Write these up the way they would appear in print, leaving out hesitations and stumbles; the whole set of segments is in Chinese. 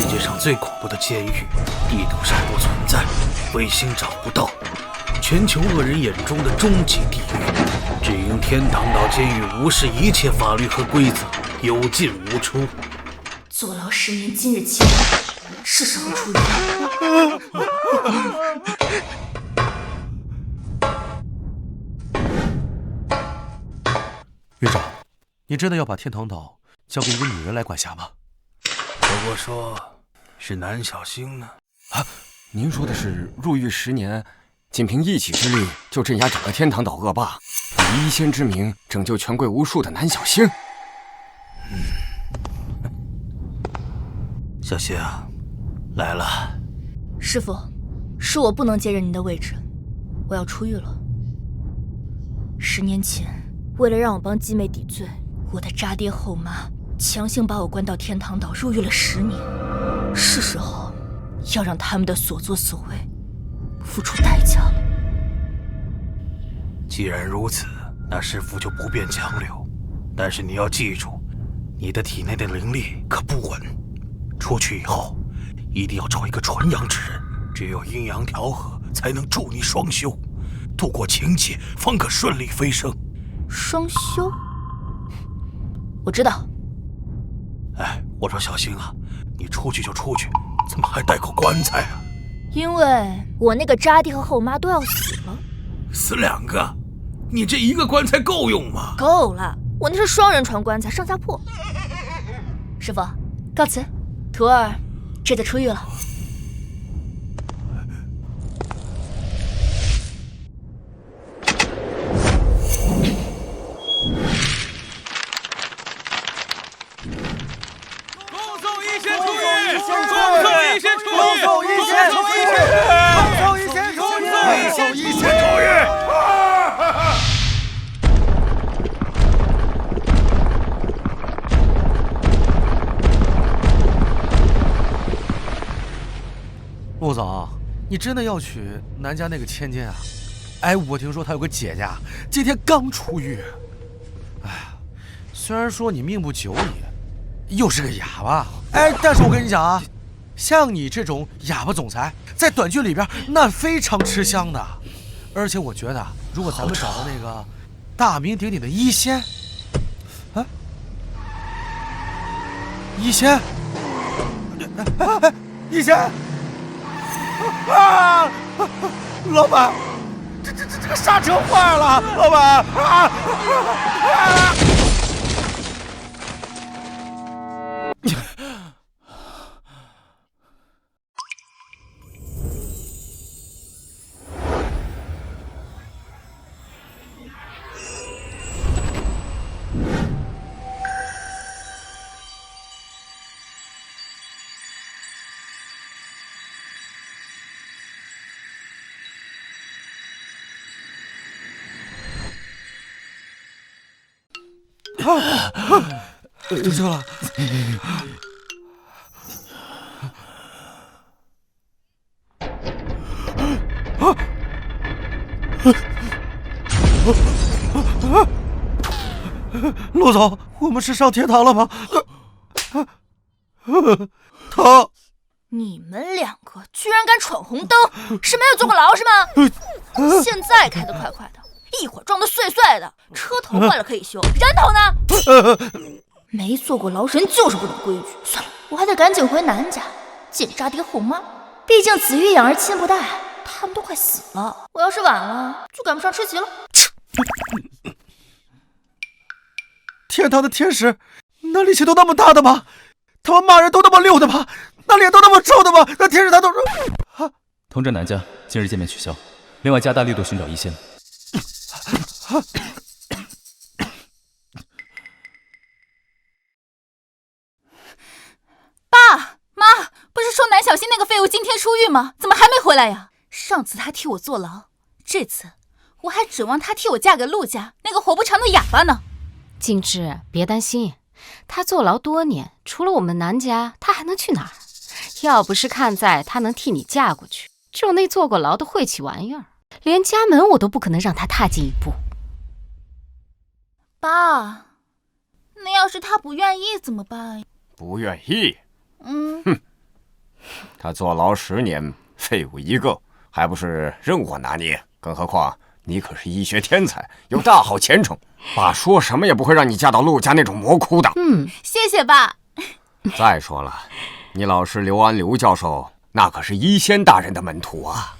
界上最恐怖的监狱，地图上不存在，卫星找不到，全球恶人眼中的终极地狱，只因天堂岛监狱无视一切法律和规则，有进无出。坐牢10年，今日起是时候出狱狱长，你真的要把天堂岛交给一个女人来管辖吗？不过说是南小星呢？啊，您说的是入狱10年，仅凭一己之力就镇压整个天堂岛恶霸，以一仙之名拯救权贵无数的南小星？小星啊，来了。师傅，是我不能接任您的位置，我要出狱了。10年前，为了让我帮姬妹抵罪，我的渣爹后妈强行把我关到天堂岛入狱了10年，是时候要让他们的所作所为付出代价了。既然如此，那师父就不便强留，但是你要记住，你的体内的灵力可不稳，出去以后一定要找一个纯阳之人，只有阴阳调和才能助你双修，度过情劫，方可顺利飞升。双修？我知道。哎，我说小星啊，你出去就出去，怎么还带口棺材啊？因为我那个渣爹和后妈都要死了。死2个？你这一个棺材够用吗？够了，我那是双人床棺材，上下铺。师傅，告辞，徒儿这次出狱了。陆总，你真的要娶南家那个千金啊？哎，我听说他有个姐姐，今天刚出狱。哎呀，虽然说你命不久矣，又是个哑巴，哎，但是我跟你讲啊，像你这种哑巴总裁，在短剧里边那非常吃香的。而且我觉得，如果咱们找到那个大名鼎鼎的一仙，啊，一仙，一仙。啊！老板，这个刹车坏了，老板啊！得救了！陆总，我们是上天堂了吗？疼！你们2个居然敢闯红灯，是没有坐过牢是吗？现在开得快快的，一会儿撞得碎碎的，车头坏了可以修，人头呢？没坐过牢人就是不懂规矩。算了，我还得赶紧回南家见渣爹后妈，毕竟子欲养而亲不待，他们都快死了，我要是晚了就赶不上吃席了。天堂的天使，那力气都那么大的吗？他们骂人都那么溜的吗？那脸都那么臭的吗？那天使他都是……通知南家，今日见面取消，另外加大力度寻找一仙。爸妈，不是说南小新那个废物今天出狱吗？怎么还没回来呀？上次他替我坐牢，这次我还指望他替我嫁给陆家那个活不长的哑巴呢。静之，别担心，他坐牢多年，除了我们南家，他还能去哪儿？要不是看在他能替你嫁过去，就那坐过牢的晦气玩意儿，连家门我都不可能让他踏进一步。爸，那要是他不愿意怎么办？不愿意？哼，他坐牢10年，废物一个，还不是任我拿捏？更何况你可是医学天才，有大好前程。爸说什么也不会让你嫁到陆家那种魔窟的。谢谢爸。再说了，你老师刘安刘教授那可是医仙大人的门徒啊。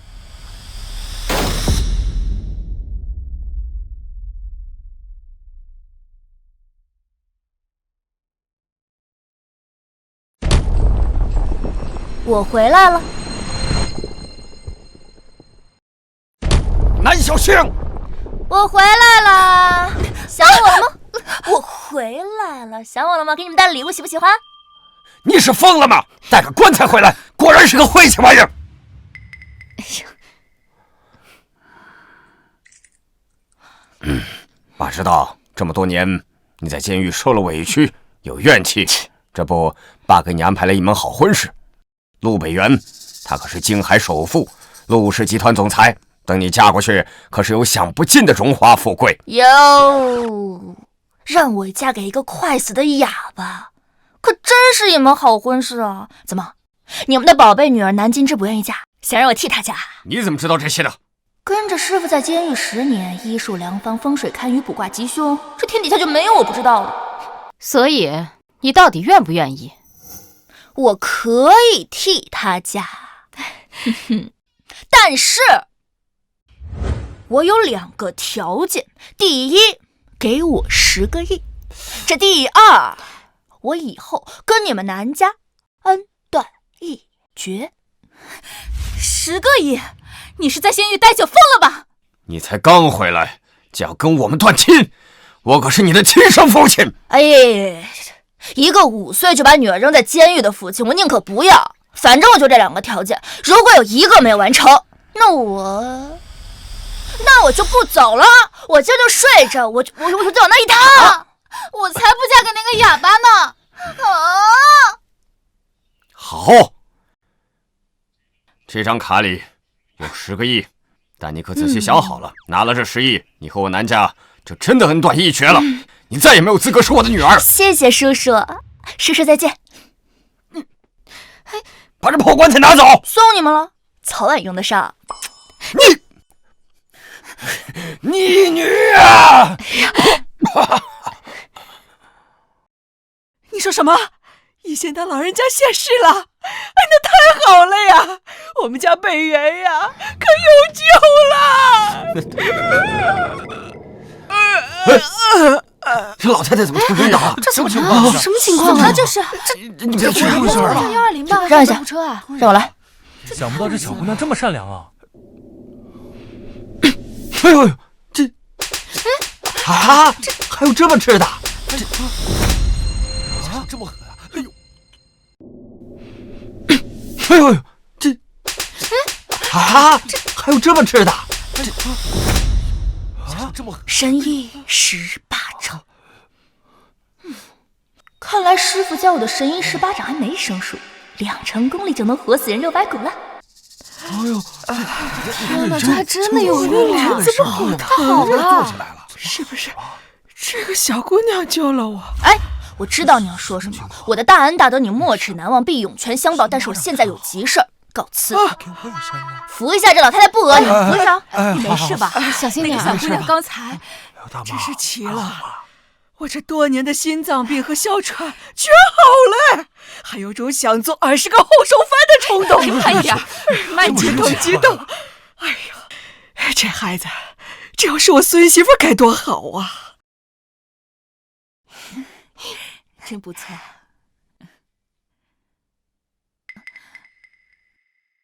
我回来了。南小星，我回来了，想我了吗？我回来了，想我了吗？给你们带礼物，喜不喜欢？你是疯了吗？带个棺材回来，果然是个晦气玩意儿。爸知道这么多年你在监狱受了委屈，有怨气，这不，爸给你安排了一门好婚事。陆北元，他可是京海首富，陆氏集团总裁。等你嫁过去，可是有享不尽的荣华富贵。哟，让我嫁给一个快死的哑巴，可真是一门好婚事啊！怎么，你们的宝贝女儿南京之不愿意嫁，想让我替她嫁？你怎么知道这些的？跟着师傅在监狱10年，医术良方，风水堪舆，卜卦吉凶，这天底下就没有我不知道的。所以你到底愿不愿意？我可以替她嫁，但是我有2个条件：第一，给我10个亿；这第二，我以后跟你们南家恩断义绝。10个亿？你是在监狱待久疯了吧？你才刚回来就要跟我们断亲，我可是你的亲生父亲。哎呀，一个5岁就把女儿扔在监狱的父亲，我宁可不要。反正我就这2个条件，如果有一个没有完成，那我就不走了，我今儿就睡着，我就往那一躺。我才不嫁给那个哑巴呢！好，这张卡里有10个亿，但你可仔细想好了，拿了这10亿，你和我南家就真的恩断义绝了，你再也没有资格是我的女儿。谢谢叔叔，叔叔再见。把这破棺材拿走，送你们了，早晚用得上。你女啊！你说什么？一仙丹老人家现世了？哎，那太好了呀！我们家北元呀，可有救了！这老太太怎么突然晕倒了？这怎么了？什么情况啊？这是你别去叫120吧，让一下救护车啊！让我来。想不到这小姑娘这么善良啊！哎呦，这啊，还有这么吃的？这么狠啊！哎呦，哎呦，这啊，还有这么吃的？这么狠！神医18掌。看来师傅教我的神医18掌还没生疏，2成功力就能活死人600股了。哎呦，天哪，这还真的有用啊！怎么好太好了！是不是这个小姑娘救了我？哎，我知道你要说什么。我的大恩大德你没齿难忘，必涌泉相报。但是我现在有急事儿，告辞。扶一下这老太太不讹你，扶上。你没事吧？小心点。那个小姑娘刚才真是奇了，我这多年的心脏病和哮喘居然好了，还有种想做20个后手翻的冲动。哎呀，慢激动激动！哎呀，这孩子，这要是我孙媳妇该多好啊！真不错。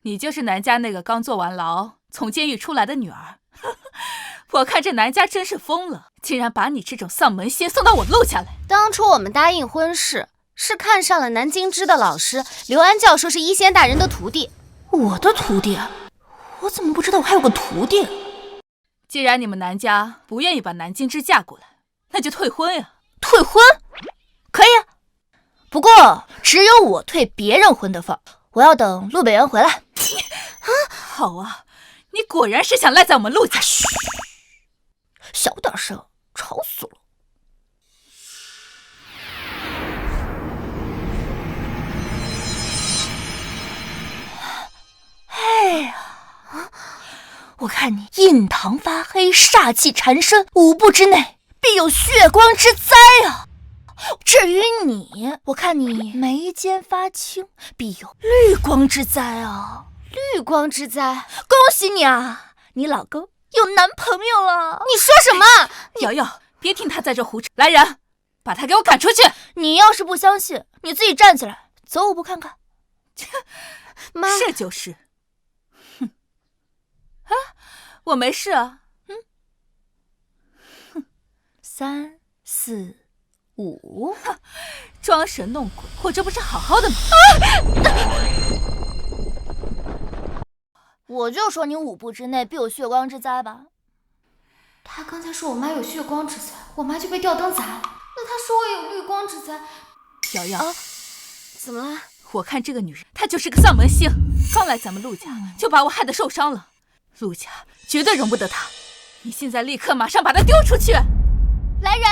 你就是南家那个刚坐完牢从监狱出来的女儿。我看这南家真是疯了，竟然把你这种丧门仙送到我陆家来。当初我们答应婚事，是看上了南京之的老师刘安教授，是医仙大人的徒弟。我的徒弟？我怎么不知道我还有个徒弟？既然你们南家不愿意把南京之嫁过来，那就退婚呀。退婚？可以啊，不过只有我退别人婚的份儿，我要等陆北元回来。好啊，你果然是想赖在我们陆家。嘘，小点声，吵死了。我看你印堂发黑，煞气缠身，5步之内必有血光之灾啊！至于你，我看你眉间发青，必有绿光之灾啊！绿光之灾，恭喜你啊，你老公有男朋友了！你说什么？瑶瑶，别听他在这胡扯！来人，把他给我赶出去！你要是不相信，你自己站起来，走5步看看。妈，是就是。哼，啊，我没事啊。3、4、5，装神弄鬼，我这不是好好的吗？我就说你5步之内必有血光之灾吧。他刚才说我妈有血光之灾，我妈就被吊灯砸了。那他说我有绿光之灾，瑶瑶，怎么了？我看这个女人，她就是个丧门星，刚来咱们陆家就把我害得受伤了。陆家绝对容不得她。你现在立刻马上把她丢出去！来人，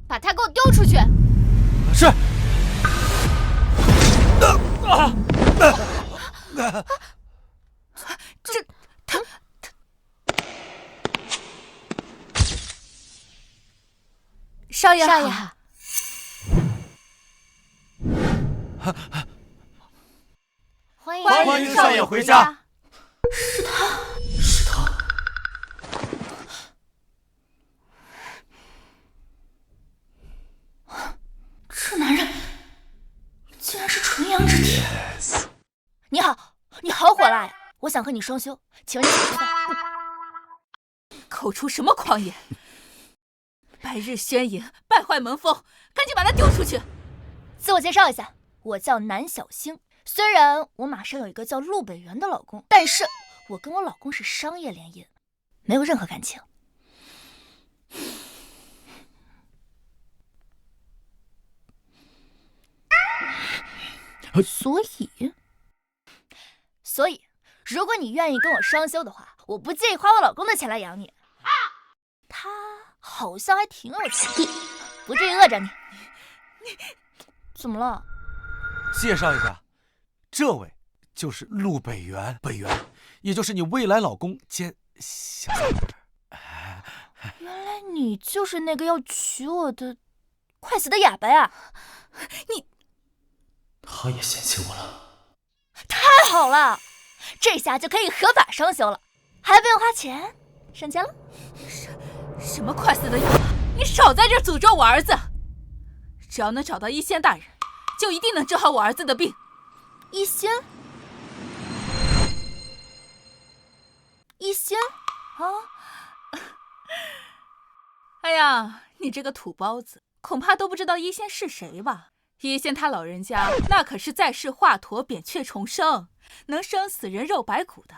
把他给我丢出去！是。少爷好，少爷好。欢迎少爷回家。是他。这男人竟然是纯阳之体。你好，你好火辣呀！我想和你双修，请问你几岁？口出什么狂言！白日宣淫，败坏门风，赶紧把他丢出去！自我介绍一下，我叫南小星。虽然我马上有一个叫陆北元的老公，但是我跟我老公是商业联姻，没有任何感情。所以，如果你愿意跟我双修的话，我不介意花我老公的钱来养你。他好像还挺有钱的，不至于饿着你。你怎么了？介绍一下，这位就是陆北元，北元，也就是你未来老公兼小三儿。原来你就是那个要娶我的快死的哑巴呀！你，他也嫌弃我了。太好了，这下就可以合法双修了，还不用花钱，省钱了。什么快死的哑巴！你少在这诅咒我儿子！只要能找到一仙大人，就一定能治好我儿子的病。一仙？一仙？啊！哎呀，你这个土包子，恐怕都不知道一仙是谁吧？一仙他老人家那可是在世华佗扁鹊重生，能生死人肉白骨的。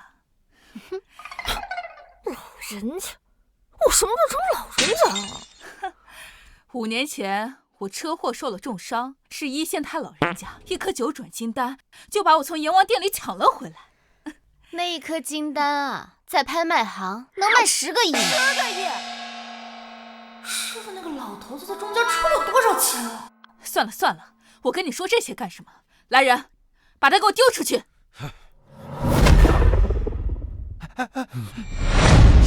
老人家？我什么时候成老人家了？5年前我车祸受了重伤，是一仙他老人家一颗9转金丹就把我从阎王殿里抢了回来。那一颗金丹啊，在拍卖行能卖10个亿。10个亿！师傅那个老头子在中间抽了有多少钱啊？算了算了，我跟你说这些干什么？来人，把他给我丢出去！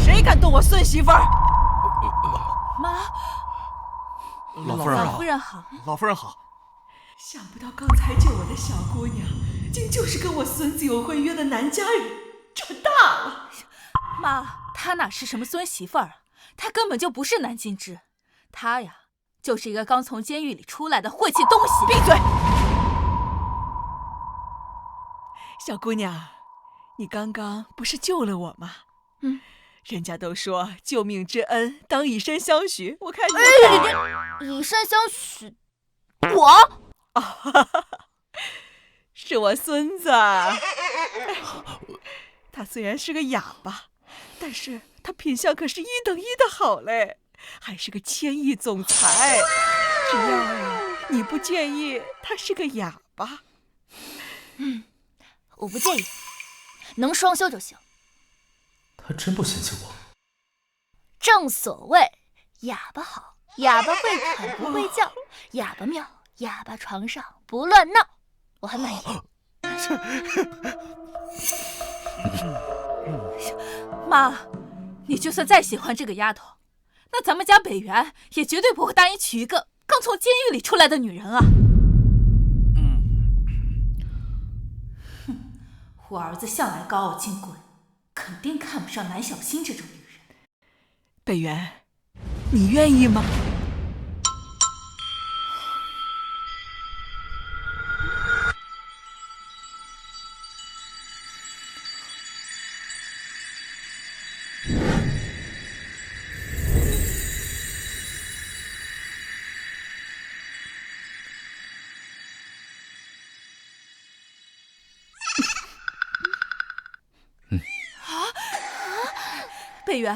谁敢动我孙媳妇儿？妈，老夫人好，老夫人好，老夫人好。想不到刚才救我的小姑娘，竟就是跟我孙子有婚约的南家人，这大了！妈，她哪是什么孙媳妇儿啊？她根本就不是南京之，她呀，就是一个刚从监狱里出来的晦气东西。闭嘴！小姑娘，你刚刚不是救了我吗？人家都说救命之恩当以身相许，我看你以身相许，我是我孙子。他虽然是个哑巴，但是他品相可是1等1的好嘞，还是个千亿总裁。只要你不介意他是个哑巴，我不介意，能双修就行。他真不嫌弃我。正所谓，哑巴好，哑巴会喘不会叫，哑巴妙，哑巴床上不乱闹。我很满意。妈，你就算再喜欢这个丫头，那咱们家北元也绝对不会答应娶一个刚从监狱里出来的女人啊。我儿子向来高傲矜贵，肯定看不上南小新这种女人。北元，你愿意吗？北元，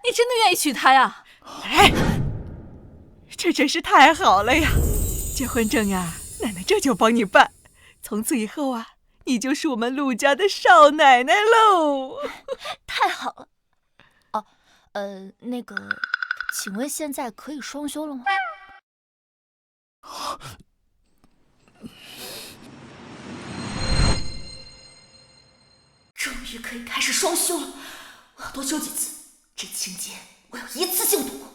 你真的愿意娶她呀？哎，这真是太好了呀！结婚证啊，奶奶这就帮你办。从此以后啊，你就是我们陆家的少奶奶喽。太好了。哦，那个，请问现在可以双休了吗？终于可以开始双休了，我要多休几次，这情节我要一次性度过。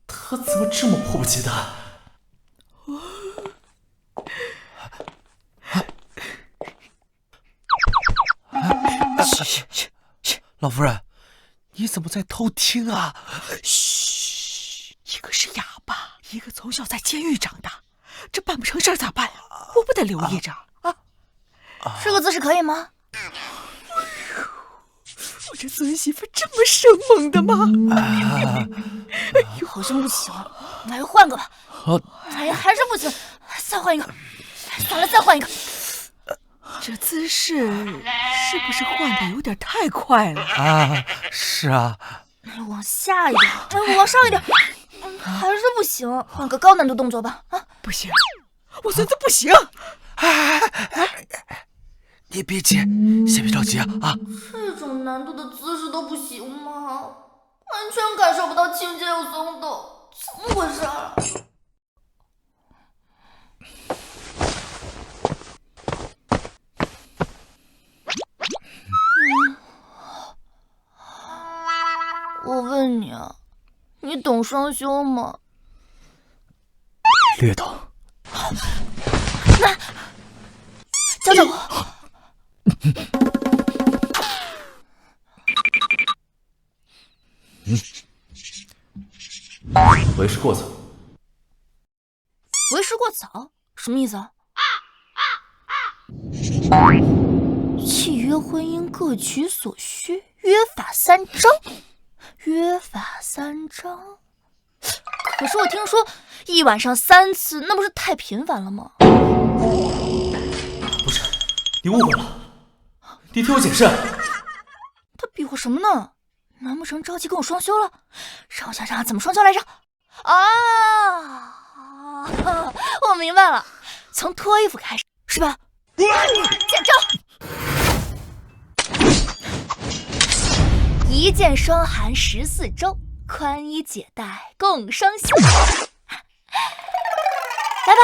他怎么这么迫不及待？老夫人，你怎么在偷听啊？嘘，一个是哑巴，一个从小在监狱长大，这办不成事儿咋办呀？我不得留意着啊！这个姿势可以吗？我这孙媳妇这么生猛的吗？好像不行，那就换个吧。哎呀，还是不行，再换一个。算了，再换一个。这姿势是不是换的有点太快了？啊，是啊。往下一点，往上一点。还是不行，换个高难度动作吧。啊，不行，我孙子不行。你别急，先别着急啊！这种难度的姿势都不行吗？完全感受不到情节有松动，怎么回事啊？我问你啊，你懂双休吗？略懂。那教教我。为时过早。为时过早什么意思啊？契约婚姻各取所需，约法三章。约法三章。可是我听说一晚上3次，那不是太频繁了吗？不是，你误会了。你听我解释。他比划什么呢？难不成着急跟我双休了？让我想想怎么双休来着？我明白了，从脱衣服开始，是吧？见招！一箭双寒14周，宽衣解带共双休。来吧。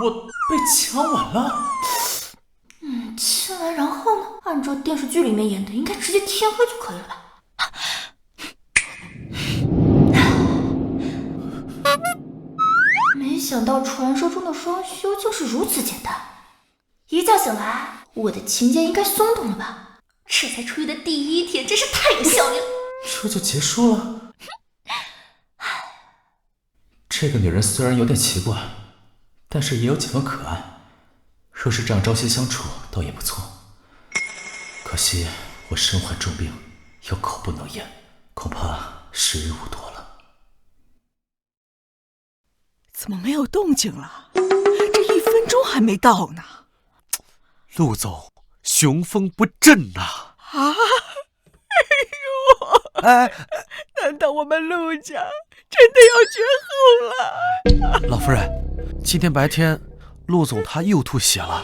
我被强吻了。亲完然后呢？按照电视剧里面演的，应该直接天黑就可以了吧？没想到传说中的双休竟是如此简单。一觉醒来，我的情节应该松动了吧？这才出狱的第1天，真是太有效率了。这就结束了？这个女人虽然有点奇怪，但是也有几分可爱。若是这样朝夕相处，倒也不错。可惜我身患重病，又口不能言，恐怕时日无多了。怎么没有动静了？这1分钟还没到呢。陆总，雄风不振呐！啊！哎呦！难道我们陆家这的要绝后了。老夫人，今天白天陆总他又吐血了。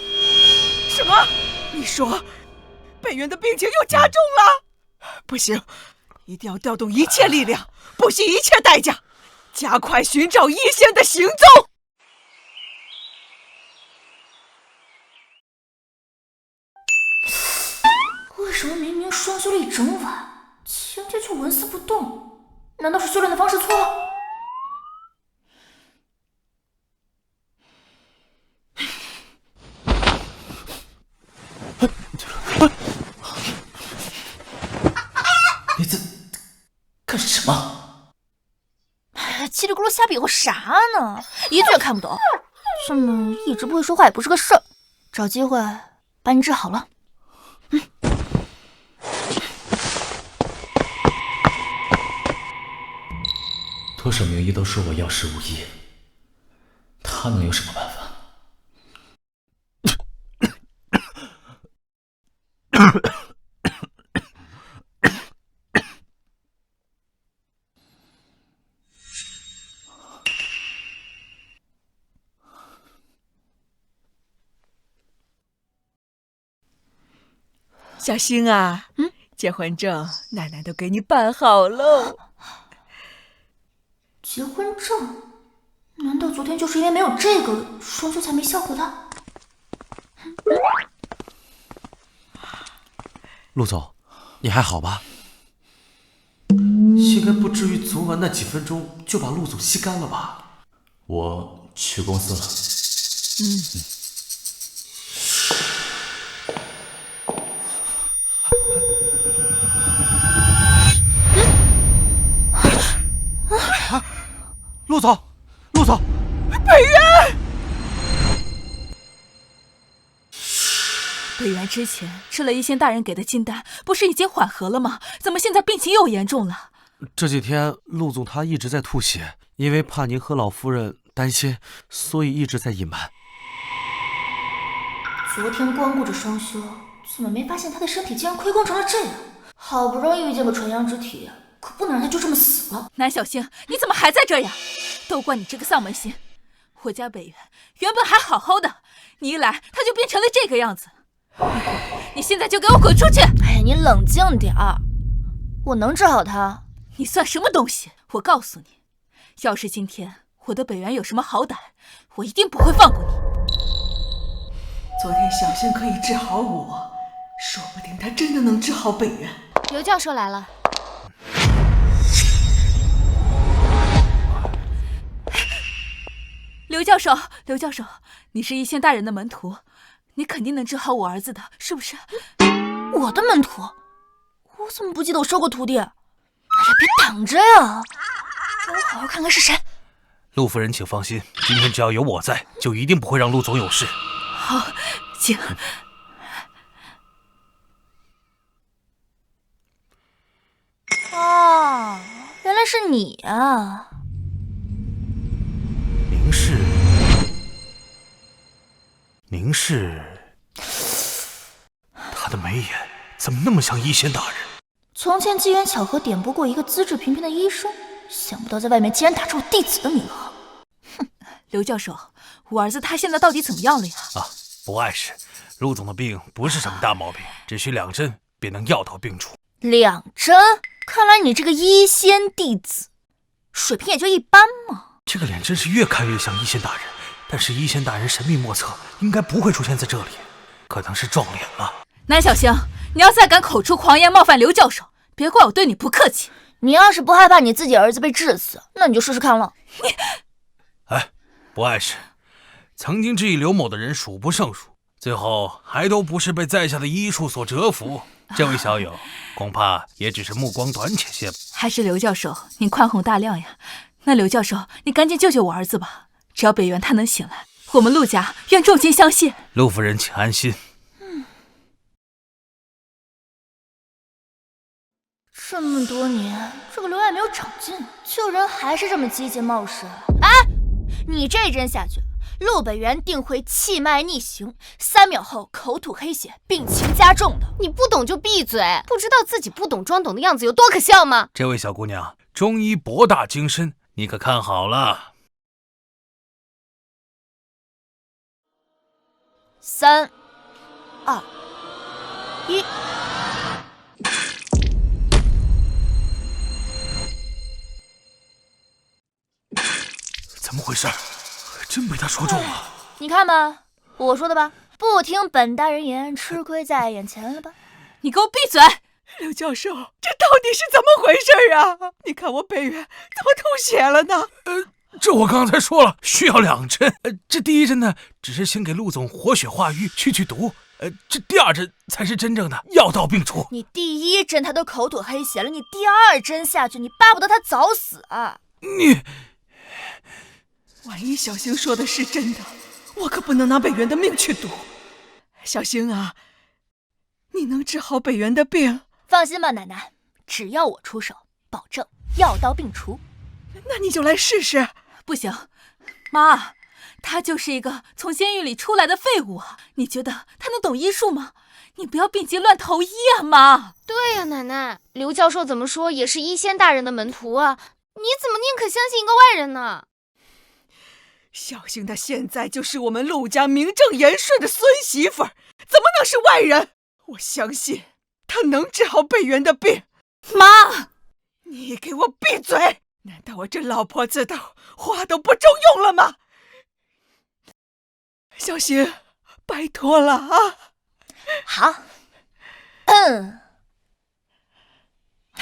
什么？你说北元的病情又加重了？不行，一定要调动一切力量，不惜一切代价，加快寻找一线的行踪。为什么明明双修了一整晚，千阶却纹丝不动？难道是修炼的方式错了？你在干什么？叽里咕噜瞎比划啥呢？一句也看不懂。这么一直不会说话也不是个事儿，找机会把你治好了。多少名医都说我药石无医，他能有什么办法？小星啊，结婚证奶奶都给你办好喽。结婚证？难道昨天就是因为没有这个，双修才没效果的？陆总，你还好吧？应该不至于昨晚那几分钟就把陆总吸干了吧？我去公司了。陆总，陆总，北元！北元之前吃了一仙大人给的金丹，不是已经缓和了吗？怎么现在病情又严重了？这几天陆总他一直在吐血，因为怕您和老夫人担心，所以一直在隐瞒。昨天光顾着双修，怎么没发现他的身体竟然亏空成了这样？好不容易遇见个纯阳之体，可不能让他就这么死了。南小星，你怎么还在这样？都怪你这个丧门星！我家北元原本还好好的，你一来他就变成了这个样子。你现在就给我滚出去！哎呀，你冷静点儿，我能治好他。你算什么东西？我告诉你，要是今天我的北元有什么好歹，我一定不会放过你。昨天小星可以治好我，说不定他真的能治好北元。刘教授来了。刘教授，刘教授，你是一仙大人的门徒，你肯定能治好我儿子的，是不是？我的门徒？我怎么不记得我收过徒弟？哎呀，别挡着呀，让我好好看看是谁。陆夫人，请放心，今天只要有我在，就一定不会让陆总有事。好，请。啊，原来是你啊！您是？他的眉眼怎么那么像一仙大人？从前机缘巧合点拨过一个资质平平的医生，想不到在外面竟然打着我弟子的名号。哼，刘教授，我儿子他现在到底怎么样了呀？啊，不碍事，陆总的病不是什么大毛病，只需2针便能药到病除。2针？看来你这个一仙弟子水平也就一般嘛。这个脸真是越看越像一仙大人，但是一仙大人神秘莫测，应该不会出现在这里，可能是撞脸了。南小星，你要再敢口出狂言冒犯刘教授，别怪我对你不客气。你要是不害怕你自己儿子被治死，那你就试试看了。你，哎，不碍事，曾经质疑刘某的人数不胜数，最后还都不是被在下的医术所折服。这位小友，恐怕也只是目光短浅些吧。还是刘教授您宽宏大量呀。那刘教授，你赶紧救救我儿子吧，只要北元他能醒来，我们陆家愿重金相谢。陆夫人请安心。这么多年，这个刘爱没有长进，救人还是这么激进冒失。哎，你这针下去，陆北元定会气脉逆行，3秒后口吐黑血，病情加重的。你不懂就闭嘴，不知道自己不懂装懂的样子有多可笑吗？这位小姑娘，中医博大精深，你可看好了。3、2、1。怎么回事？真被他说中了。你看吧，我说的吧，不听本大人言，吃亏在眼前了吧？你给我闭嘴！刘教授，这到底是怎么回事啊？你看我北元怎么吐血了呢？这我刚才说了，需要2针。这第1针呢，只是先给陆总活血化瘀，去毒。这第2针才是真正的药到病除。你第1针他都口吐黑血了，你第2针下去，你巴不得他早死啊！你，万一小星说的是真的，我可不能拿北元的命去赌。小星啊，你能治好北元的病？放心吧，奶奶，只要我出手，保证药到病除。那你就来试试。不行，妈，他就是一个从监狱里出来的废物啊！你觉得他能懂医术吗？你不要病急乱投医啊，妈！对呀，奶奶，刘教授怎么说也是医仙大人的门徒啊，你怎么宁可相信一个外人呢？小星他现在就是我们陆家名正言顺的孙媳妇儿，怎么能是外人？我相信他能治好北元的病。妈，你给我闭嘴！难道我这老婆子的话都不中用了吗？小星，拜托了啊！好，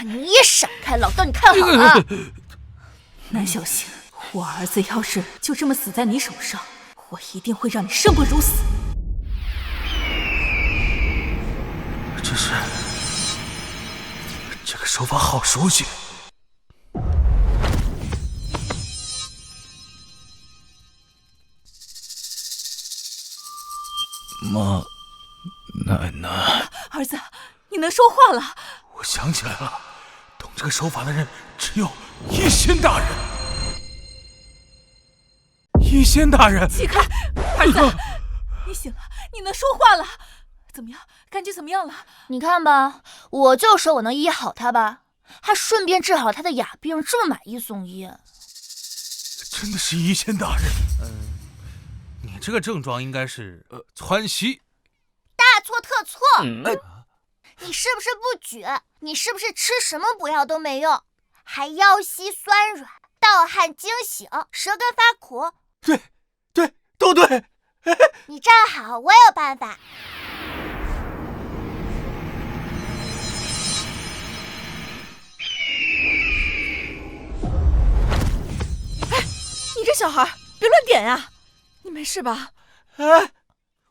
你也闪开，老道，你看好了。南小星，我儿子要是就这么死在你手上，我一定会让你生不如死。这个手法好熟悉。妈，奶奶，儿子，你能说话了？我想起来了，懂这个手法的人只有医仙大人。医仙大人，起开！儿子，你醒了，你能说话了？怎么样？感觉怎么样了？你看吧，我就说我能医好他吧，还顺便治好他的哑病，这么买一送一。真的是医仙大人。你这个症状应该是窜稀。大错特错！你是不是不举？你是不是吃什么补药都没用，还腰膝酸软、盗汗惊醒、舌根发苦？对，都对。你站好，我有办法。你这小孩别乱点呀！你没事吧？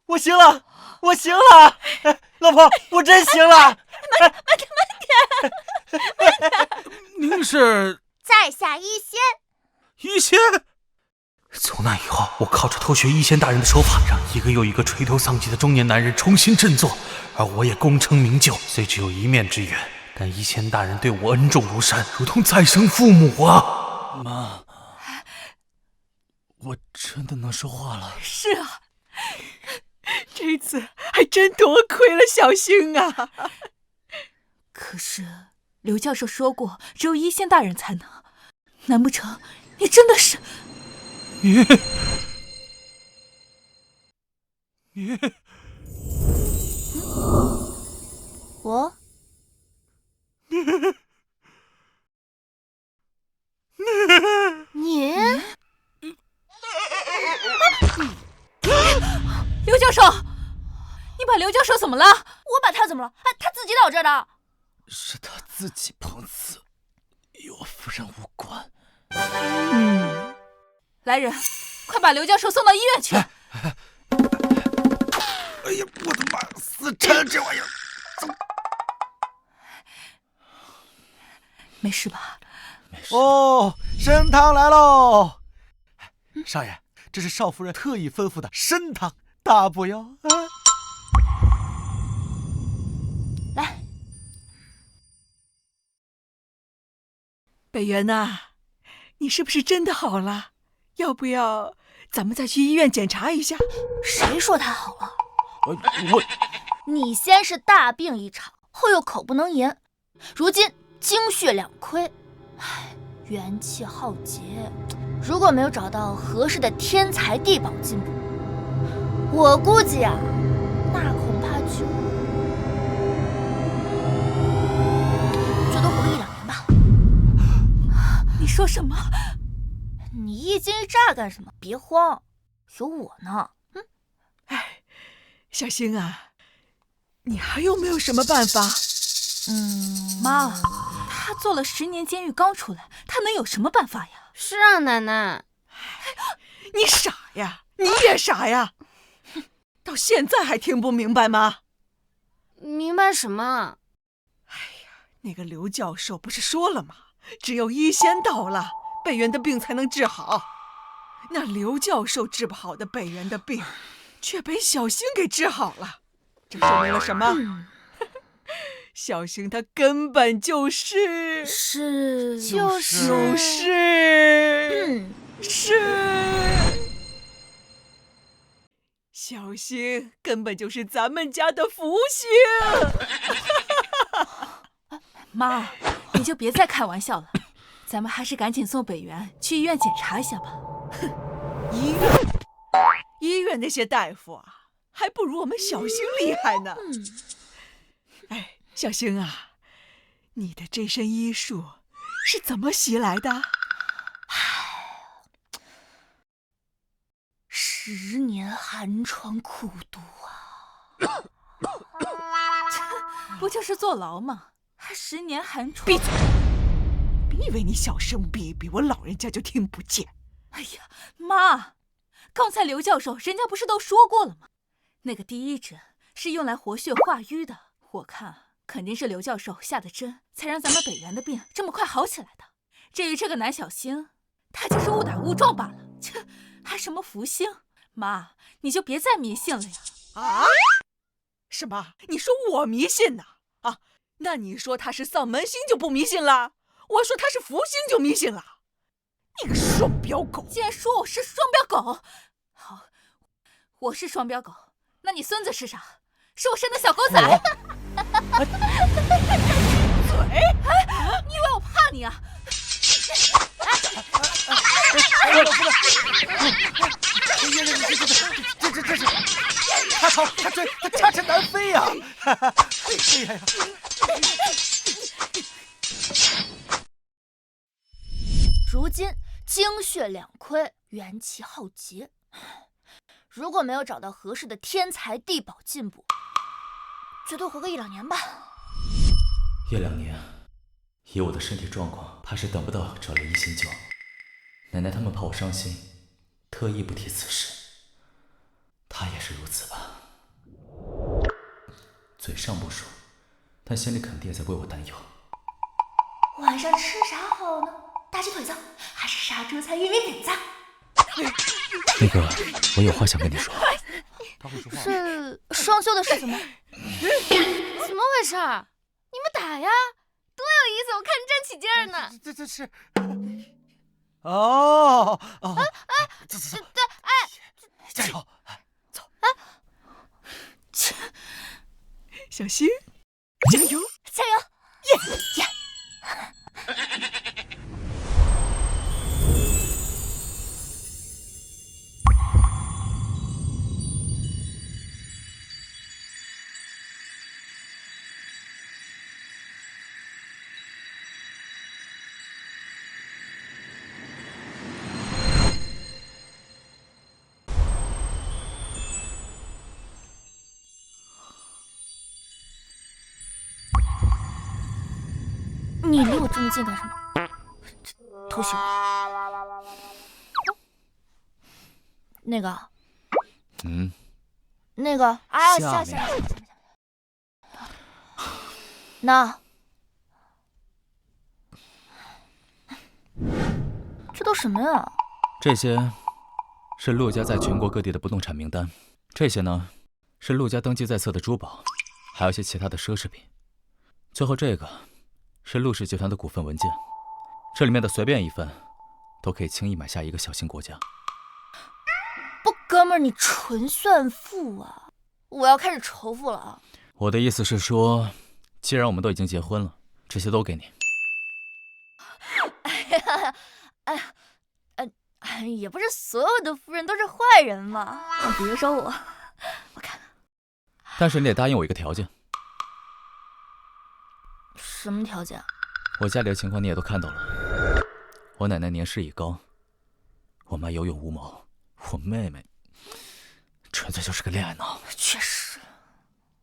我行了，我行了，老婆，我真行了。慢点。您是在下医仙。医仙？从那以后，我靠着偷学医仙大人的手法，让一个又一个垂头丧气的中年男人重新振作，而我也功成名就。虽只有一面之缘，但医仙大人对我恩重如山，如同再生父母啊！妈，我真的能说话了。是啊，这次还真多亏了小星啊。可是刘教授说过，只有医仙大人才能，难不成你真的是？你我？你？刘教授，你把刘教授怎么了？我把他怎么了？他自己到这儿的。是他自己碰瓷，与我夫人无关。来人，快把刘教授送到医院去。哎呀，我的妈！死沉这玩意儿！没事吧？没事。哦，参汤来喽！少爷，这是少夫人特意吩咐的参汤，大补哟。来，北元呐，你是不是真的好了？要不要咱们再去医院检查一下？谁说他好了？我，你先是大病一场，后又口不能言，如今精血两亏，唉，元气浩劫。如果没有找到合适的天才地宝进补，我估计啊，那恐怕就最多活个1-2年吧。你说什么？你一惊一乍干什么？别慌，有我呢。哎，小星啊，你还有没有什么办法？妈，他坐了10年监狱刚出来，他能有什么办法呀？是啊，奶奶。你傻呀，你也傻呀，到现在还听不明白吗？明白什么？那个刘教授不是说了吗？只有医仙到了，北元的病才能治好。那刘教授治不好的北元的病，却被小星给治好了，这说明了什么？小星他根本就是小星根本就是咱们家的福星。妈，你就别再开玩笑了，咱们还是赶紧送北元去医院检查一下吧。医院那些大夫啊，还不如我们小星厉害呢。哎，小星啊，你的这身医术是怎么习来的？10年寒窗苦读啊！不就是坐牢吗？还10年寒窗？闭嘴！别以为你小声逼一逼，我老人家就听不见。哎呀，妈，刚才刘教授人家不是都说过了吗？那个第一针是用来活血化瘀的，我看肯定是刘教授下的针，才让咱们北元的病这么快好起来的。至于这个南小星，他就是误打误撞罢了，切，还什么福星？妈，你就别再迷信了呀！啊？什么？你说我迷信呢？啊？那你说他是丧门星就不迷信了？我说他是福星就迷信了？你个双标狗！既然说我是双标狗，好，我是双标狗，那你孙子是啥？是我生的小狗仔！嘴！你以为我怕你啊？这是他逃他追他插翅难飞呀！哎呀呀！如今精血两亏，元气浩劫。如果没有找到合适的天才地宝进补，最多活个1-2年吧。1-2年，以我的身体状况，怕是等不到找了医仙救。奶奶他们怕我伤心，特意不提此事。她也是如此吧？嘴上不说，但心里肯定也在为我担忧。晚上吃啥好呢？大鸡腿子还是杀猪菜玉米饼子？那个，我有话想跟你说。他会说话。是双休的事情吗？怎么回事？你们打呀，多有意思！我看着正起劲儿呢。这是。哦，走，对，哎，加油，走啊！小星，加油，加油！耶！你离我这么近干什么？偷袭我？那个，那个啊，下。那，这都什么呀？这些是陆家在全国各地的不动产名单，这些呢是陆家登记在册的珠宝，还有一些其他的奢侈品。最后这个是陆氏集团的股份文件，这里面的随便一份都可以轻易买下一个小型国家。不，哥们儿，你纯炫富啊！我要开始仇富了啊！我的意思是说，既然我们都已经结婚了，这些都给你。哎呀，也不是所有的夫人都是坏人嘛。比如说我看看。但是你得答应我一个条件。什么条件？我家里的情况你也都看到了，我奶奶年事已高，我妈有勇无谋，我妹妹纯粹就是个恋爱脑。确实。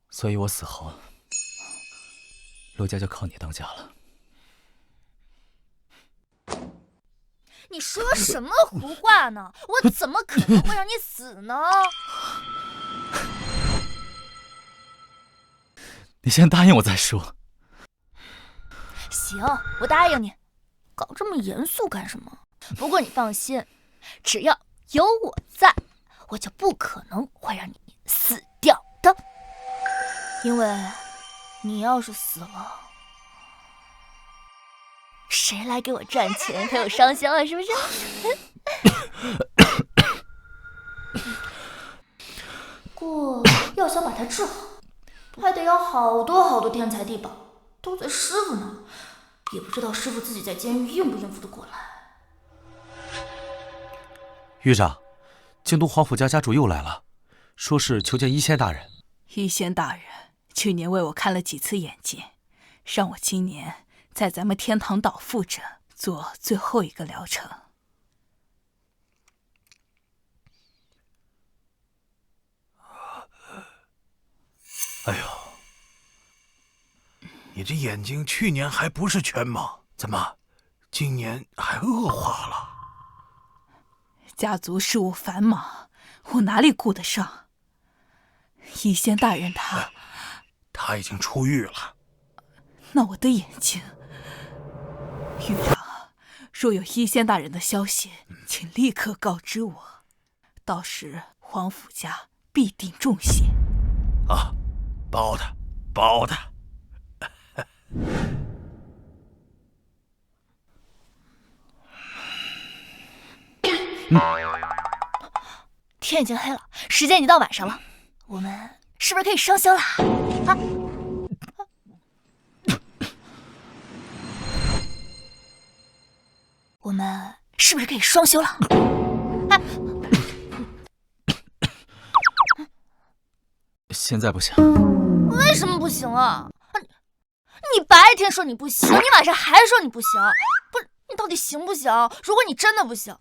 所以我死后，陆家就靠你当家了。你说什么胡话呢？我怎么可能会让你死呢？你先答应我再说。行，我答应你。搞这么严肃干什么？不过你放心，只要有我在，我就不可能会让你死掉的。因为你要是死了，谁来给我赚钱陪我烧香啊？是不是？不过要想把它治好，还得要好多好多天财地宝，都在师傅那儿，也不知道师傅自己在监狱应不应付得过来。狱长，京都皇府家家主又来了，说是求见一仙大人。一仙大人去年为我看了几次眼睛，让我今年在咱们天堂岛附着做最后一个疗程。哎呦，你这眼睛去年还不是全盲，怎么今年还恶化了？家族事务繁忙，我哪里顾得上？一仙大人他已经出狱了。那我的眼睛，狱长，若有一仙大人的消息，请立刻告知我，到时皇府家必定重谢。啊，包的，包的。天已经黑了，时间已经到晚上了，我们是不是可以上香了？啊！我们是不是可以双修了？啊！现在不行。为什么不行啊？你白天说你不行，你晚上还说你不行，不是你到底行不行？如果你真的不行，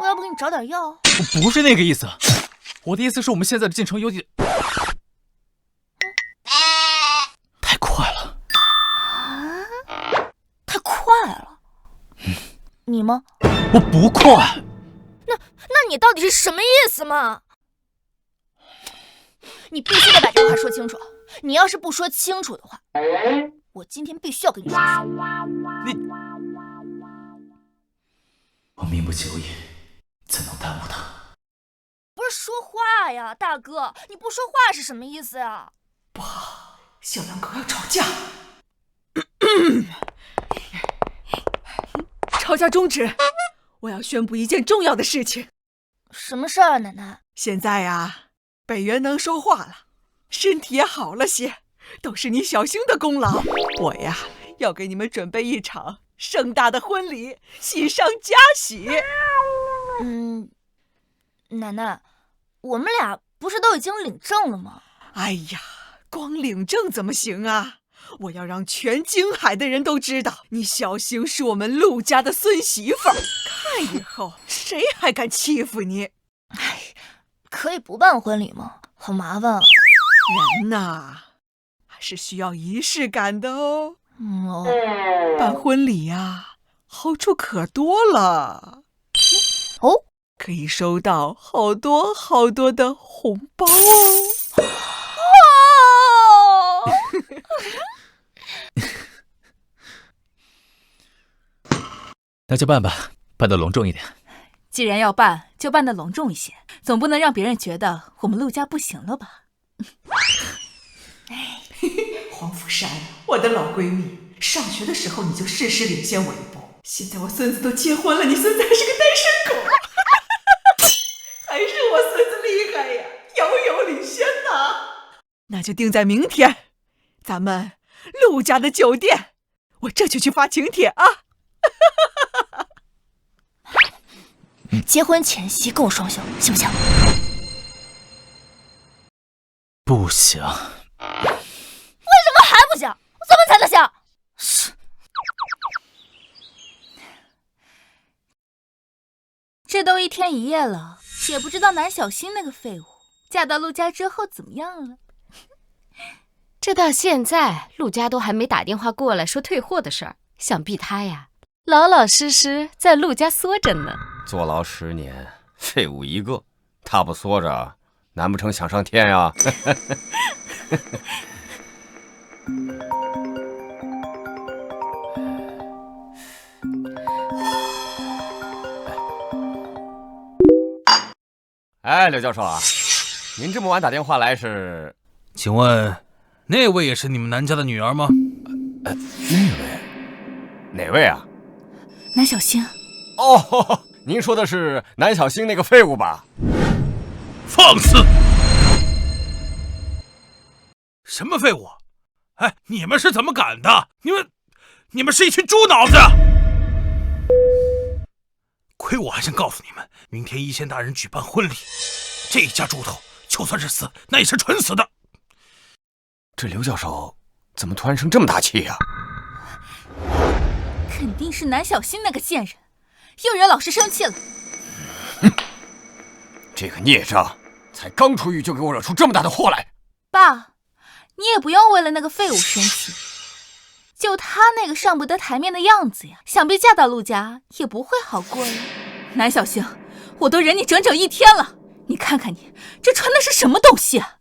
我要不给你找点药？我不是那个意思，我的意思是我们现在的进程有点太快了。太快了。你吗？我不快。那你到底是什么意思嘛？你必须得把这个话说清楚。你要是不说清楚的话，我今天必须要跟你上诉。我命不久矣，怎能耽误他？不是说话呀，大哥，你不说话是什么意思呀？不好，小两口要吵架。吵架终止，我要宣布一件重要的事情。什么事儿啊，奶奶？现在呀，北元能说话了，身体也好了些，都是你小星的功劳。我呀，要给你们准备一场盛大的婚礼，喜上加喜。奶奶，我们俩不是都已经领证了吗？哎呀，光领证怎么行啊？我要让全京海的人都知道，你小星是我们陆家的孙媳妇儿。看以后谁还敢欺负你？哎，可以不办婚礼吗？好麻烦啊。人呐，还是需要仪式感的哦。哦，办婚礼呀，好处可多了。哦，可以收到好多好多的红包哦。那就办吧，办得隆重一点。既然要办，就办得隆重一些，总不能让别人觉得我们陆家不行了吧？黄甫山，我的老闺蜜，上学的时候你就事事领先我一步，现在我孙子都结婚了，你孙子还是个单身狗，还是我孙子厉害呀，遥遥领先呐！那就定在明天，咱们陆家的酒店，我这就去发请帖啊！结婚前夕跟我双休，行不行？不行。为什么还不行？我怎么才能行？是。这都1天1夜了，也不知道南小新那个废物嫁到陆家之后怎么样了。这到现在，陆家都还没打电话过来说退货的事儿，想必他呀，老老实实在陆家缩着呢。坐牢10年，废物一个，他不缩着，难不成想上天呀？哎，刘教授啊，您这么晚打电话来是？请问，那位也是你们南家的女儿吗？那位？哪位啊？南小星。哦，您说的是南小星那个废物吧？放肆！什么废物？哎，你们是怎么敢的？你们是一群猪脑子！亏我还想告诉你们，明天一县大人举办婚礼，这一家猪头就算是死，那也是蠢死的。这刘教授怎么突然生这么大气呀？肯定是南小新那个贱人，又惹老师生气了。这个孽障，才刚出狱就给我惹出这么大的祸来。爸，你也不用为了那个废物生气，就他那个上不得台面的样子呀，想必嫁到陆家也不会好过呀。南小星，我都忍你整整1天了，你看看你这穿的是什么东西啊！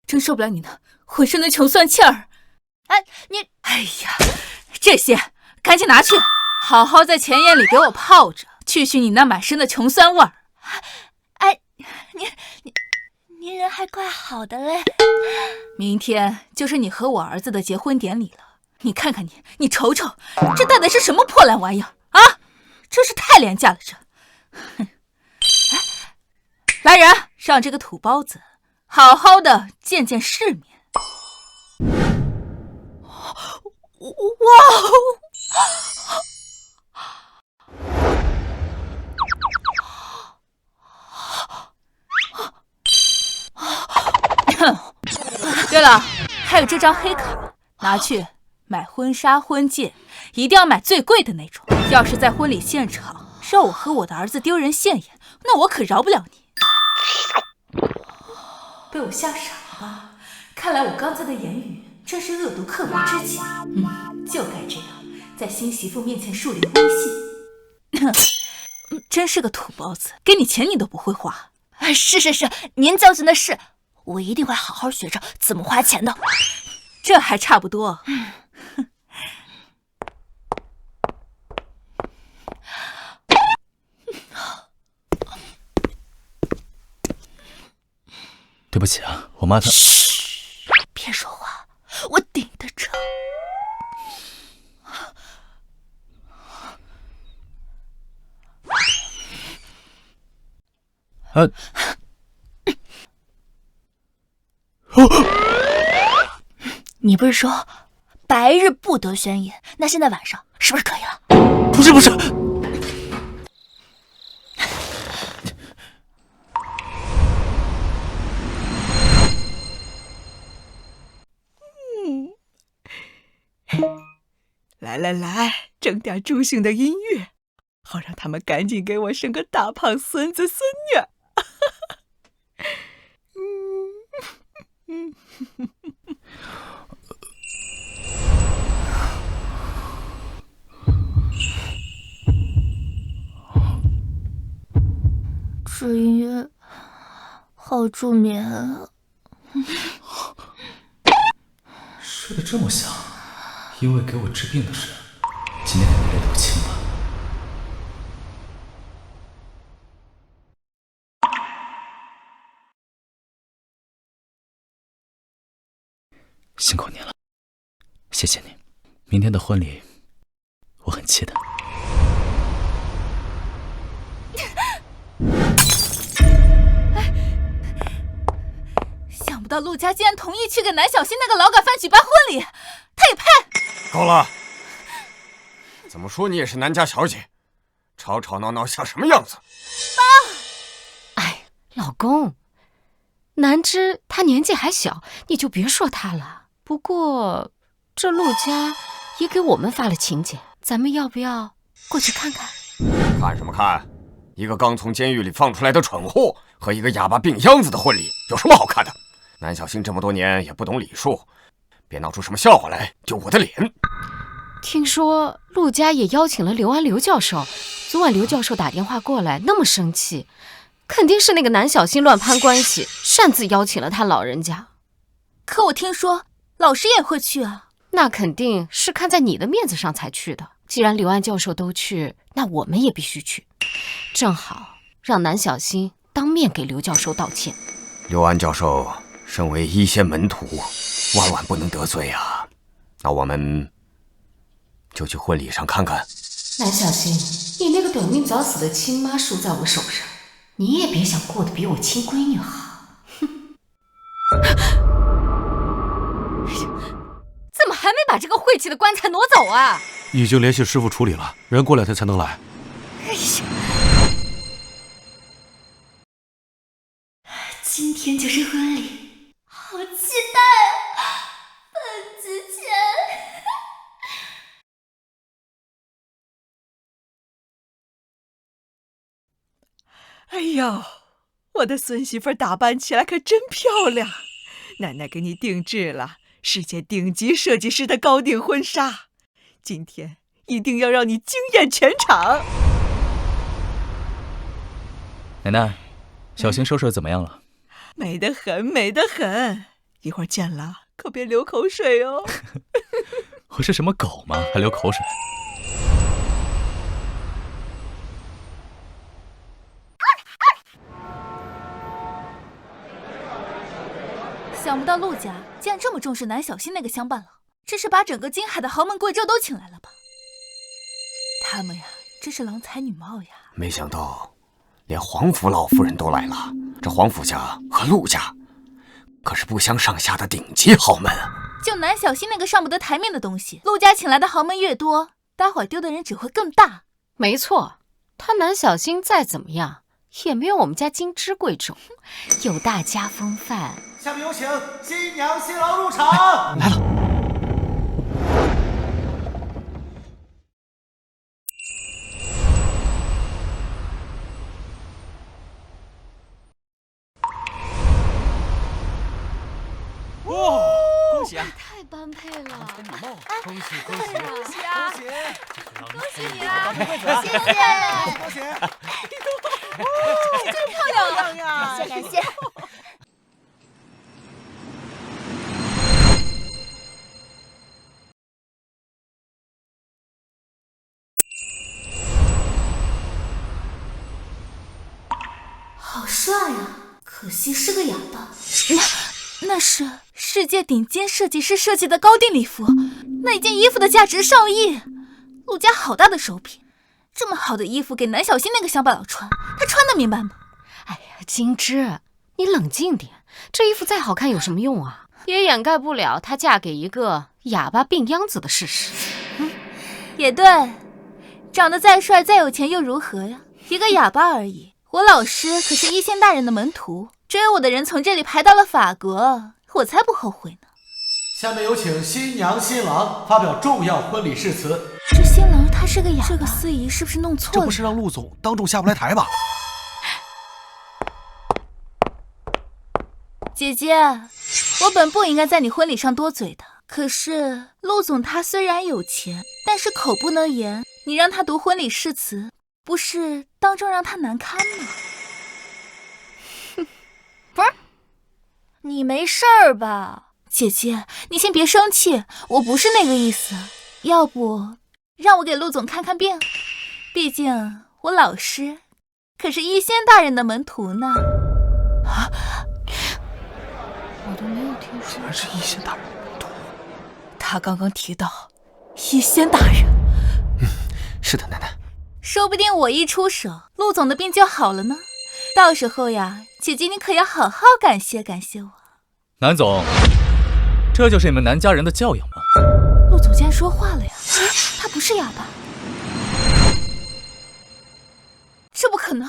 真受不了你那浑身的穷酸气儿。哎呀，这些赶紧拿去，好好在前眼里给我泡着，去你那满身的穷酸味儿。哎，您人还怪好的嘞。明天就是你和我儿子的结婚典礼了，你看看你瞅瞅，这戴的是什么破烂玩意儿啊！真是太廉价了这。来人，让这个土包子好好的见见世面。哇！对了，还有这张黑卡，拿去买婚纱婚戒，一定要买最贵的那种。要是在婚礼现场让我和我的儿子丢人现眼，那我可饶不了你。被我吓傻了吧？看来我刚才的言语真是恶毒刻薄之极。就该这样，在新媳妇面前树立威信。真是个土包子，给你钱你都不会花。是，您教训的是，我一定会好好学着怎么花钱的。这还差不多。对不起啊，我妈她……嘘，别说话，我顶得着。你不是说白日不得宣言？那现在晚上是不是可以了？不是。来，整点助兴的音乐，好让他们赶紧给我生个大胖孙子孙女。这音乐好助眠啊！睡得这么香，因为给我治病的事，今天肯定累得不轻吧？辛苦你了，谢谢你。明天的婚礼，我很期待。想不到陆家竟然同意去给南小新那个劳改犯举办婚礼，他也配？够了！怎么说你也是南家小姐，吵吵闹闹像什么样子？哎，老公，南芝他年纪还小，你就别说他了。不过这陆家也给我们发了请柬，咱们要不要过去看看？看什么看？一个刚从监狱里放出来的蠢货和一个哑巴病秧子的婚礼，有什么好看的？南小新这么多年也不懂礼数，别闹出什么笑话来丢我的脸。听说陆家也邀请了刘安刘教授，昨晚刘教授打电话过来，那么生气，肯定是那个南小新乱攀关系，擅自邀请了他老人家。可我听说老师也会去啊。那肯定是看在你的面子上才去的。既然刘安教授都去，那我们也必须去，正好让南小新当面给刘教授道歉。刘安教授身为一仙门徒，万万不能得罪啊！那我们就去婚礼上看看。南小新，你那个短命早死的亲妈输在我手上，你也别想过得比我亲闺女好。哼！怎么还没把这个晦气的棺材挪走啊？已经联系师傅处理了，人过2天才能来。哎呀！今天就是婚礼，好期待啊！本集前。哎呦，我的孙媳妇打扮起来可真漂亮，奶奶给你定制了世界顶级设计师的高定婚纱，今天一定要让你惊艳全场。奶奶，小新收拾的怎么样了？美得很，美得很，一会儿见了可别流口水哦。我是什么狗吗？还流口水？想不到陆家竟然这么重视南小新那个相伴郎，这是把整个金海的豪门贵胄都请来了吧？他们呀，真是郎才女貌呀！没想到连皇甫老夫人都来了，这皇甫家和陆家可是不相上下的顶级豪门啊！就南小新那个上不得台面的东西，陆家请来的豪门越多，待会儿丢的人只会更大。没错，他南小新再怎么样也没有我们家金枝贵重，有大家风范。下面有请新娘新郎入场。来了。哇，恭喜啊！太般配了！恭喜恭喜恭喜啊！恭喜！恭喜你啊！谢谢！恭喜！真漂亮呀！感谢。好帅啊！可惜是个哑巴。那是世界顶尖设计师设计的高定礼服，那一件衣服的价值上亿。陆家好大的手笔，这么好的衣服给南小新那个乡巴佬穿，他穿得明白吗？哎呀，金枝，你冷静点，这衣服再好看有什么用啊？也掩盖不了她嫁给一个哑巴病秧子的事实。也对，长得再帅再有钱又如何呀？一个哑巴而已。我老师可是一仙大人的门徒，追我的人从这里排到了法国，我才不后悔呢。下面有请新娘新郎发表重要婚礼誓词。这新郎他是个哑巴，这个司仪是不是弄错了？这不是让陆总当众下不来台吧？姐姐，我本不应该在你婚礼上多嘴的，可是陆总他虽然有钱，但是口不能言，你让他读婚礼誓词，不是当众让他难堪吗？不是，你没事儿吧？姐姐，你先别生气，我不是那个意思。要不让我给陆总看看病？毕竟我老师可是一仙大人的门徒呢。啊！我都没有听说。竟然是一仙大人的门徒。他刚刚提到一仙大人。是的，奶奶。说不定我一出手，陆总的病就好了呢。到时候呀，姐姐你可要好好感谢感谢我。南总，这就是你们南家人的教养吗？陆总竟然说话了呀！他不是哑巴。这不可能！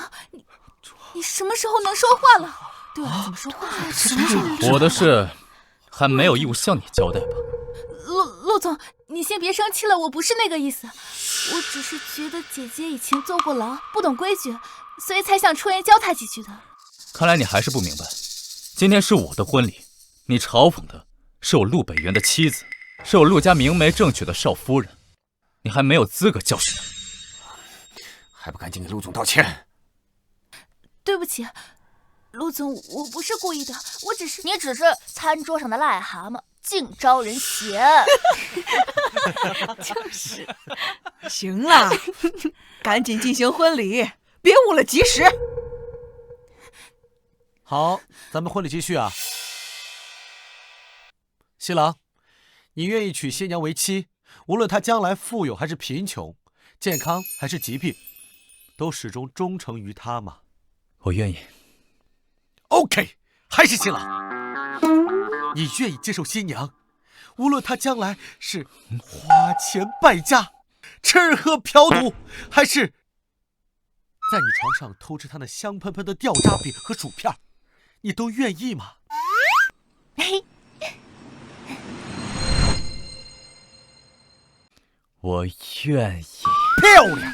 你什么时候能说话了？对我怎么说话？什么时候？我的事还没有义务向你交代吧？陆总，你先别生气了，我不是那个意思，我只是觉得姐姐以前坐过牢，不懂规矩，所以才想出言教她几句的。看来你还是不明白，今天是我的婚礼，你嘲讽的是我陆北元的妻子，是我陆家明媒正娶的少夫人，你还没有资格教训她。还不赶紧给陆总道歉！对不起，陆总，我不是故意的，你只是餐桌上的癞蛤蟆，净招人嫌。就是。行了，赶紧进行婚礼，别误了吉时。好，咱们婚礼继续啊。新郎，你愿意娶新娘为妻，无论她将来富有还是贫穷，健康还是疾病，都始终忠诚于她吗？我愿意。OK， 还是新郎，你愿意接受新娘，无论她将来是花钱败家、吃喝嫖赌，还是在你床上偷吃她那香喷喷的掉渣饼和薯片，你都愿意吗？我愿意。漂亮！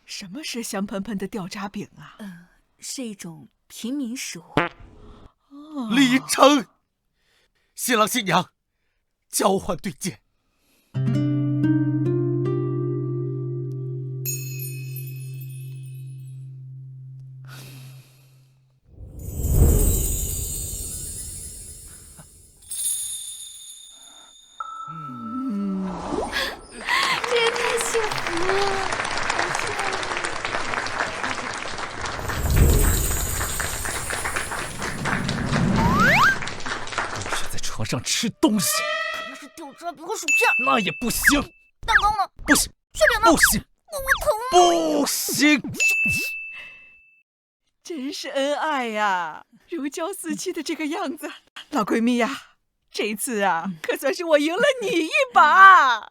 什么是香喷喷的掉渣饼啊？是一种平民食物。礼成，新郎新娘交换对戒。这也太幸福了！不许在床上吃东西。可能是掉渣饼和薯片。那也不行。蛋糕呢？不行。雪饼呢？不行。我疼。不行。真是恩爱呀，如胶似漆的这个样子。老闺蜜呀，这次啊，可算是我赢了你一把。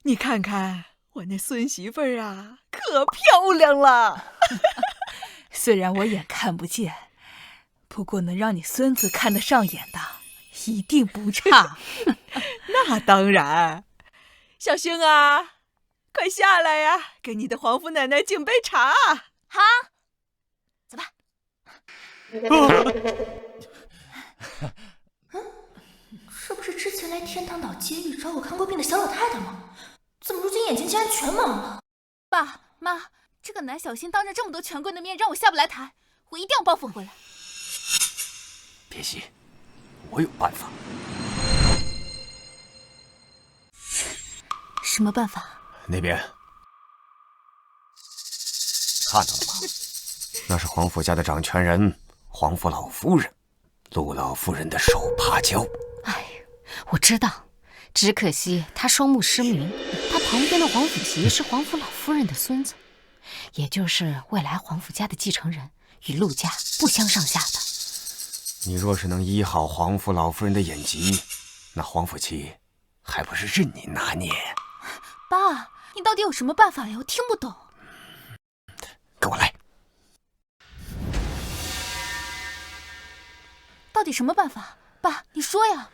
你看看我那孙媳妇儿啊，可漂亮了。虽然我眼看不见，不过能让你孙子看得上眼的，一定不差。那当然。小星啊，快下来呀，给你的皇甫奶奶敬杯茶。好，走吧。这不是之前来天堂岛监狱找我看过病的小老太太吗？怎么如今眼前竟然全盲了？爸妈，这个南小新当着这么多权贵的面让我下不来台，我一定要报复回来。别急，我有办法。什么办法？那边看到了吗？那是皇甫家的掌权人皇甫老夫人，陆老夫人的手帕胶。哎，我知道，只可惜她双目失明。她旁边的皇甫琪是皇甫老夫人的孙子，也就是未来皇甫家的继承人，与陆家不相上下的。你若是能医好皇甫老夫人的眼疾，那皇甫琪还不是任你拿捏？爸，你到底有什么办法呀？我听不懂。跟我来。到底什么办法？爸，你说呀。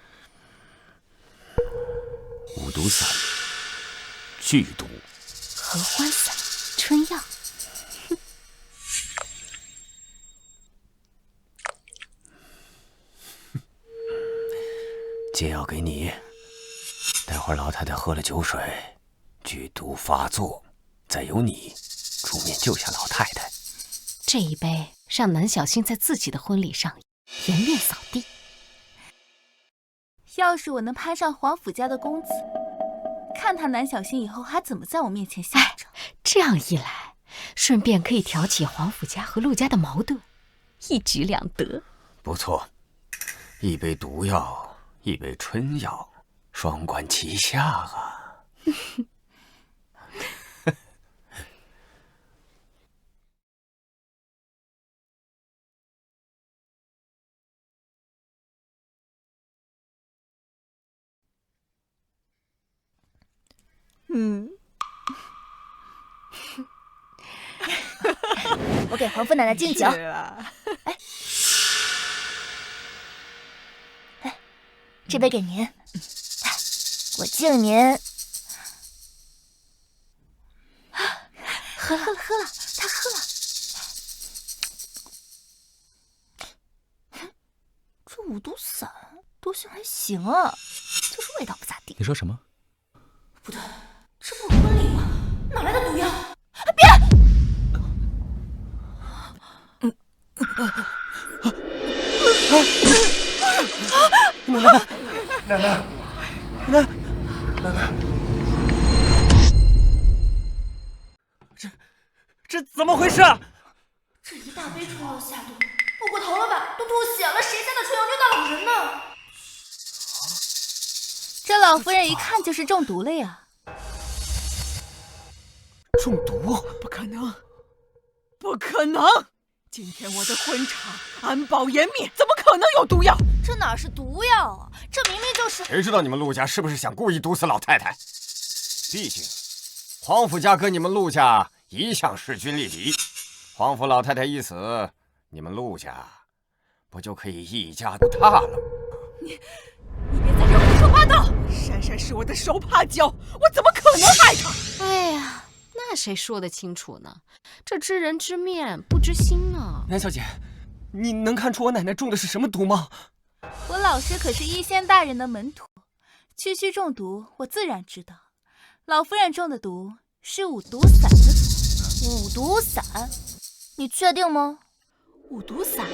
五毒散、剧毒、合欢散、春药。解药给你，待会儿老太太喝了酒水，剧毒发作，再由你出面救下老太太。这一杯让南小新在自己的婚礼上颜面扫地。要是我能攀上皇甫家的公子，看他南小新以后还怎么在我面前吓着。这样一来，顺便可以调解皇甫家和陆家的矛盾，一举两得。不错，一杯毒药，一杯春药，双管齐下啊！我给皇父奶奶敬酒。哎，这杯给您，我敬您。喝了，他喝了。这五毒散毒性还行啊，就是味道不咋地。你说什么？不对，这不是婚礼吗？哪来的毒药？别！奶奶，这怎么回事？这一大杯春药下毒，不过头了吧？都吐血了，谁家的春药虐待老人呢？这老夫人一看就是中毒了呀！中毒？不可能，不可能！今天我的婚场安保严密，怎么可能有毒药？这哪是毒药啊？这明明就是……谁知道你们陆家是不是想故意毒死老太太？毕竟，皇甫家跟你们陆家一向势均力敌，皇甫老太太一死，你们陆家不就可以一家独大了吗？你别在这胡说八道！珊珊是我的手帕胶，我怎么可能害她？哎呀，那谁说得清楚呢？这知人知面不知心啊！南小姐，你能看出我奶奶中的是什么毒吗？我老师可是医仙大人的门徒，区区中毒我自然知道。老夫人中的毒是五毒散的毒。五毒散？你确定吗？五毒散？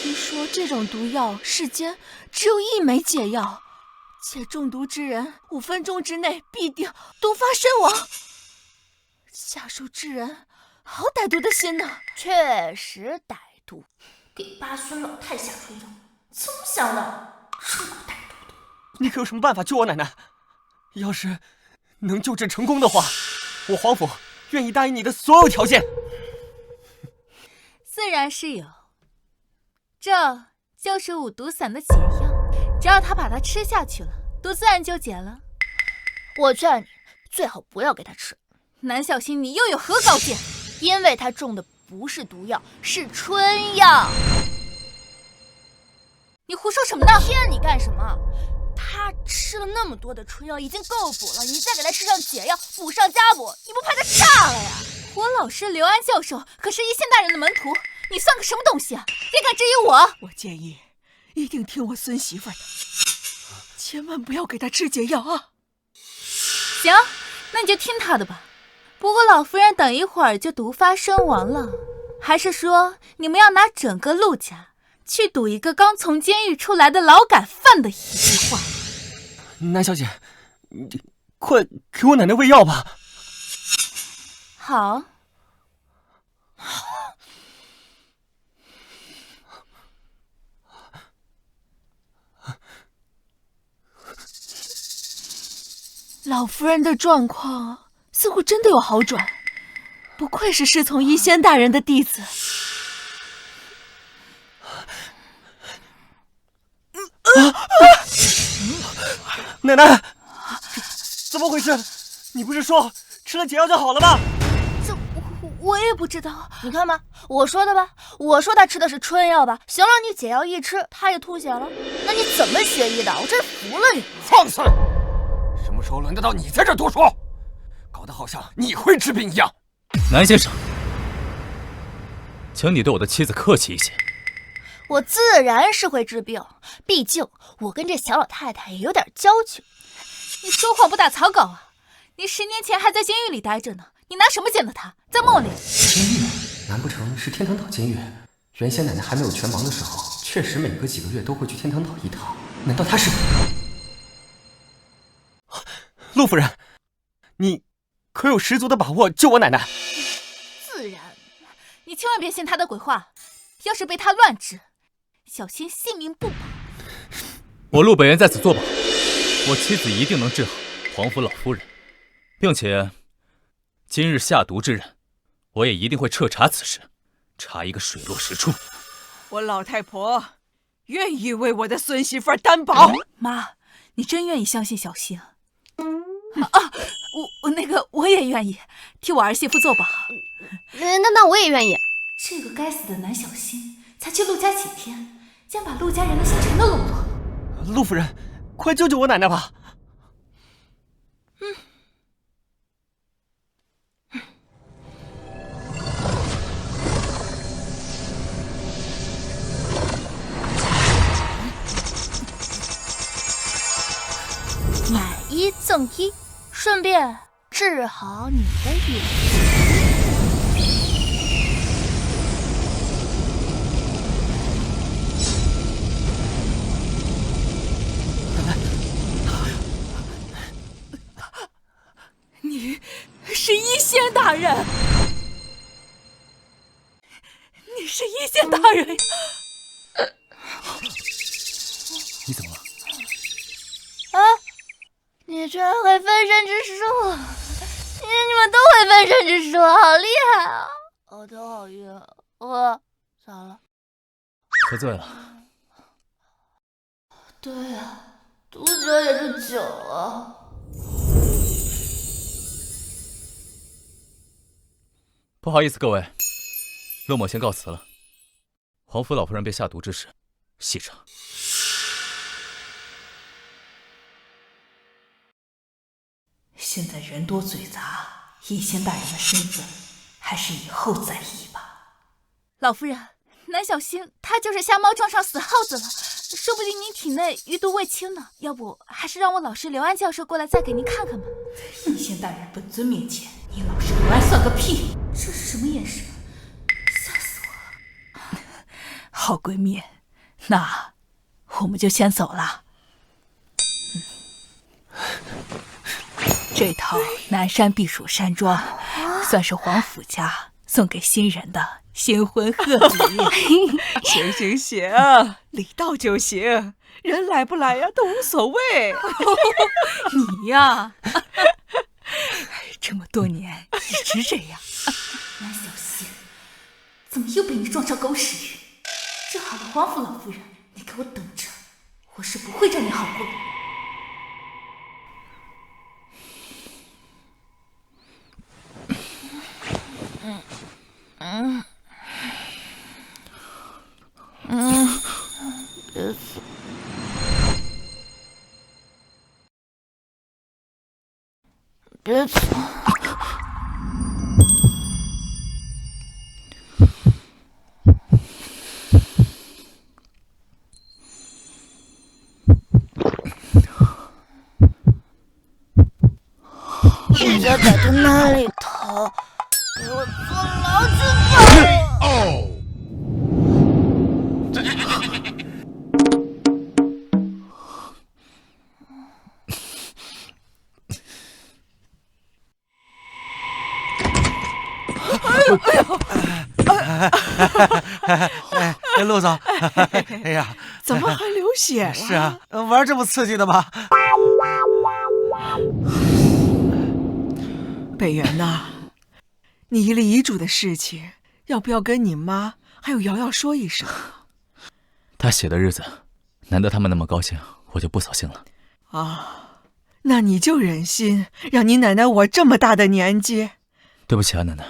听说这种毒药世间只有一枚解药，且中毒之人5分钟之内必定毒发身亡。下手之人好歹毒的心呢！确实歹毒，给八孙老太下春药，怎么想的？这么歹毒的！你可有什么办法救我奶奶？要是能救治成功的话，我皇甫愿意答应你的所有条件。自然是有，这就是五毒散的解药，只要他把它吃下去了，毒自然就解了。我劝你最好不要给他吃。南小心，你又有何高见？因为他中的不是毒药，是春药。你胡说什么呢？骗你干什么？他吃了那么多的春药，已经够补了，你再给他吃上解药，补上加补，你不怕他炸了呀？我老师刘安教授可是医仙大人的门徒，你算个什么东西啊？也敢质疑我？我建议一定听我孙媳妇的，千万不要给他吃解药啊！行，那你就听他的吧。不过老夫人等一会儿就毒发身亡了，还是说你们要拿整个陆家去赌一个刚从监狱出来的劳改犯的一句话？南小姐，你快给我奶奶喂药吧。好。老夫人的状况似乎真的有好转，不愧是师从医仙大人的弟子。奶奶，怎么回事？你不是说吃了解药就好了吗？这我也不知道。你看吧，我说的吧，我说他吃的是春药吧。行了，你解药一吃，他也吐血了。那你怎么学医的？我真服了你！放肆！什么时候轮得到你在这多说？搞得好像你会治病一样。南先生，请你对我的妻子客气一些。我自然是会治病，毕竟我跟这小老太太也有点交情。你说话不打草稿啊！你10年前还在监狱里待着呢，你拿什么见的他？在梦里？监狱？难不成是天堂岛监狱？原先奶奶还没有全亡的时候，确实每隔几个月都会去天堂岛一趟。难道他是？陆夫人，你可有十足的把握救我奶奶？自然，你千万别信他的鬼话，要是被他乱治，小心性命不保。我陆北元在此作保，我妻子一定能治好皇甫老夫人，并且今日下毒之人，我也一定会彻查此事，查一个水落石出。我老太婆愿意为我的孙媳妇担保。妈，你真愿意相信小新？我也愿意替我儿媳妇做保。那我也愿意。这个该死的南小新才去陆家几天，竟把陆家人的心全都笼络了。陆夫人，快救救我奶奶吧！买1赠1，顺便治好你的眼睛。你是一仙大人，你是一仙大人呀！你怎么了？啊！你居然会分身之术！你们都会分身之术，好厉害啊！我头好晕，我咋了？喝醉了。对啊，毒酒也是酒啊。不好意思，各位，陆某先告辞了。皇甫老夫人被下毒之事，细查。现在人多嘴杂，一仙大人的身份还是以后再议吧。老夫人，南小星他就是瞎猫撞上死耗子了，说不定您体内余毒未清呢。要不还是让我老师刘安教授过来再给您看看吧。在一仙大人本尊面前，你老师刘安算个屁！这是什么眼神？吓死我了！好闺蜜，那我们就先走了。这套南山避暑山庄，算是皇甫家送给新人的新婚贺礼。行行行，礼到就行，人来不来呀都无所谓。你呀，这么多年一直这样。南小仙，怎么又被你撞上狗屎运？治好了皇甫老夫人，你给我等着，我是不会让你好过的。别死！别死！人家打的哪里疼？给我坐牢去吧！哎，陆总，哎呀，怎么还流血了？是啊，玩这么刺激的吗？北元呐，你遗了遗嘱的事情，要不要跟你妈还有瑶瑶说一声？他写的日子，难得他们那么高兴，我就不扫兴了。啊，那你就忍心让你奶奶我这么大的年纪？对不起啊，奶奶。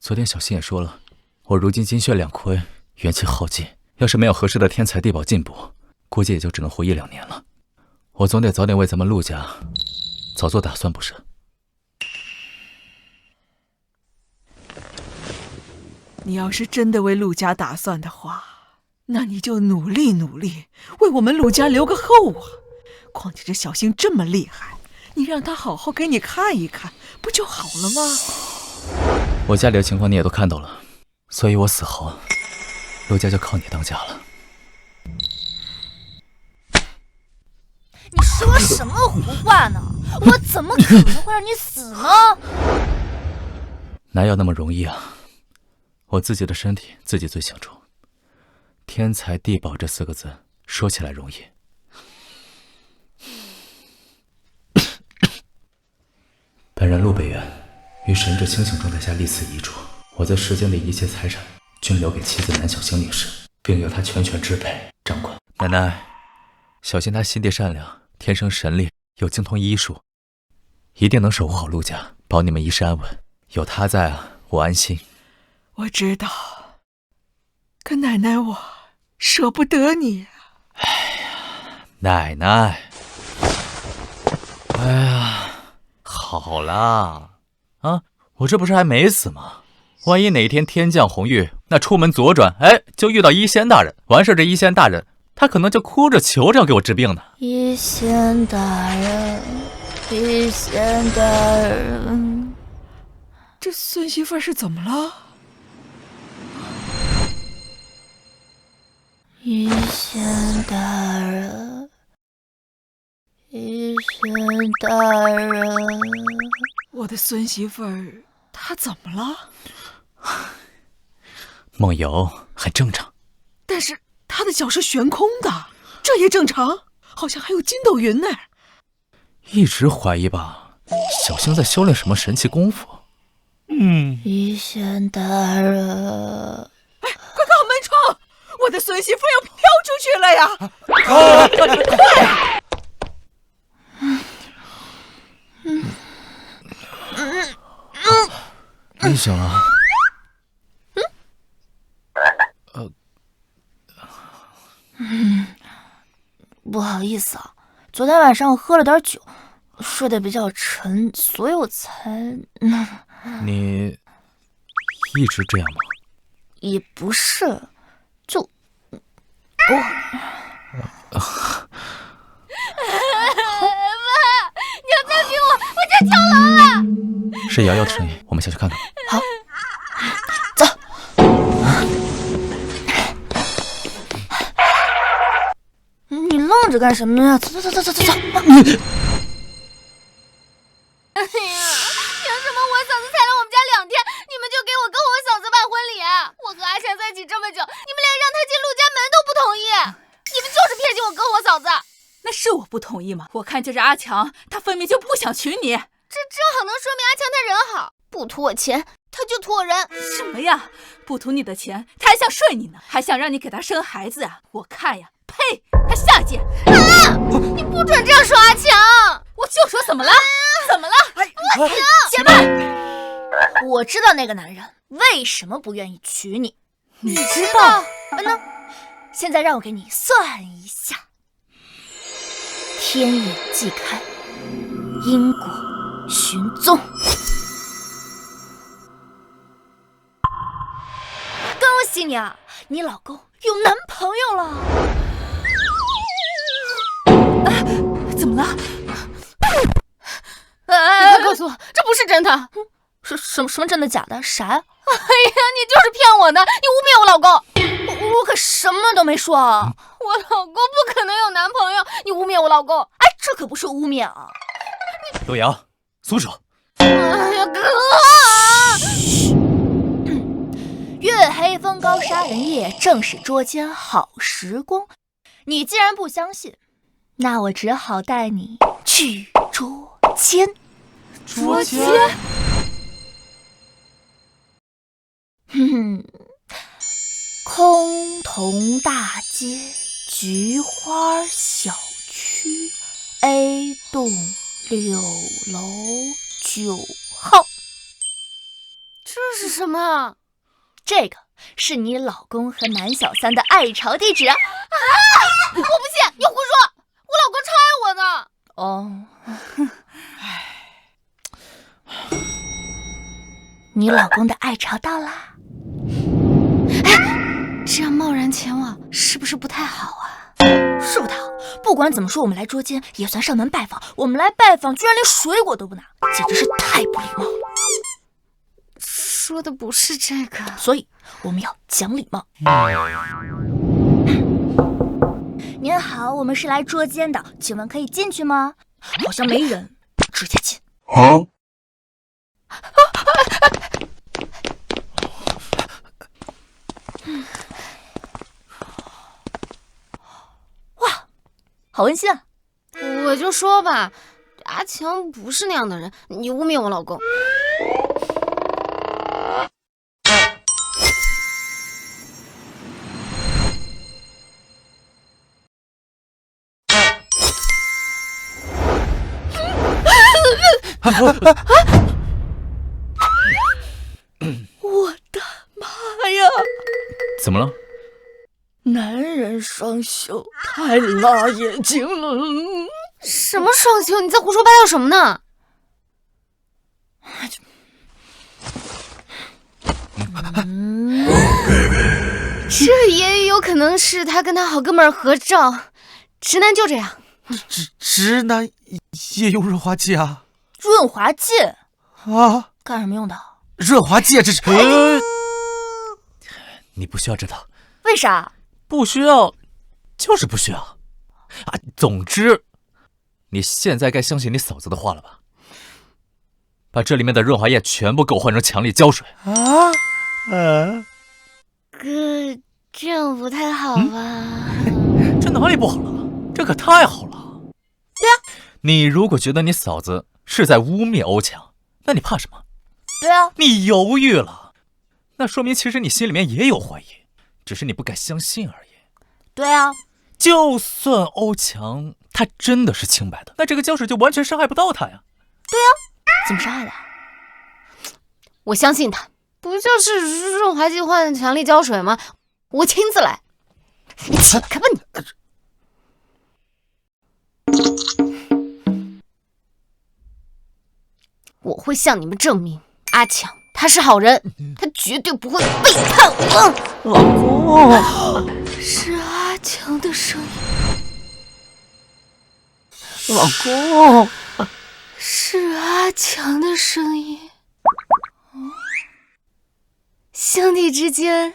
昨天小新也说了，我如今金血两亏，元气耗尽，要是没有合适的天才地宝进补，估计也就只能活1-2年了。我总得早点为咱们陆家早做打算，不是？你要是真的为陆家打算的话，那你就努力努力，为我们陆家留个后啊！况且这小新这么厉害，你让他好好给你看一看，不就好了吗？我家里的情况你也都看到了，所以我死后，陆家就靠你当家了。你说什么胡话呢？我怎么可能会让你死呢？哪有那么容易啊？我自己的身体自己最清楚。天才地宝这4个字说起来容易，本人陆北元于神志清醒状态下立此遗嘱，我在世间的一切财产均留给妻子南小星女士，并由她全权支配掌管。奶奶，小心她心地善良，天生神力，又精通医术，一定能守护好陆家，保你们一世安稳。有她在啊，我安心。我知道，可奶奶我舍不得你。奶奶，哎呀，好啦，啊，我这不是还没死吗？万一哪天天降红玉，那出门左转，哎，就遇到一仙大人，完事这一仙大人他可能就哭着求着要给我治病呢。一仙大人，一仙大人，这孙媳妇是怎么了？一仙大人，一仙大人，我的孙媳妇儿，她怎么了？梦游很正常，但是她的脚是悬空的，这也正常。好像还有筋斗云呢。一直怀疑吧，小星在修炼什么神奇功夫。一仙大人，哎，快开好门窗！我的孙媳妇要飘出去了呀！快！你醒了？不好意思啊，昨天晚上我喝了点酒，睡得比较沉，所以我才……你一直这样吗？也不是，就……爸，你要再逼我就跳楼了。是瑶瑶的声音，我们下去看看。好，走。你愣着干什么呀？走。哎呀，凭什么我嫂子才来我们家2天，你们就给我跟我嫂子办婚礼啊？我和阿强在一起这么久，你们连让他进陆家门都不同意，你们就是偏心我跟我嫂子。那是我不同意吗？我看就是阿强，他分明就不想娶你。这正好能说明阿强他人好，不图我钱，他就图我人。什么呀？不图你的钱，他还想睡你呢，还想让你给他生孩子啊！我看呀，呸！他下贱！啊！你不准这样说阿强！我就说怎么了？怎么了？阿强，姐妹，我知道那个男人为什么不愿意娶你。你知道？那现在让我给你算一下。天眼既开，因果循踪。恭喜你啊，你老公有男朋友了。怎么了？你快告诉我，这不是真的？什么真的假的？啥呀？哎呀，你就是骗我的！你污蔑我老公！我可什么都没说啊！我老公不可能有男朋友！你污蔑我老公！哎，这可不是污蔑啊！陆瑶，松手！哎呀，哥！月黑风高杀人夜，正是捉奸好时光。你既然不相信，那我只好带你去捉奸。捉奸？崆峒大街，菊花小区 ，A 栋6楼9号。这是什么？这个是你老公和南小三的爱巢地址啊！我不信，你胡说！我老公超爱我呢。哦，你老公的爱巢到啦。这样贸然前往是不是不太好啊？是不太好。不管怎么说，我们来捉奸也算上门拜访。我们来拜访，居然连水果都不拿，简直是太不礼貌了。说的不是这个，所以我们要讲礼貌。您好，我们是来捉奸的，请问可以进去吗？好像没人，直接进。哇，好温馨啊！我就说吧，阿强不是那样的人，你污蔑我老公。我的妈呀！怎么了？天双休，太辣眼睛了。什么双休？你在胡说八道什么呢？这也有可能是他跟他好哥们儿合照，直男就这样。直男也用润滑剂啊？润滑剂啊？干什么用的？润滑剂这是？你不需要知道。为啥？不需要，就是不需要。啊，总之，你现在该相信你嫂子的话了吧？把这里面的润滑液全部给我换成强力胶水。啊？哥，这样不太好吧？这哪里不好了？这可太好了。对啊，你如果觉得你嫂子是在污蔑欧强，那你怕什么？对啊，你犹豫了，那说明其实你心里面也有怀疑，只是你不敢相信而已。对啊，就算欧强他真的是清白的，那这个胶水就完全伤害不到他呀。对啊，怎么伤害的？我相信他，不就是润滑剂换强力胶水吗？我亲自来。你起开吧你！我会向你们证明，阿强他是好人，他绝对不会背叛我。老公，是阿强的声音。老公，是阿强的声音。兄弟之间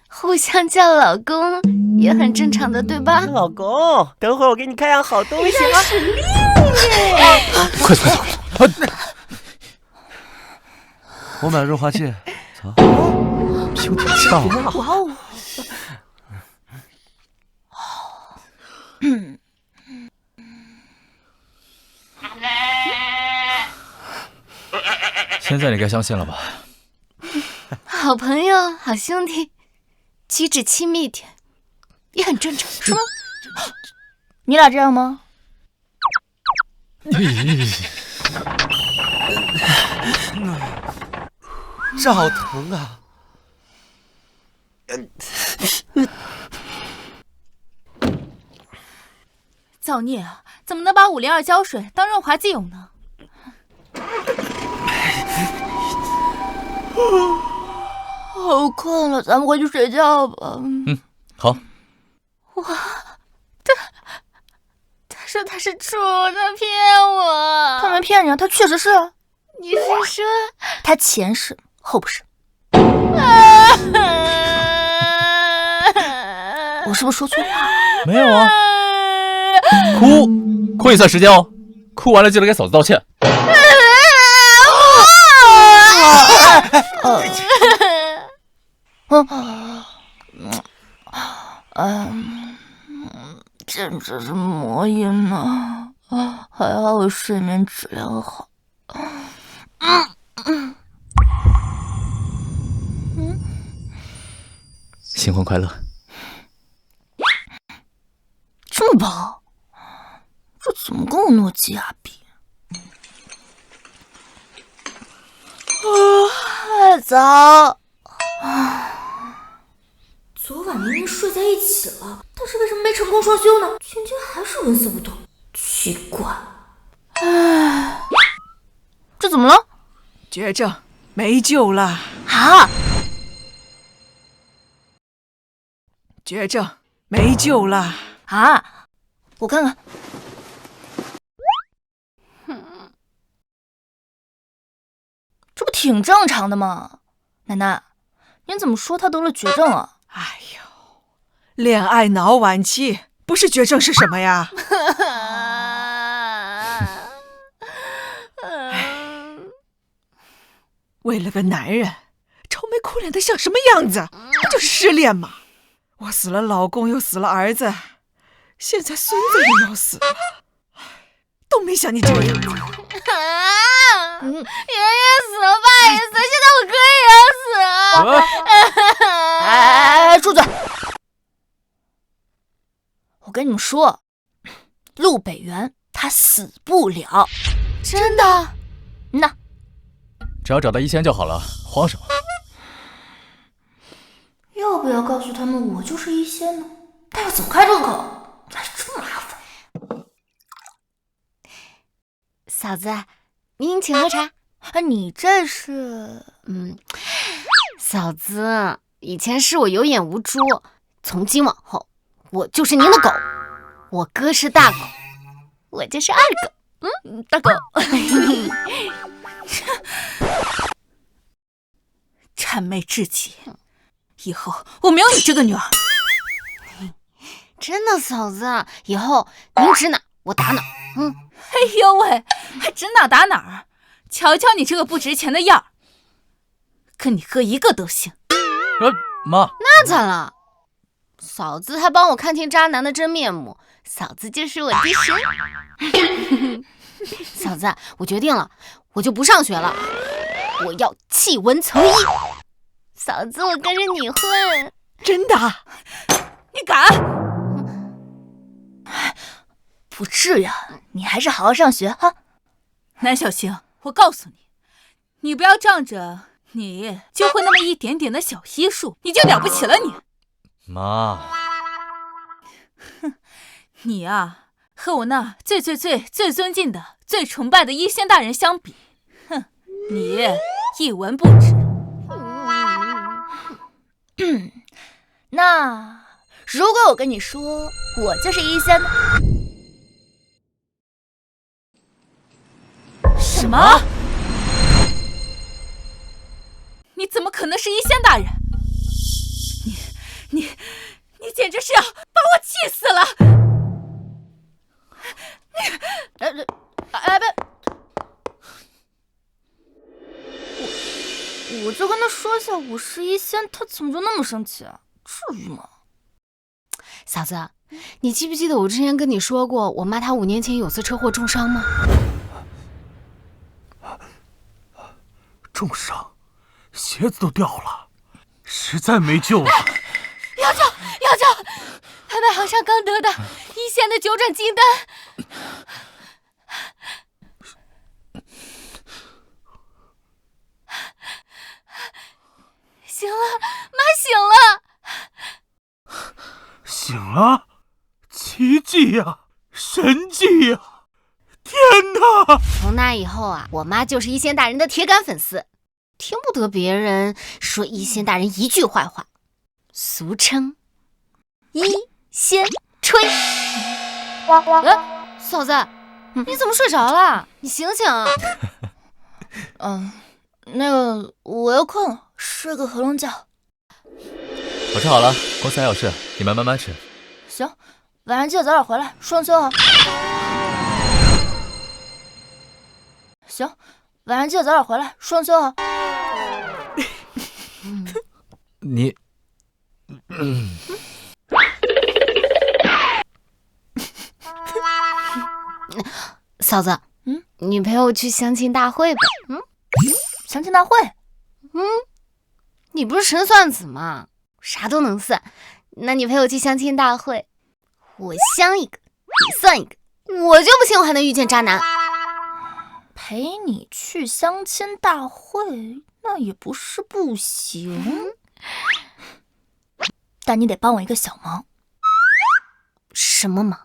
互相叫老公也很正常的，对吧？老公，等会儿我给你看样好东西啊！是丽丽，快走！我买润滑剂，走。有点呛。哇哦！现在你该相信了吧？好朋友、好兄弟，举止亲密点，也很正常，是吗？你俩这样吗？这好疼啊！造孽啊！怎么能把502胶水当润滑剂用呢？好困了，咱们回去睡觉吧。好。哇，他说他是猪，他骗我。他没骗你啊，他确实是。你是说他前世后不是？我是不是说错话？没有啊。哭一算时间哦，哭完了记得给嫂子道歉。简直是魔音呢！还好我睡眠质量好。新婚快乐！这么饱，这怎么跟我诺基亚比？太早。昨晚明明睡在一起了，但是为什么没成功双休呢？今天还是纹丝不动，奇怪。唉，这怎么了？绝症，没救了！啊！绝症，没救了！啊！我看看。这不挺正常的吗？奶奶，您怎么说他得了绝症啊？哎呦，恋爱脑晚期，不是绝症是什么呀？为了个男人，愁眉苦脸的像什么样子？不就是失恋吗？我死了老公，又死了儿子，现在孙子也要死了，都没像你这样。爷爷死了，爸也死了，现在我哥也要死了。哎，住嘴！我跟你们说，陆北元他死不了，真的？那只要找到一仙就好了，慌什么？要不要告诉他们我就是一仙呢？但是怎么开这个口？哎，真麻烦。嫂子，您请喝茶。你这是……嫂子，以前是我有眼无珠，从今往后，我就是您的狗。我哥是大狗，我就是二狗。大狗。谄媚至极，以后我没有你这个女儿。真的，嫂子，以后您指哪我打哪。哎呦喂，还指哪打哪儿？瞧瞧你这个不值钱的样儿，跟你哥一个德行。妈，那咋了？嫂子还帮我看清渣男的真面目，嫂子就是我的神。嫂子，我决定了，我就不上学了，我要弃文从医。嫂子，我跟着你混。真的？你敢？不至于啊，你还是好好上学哈。南小星，我告诉你，你不要仗着你就会那么一点点的小医术，你就了不起了你。妈，你啊，和我那最尊敬的、最崇拜的医仙大人相比，你一文不值。那如果我跟你说，我就是医仙，什么？你怎么可能是医仙大人？你简直是要把我气死了！我就跟他说一下我是医仙，他怎么就那么生气啊？至于吗？嫂子，你记不记得我之前跟你说过，我妈她5年前有次车祸重伤吗？重伤，鞋子都掉了，实在没救了。要救！他们好像刚得的一线的9转金丹。醒了，妈醒了，奇迹呀，神迹呀！天哪！从那以后啊，我妈就是一仙大人的铁杆粉丝，听不得别人说一仙大人一句坏话，俗称一仙吹。嫂子，你怎么睡着了？你醒醒啊！那个我又困了，睡个合拢觉。我吃好了，公司还有事，你们慢慢吃。行，晚上记得早点回来，双休啊。行，晚上记得早点回来，双休啊。你，嫂子，你陪我去相亲大会吧。相亲大会？你不是神算子吗？啥都能算。那你陪我去相亲大会，我相一个，你算一个，我就不信我还能遇见渣男。陪你去相亲大会，那也不是不行，但你得帮我一个小忙。什么忙？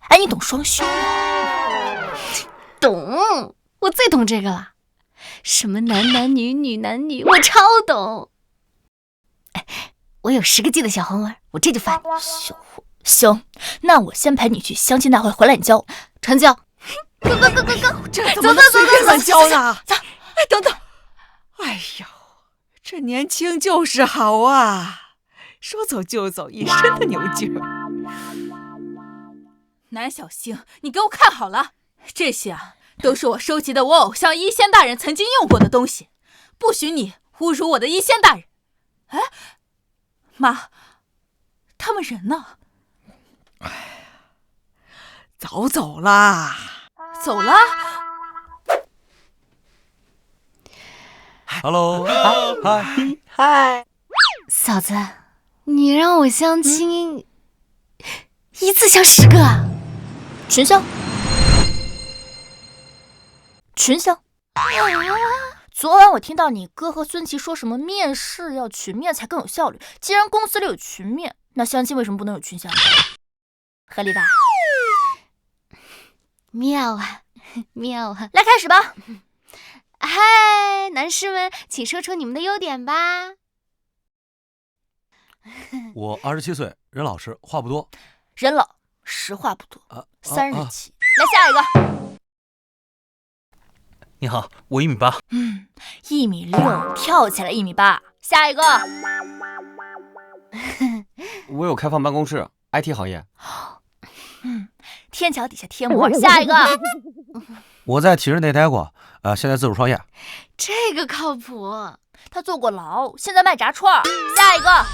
哎，你懂双休吗？懂，我最懂这个了。什么男男女女男女，我超懂。我有10个 G 的小黄文，我这就发你。行，那我先陪你去相亲大会，回来你教我。传教。go，这怎么能随便乱教呢？走，哎，等等，哎呦，这年轻就是好啊，说走就走，一身的牛劲儿。南小星，你给我看好了，这些啊都是我收集的我偶像医仙大人曾经用过的东西，不许你侮辱我的医仙大人。哎，妈，他们人呢？早走啦。走了。Hello， 嗨，嫂子，你让我相亲，一次相10个啊？群相，群相，昨晚我听到你哥和孙琦说什么面试要群面才更有效率。既然公司里有群面，那相亲为什么不能有群相？合理吧？妙啊，妙啊！来，开始吧。嗨，男士们，请说出你们的优点吧。我27岁，人老实，话不多。人老实话不多，30起。来下一个。你好，我1米8。1.6米，跳起来1.8米。下一个。我有开放办公室 ，IT 行业。天桥底下贴膜。下一个。我在体制内待过，现在自主创业。这个靠谱。他坐过牢，现在卖炸串。下一个。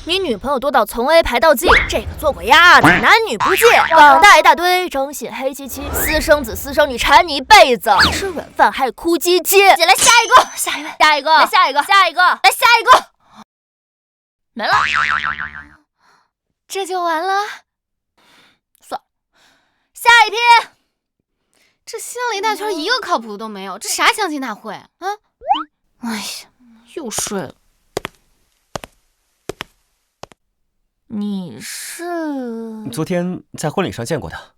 你女朋友多到从 A 排到 G， 这个做过鸭子，男女不戒，网大一大堆，征信黑漆漆，私生子私生女缠你一辈子，吃软饭还哭唧唧。来下一个，下一位，下一个，来下一个，下一个，来下一个，没了，这就完了。算了，下一批。这乡里一大圈一个靠谱的都没有，这啥相亲大会啊？哎呀，又睡了。你是昨天在婚礼上见过的。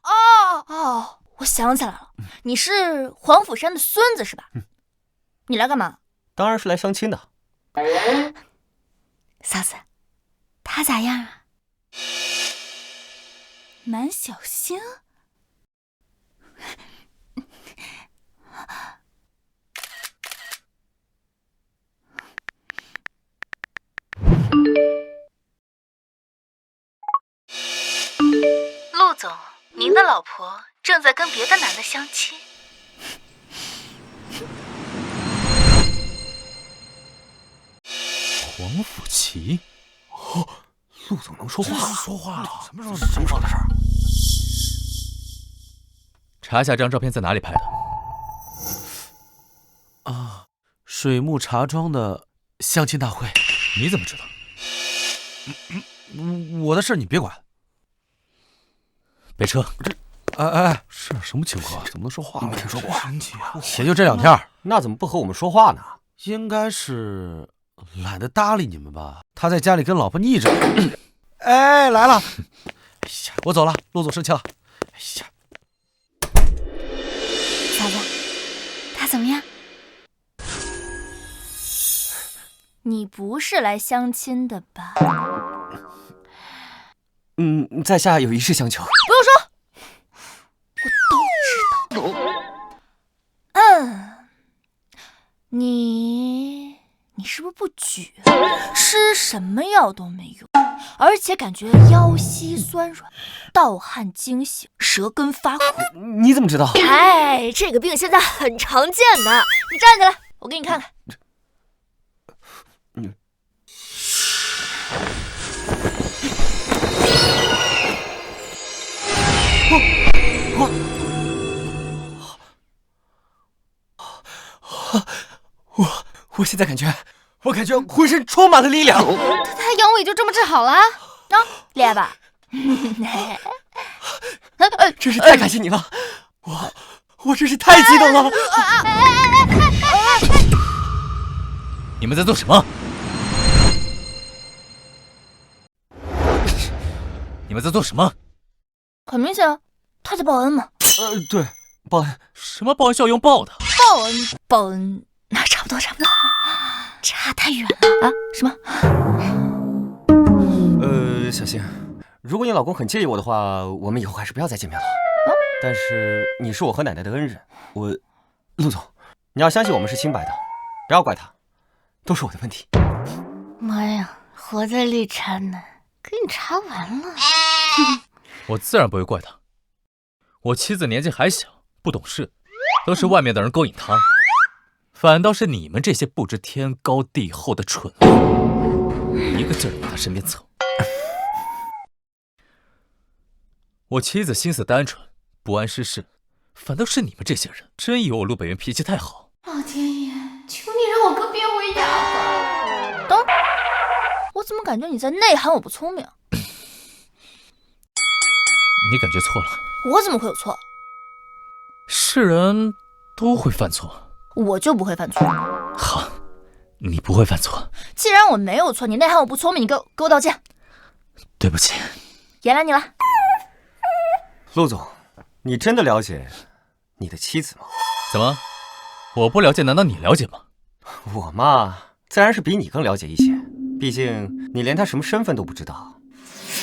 哦，我想起来了，你是黄甫山的孙子是吧？你来干嘛？当然是来相亲的。嫂子，他咋样啊？南小星。陆总，您的老婆正在跟别的男的相亲。黄甫琪，陆总能说话了，说话了，什么时候的事儿？查一下这张照片在哪里拍的？水木茶庄的相亲大会。你怎么知道？我的事你别管。备车。是什么情况？怎么能说话了？没听说过。神奇啊！也就这2天，那怎么不和我们说话呢？应该是懒得搭理你们吧。他在家里跟老婆腻着。哎，来了！哎呀，我走了，陆总生气了。哎呀，嫂子，他怎么样？你不是来相亲的吧？在下有一事相求。不用说，我都知道。你是不是不举？吃什么药都没用，而且感觉腰膝酸软，盗汗惊醒，舌根发苦。你怎么知道？哎，这个病现在很常见的。你站起来，我给你看看。我现在感觉浑身充满了力量。他阳痿就这么治好了？厉害吧？真是太感谢你了，我真是太激动了。你们在做什么？你们在做什么？很明显，他在报恩嘛。对，报恩。什么报恩效用报的？报恩，那差不多，差太远了啊？什么？小星，如果你老公很介意我的话，我们以后还是不要再见面了。但是你是我和奶奶的恩人，陆总，你要相信我们是清白的，不要怪他，都是我的问题。妈呀，活在绿茶呢，给你查完了。我自然不会怪他。我妻子年纪还小，不懂事，都是外面的人勾引她，反倒是你们这些不知天高地厚的蠢物，一个劲儿往她身边凑。我妻子心思单纯，不谙世事，反倒是你们这些人，真以为我陆北元脾气太好。老天爷，求你让我哥变回哑巴！等会儿，我怎么感觉你在内涵我不聪明？你感觉错了。我怎么会有错？是人都会犯错，我就不会犯错。好，你不会犯错。既然我没有错，你内涵我不聪明，你给我道歉。对不起，原谅你了。陆总，你真的了解你的妻子吗？怎么，我不了解，难道你了解吗？我嘛，自然是比你更了解一些，毕竟你连她什么身份都不知道，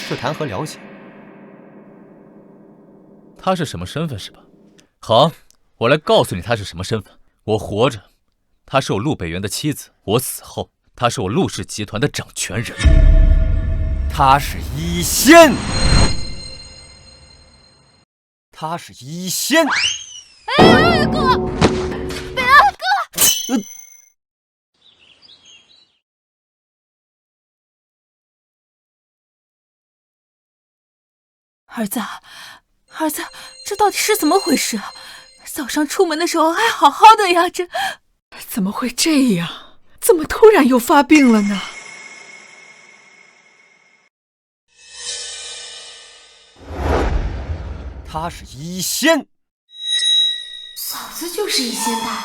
这谈何了解？她是什么身份是吧？好，我来告诉你她是什么身份。我活着，她是我陆北元的妻子；我死后，她是我陆氏集团的掌权人。她是一仙，她是一仙。哎，哥，北元哥。儿子，这到底是怎么回事啊？早上出门的时候还好好的呀，这怎么会这样？怎么突然又发病了呢？她是一仙，嫂子就是一仙大人。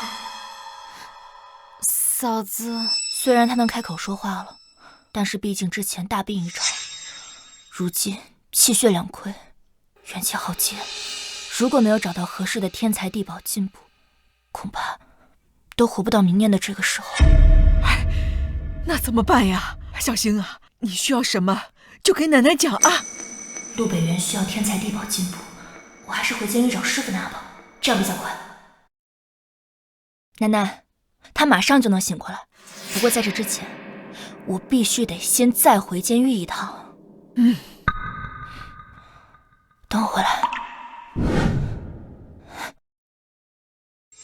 嫂子虽然他能开口说话了，但是毕竟之前大病一场，如今气血两亏，元气耗竭。如果没有找到合适的天才地宝进补，恐怕都活不到明年的这个时候。哎，那怎么办呀？小星啊，你需要什么就给奶奶讲啊。陆北元需要天才地宝进补，我还是回监狱找师傅拿吧，这样比较快。奶奶，他马上就能醒过来，不过在这之前，我必须得先再回监狱一趟。等我回来。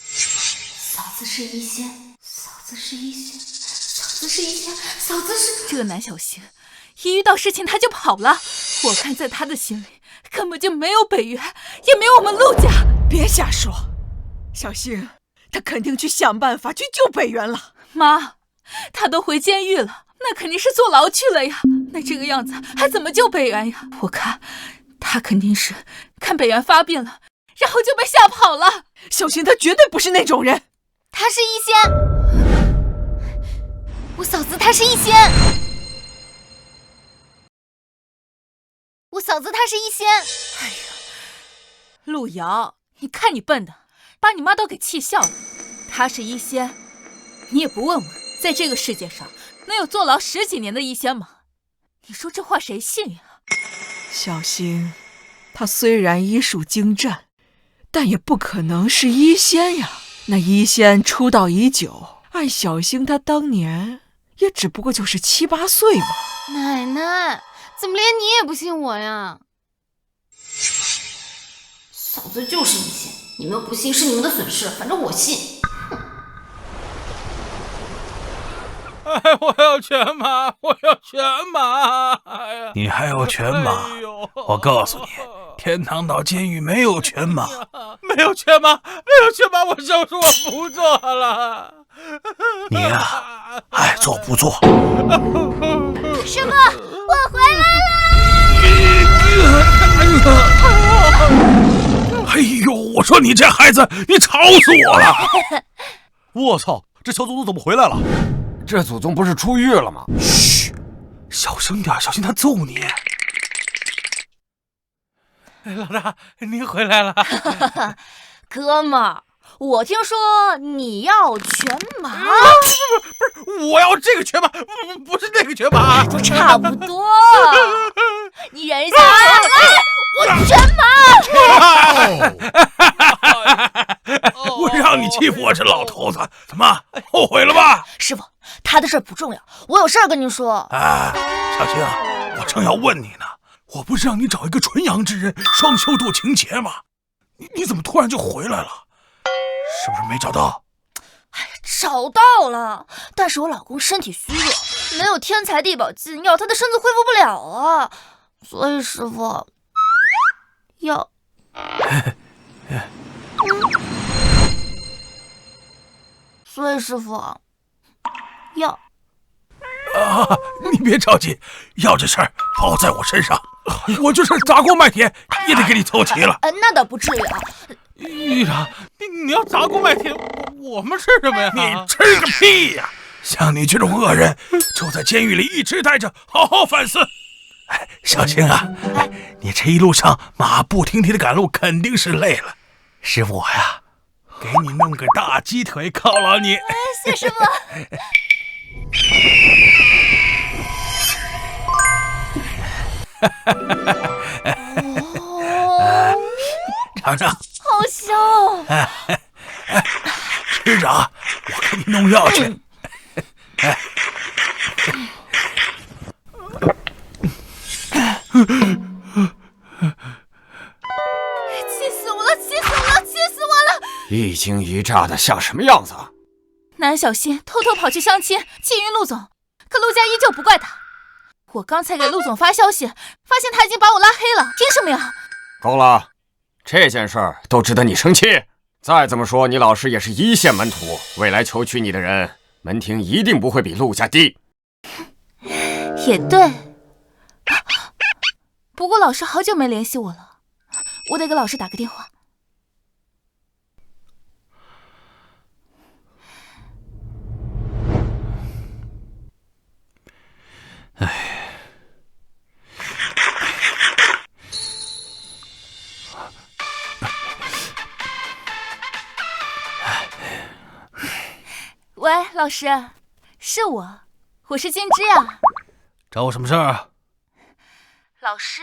嫂子是一仙，嫂子是一仙，嫂子是一仙，嫂子是……这个南小星，一遇到事情他就跑了。我看在他的心里，根本就没有北元，也没有我们陆家。别瞎说，小星，他肯定去想办法去救北元了。妈，他都回监狱了，那肯定是坐牢去了呀。那这个样子还怎么救北元呀？我看他肯定是看北元发病了，然后就被吓跑了。小星他绝对不是那种人。他是一仙，我嫂子她是一仙，我嫂子她是一仙。哎呀，陆瑶，你看你笨的，把你妈都给气笑了。她是一仙，你也不问问，在这个世界上能有坐牢10几年的一仙吗？你说这话谁信呀？小星，他虽然医术精湛，但也不可能是医仙呀。那医仙出道已久，按小星他当年也只不过就是7、8岁嘛。奶奶，怎么连你也不信我呀？嫂子就是一仙，你们不信是你们的损失，反正我信。哎，我要全麻，我要全麻！哎呀，你还要全麻？我告诉你，天堂岛监狱没有全麻，没有全麻，我手术我不做了。你呀，爱做不做。师傅，我回来了！哎呦，我说你这孩子，你吵死我了！我操，这小祖宗怎么回来了？这祖宗不是出狱了吗？嘘，小声点，小心他揍你。老大，您回来了。哥们儿，我听说你要全麻。不是，我要这个全麻，不是那个全麻。都差不多。你忍一下啊！来，我全麻。我让你欺负我这老头子，怎么后悔了吧？师傅，他的事不重要，我有事儿跟您说。啊，小青，我正要问你呢，我不是让你找一个纯阳之人双修度情劫吗？你怎么突然就回来了？是不是没找到？哎呀，找到了，但是我老公身体虚弱，没有天才地宝进药，他的身子恢复不了啊。所以师傅要所以师傅要啊，你别着急，药这事儿包在我身上，我就是砸锅卖铁也得给你凑齐了。那倒不至于啊，狱长，你要砸锅卖铁，我们吃什么呀？你吃个屁呀！像你这种恶人，就在监狱里一直待着，好好反思。哎，小星啊，你这一路上马不停蹄的赶路，肯定是累了。是我呀，给你弄个大鸡腿犒劳你。谢师傅。尝尝，好香！师长，我给你弄药去。气死我了！气死我了！气死我了！一惊一乍的，像什么样子啊？南小新偷偷跑去相亲，气晕陆总，可陆家依旧不怪他。我刚才给陆总发消息，发现他已经把我拉黑了，凭什么呀？够了，这件事儿都值得你生气。再怎么说，你老师也是一线门徒，未来求娶你的人，门庭一定不会比陆家低。也对，不过老师好久没联系我了，我得给老师打个电话。喂，老师，是我是金枝呀。找我什么事儿啊？老师，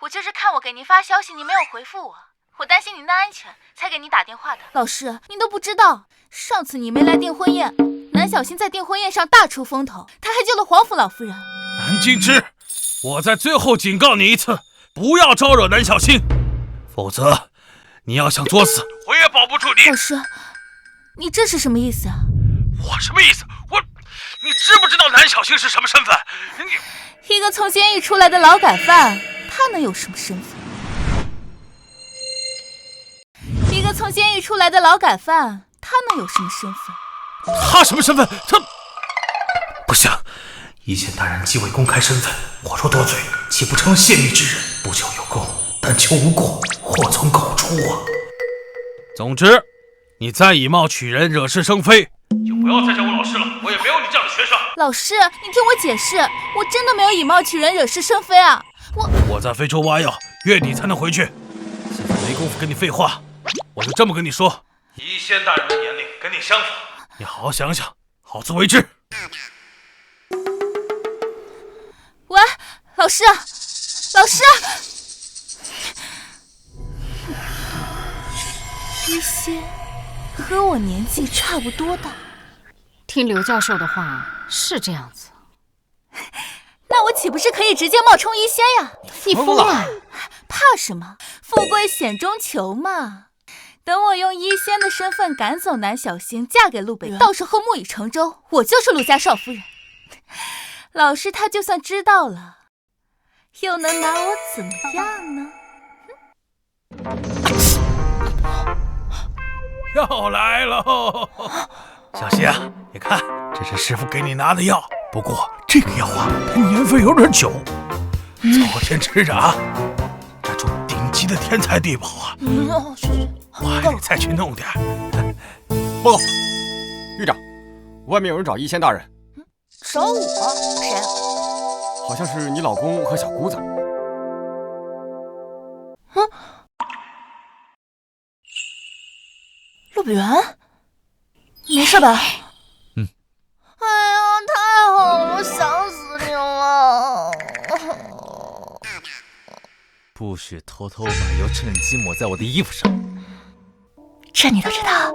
我就是看我给您发消息，您没有回复我担心您的安全，才给您打电话的。老师，您都不知道，上次你没来订婚宴，南小新在订婚宴上大出风头，他还救了皇甫老夫人。南金枝，我在最后警告你一次，不要招惹南小新，否则你要想作死，我也保不住你。老师，你这是什么意思啊？我什么意思？你知不知道南小新是什么身份？一个从监狱出来的劳改犯，他能有什么身份？一个从监狱出来的劳改犯，他能有什么身份？他什么身份？他不行，一线大人既未公开身份，我若多嘴，岂不成了泄密之人？不求有功，但求无过，祸从口出啊！总之，你再以貌取人，惹是生非，就不要再叫我老师了，我也没有你这样的学生。老师，你听我解释，我真的没有以貌取人，惹是生非啊！我在非洲挖药，月底才能回去，现在没工夫跟你废话，我就这么跟你说，一仙大人的年龄跟你相仿，你好好想想，好自为之。喂，老师，老师，一仙和我年纪差不多大。听刘教授的话是这样子，那我岂不是可以直接冒充一仙呀？你疯了？怕什么？富贵险中求嘛。等我用一仙的身份赶走南小星，嫁给陆北，到时候木已成舟，我就是陆家少夫人。老师他就算知道了，又能拿我怎么样呢？又来喽！小希啊，你看，这是师傅给你拿的药，不过这个药啊，它年份有点久，昨天吃着啊，这种顶级的天才地宝啊，我还得再去弄点。报告，狱长，外面有人找一仙大人。找我？谁啊？好像是你老公和小姑子。陆北元，没事吧？哎呀，太好了，想死你了！不许偷偷把油趁机抹在我的衣服上。这你都知道？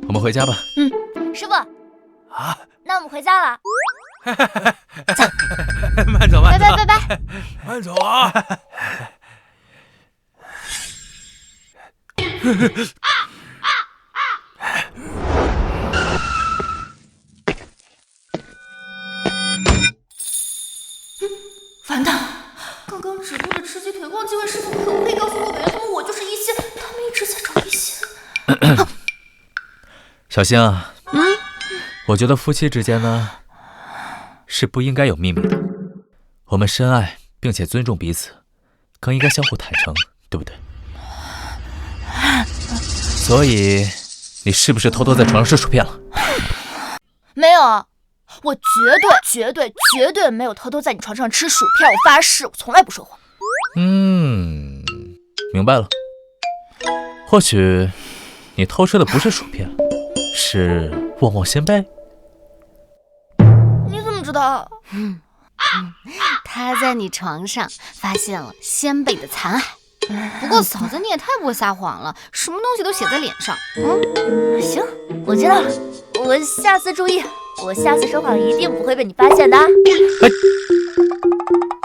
我们回家吧。师傅。啊？那我们回家了。慢走，慢走，拜拜，慢走啊！完蛋！刚刚直播的吃鸡腿忘记问师傅可不可以告诉陆北元他们我就是一仙，他们一直在找一仙。小星啊，我觉得夫妻之间呢，是不应该有秘密的。我们深爱并且尊重彼此，更应该相互坦诚，对不对？所以，你是不是偷偷在床上吃薯片了？没有，我绝对没有偷偷在你床上吃薯片，我发誓，我从来不说谎。明白了。或许你偷吃的不是薯片，是旺旺仙贝。你怎么知道？他在你床上发现了仙贝的残骸。不过嫂子，你也太不会撒谎了，什么东西都写在脸上。行，我知道了，我下次注意，我下次说谎一定不会被你发现的。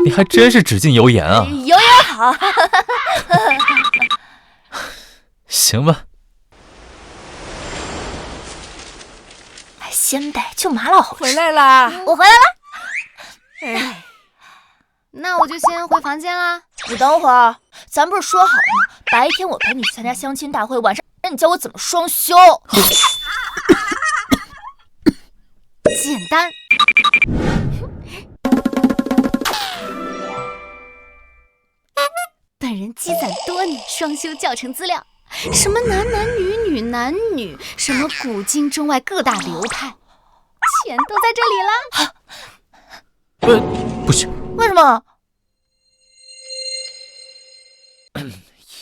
你还真是只进油盐啊！油盐好。行吧。仙贝就马老回来啦！我回来了。哎，那我就先回房间啦。你等会儿，咱不是说好了吗？白天我陪你去参加相亲大会，晚上你教我怎么双休。简单。本人积攒多年双修教程资料，什么男男女女男女，什么古今中外各大流派，全都在这里了。不行。为什么？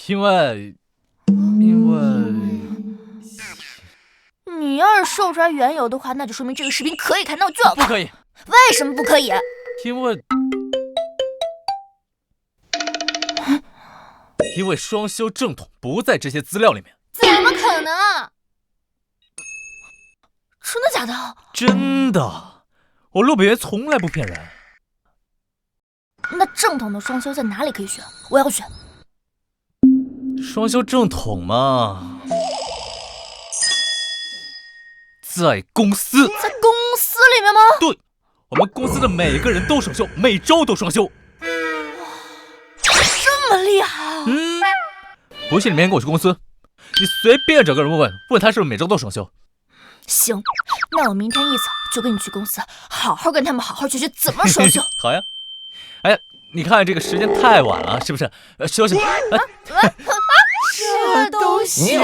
因为你要是说不出来缘由的话，那就说明这个视频可以看，那我就要看。不可以。为什么不可以？因为双修正统不在这些资料里面。怎么可能？真的假的？真的，我陆北元从来不骗人。那正统的双修在哪里可以学？我要学。双修正统嘛，在公司。在公司里面吗？对，我们公司的每个人都双修，每周都双修。这么厉害啊！不信你明天跟我去公司，你随便找个人问他是不是每周都双休。行，那我明天一早就跟你去公司，好好跟他们好好学学怎么双休。好呀。哎呀，你看这个时间太晚了，是不是？休息吧。这都行？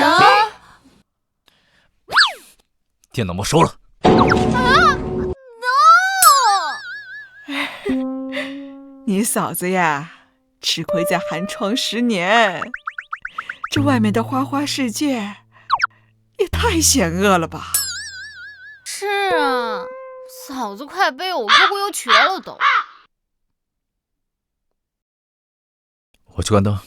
电脑没收了。no！ 你嫂子呀，吃亏在寒窗10年，这外面的花花世界也太险恶了吧？是啊，嫂子快被我哥哥又瘸了都。我去关灯。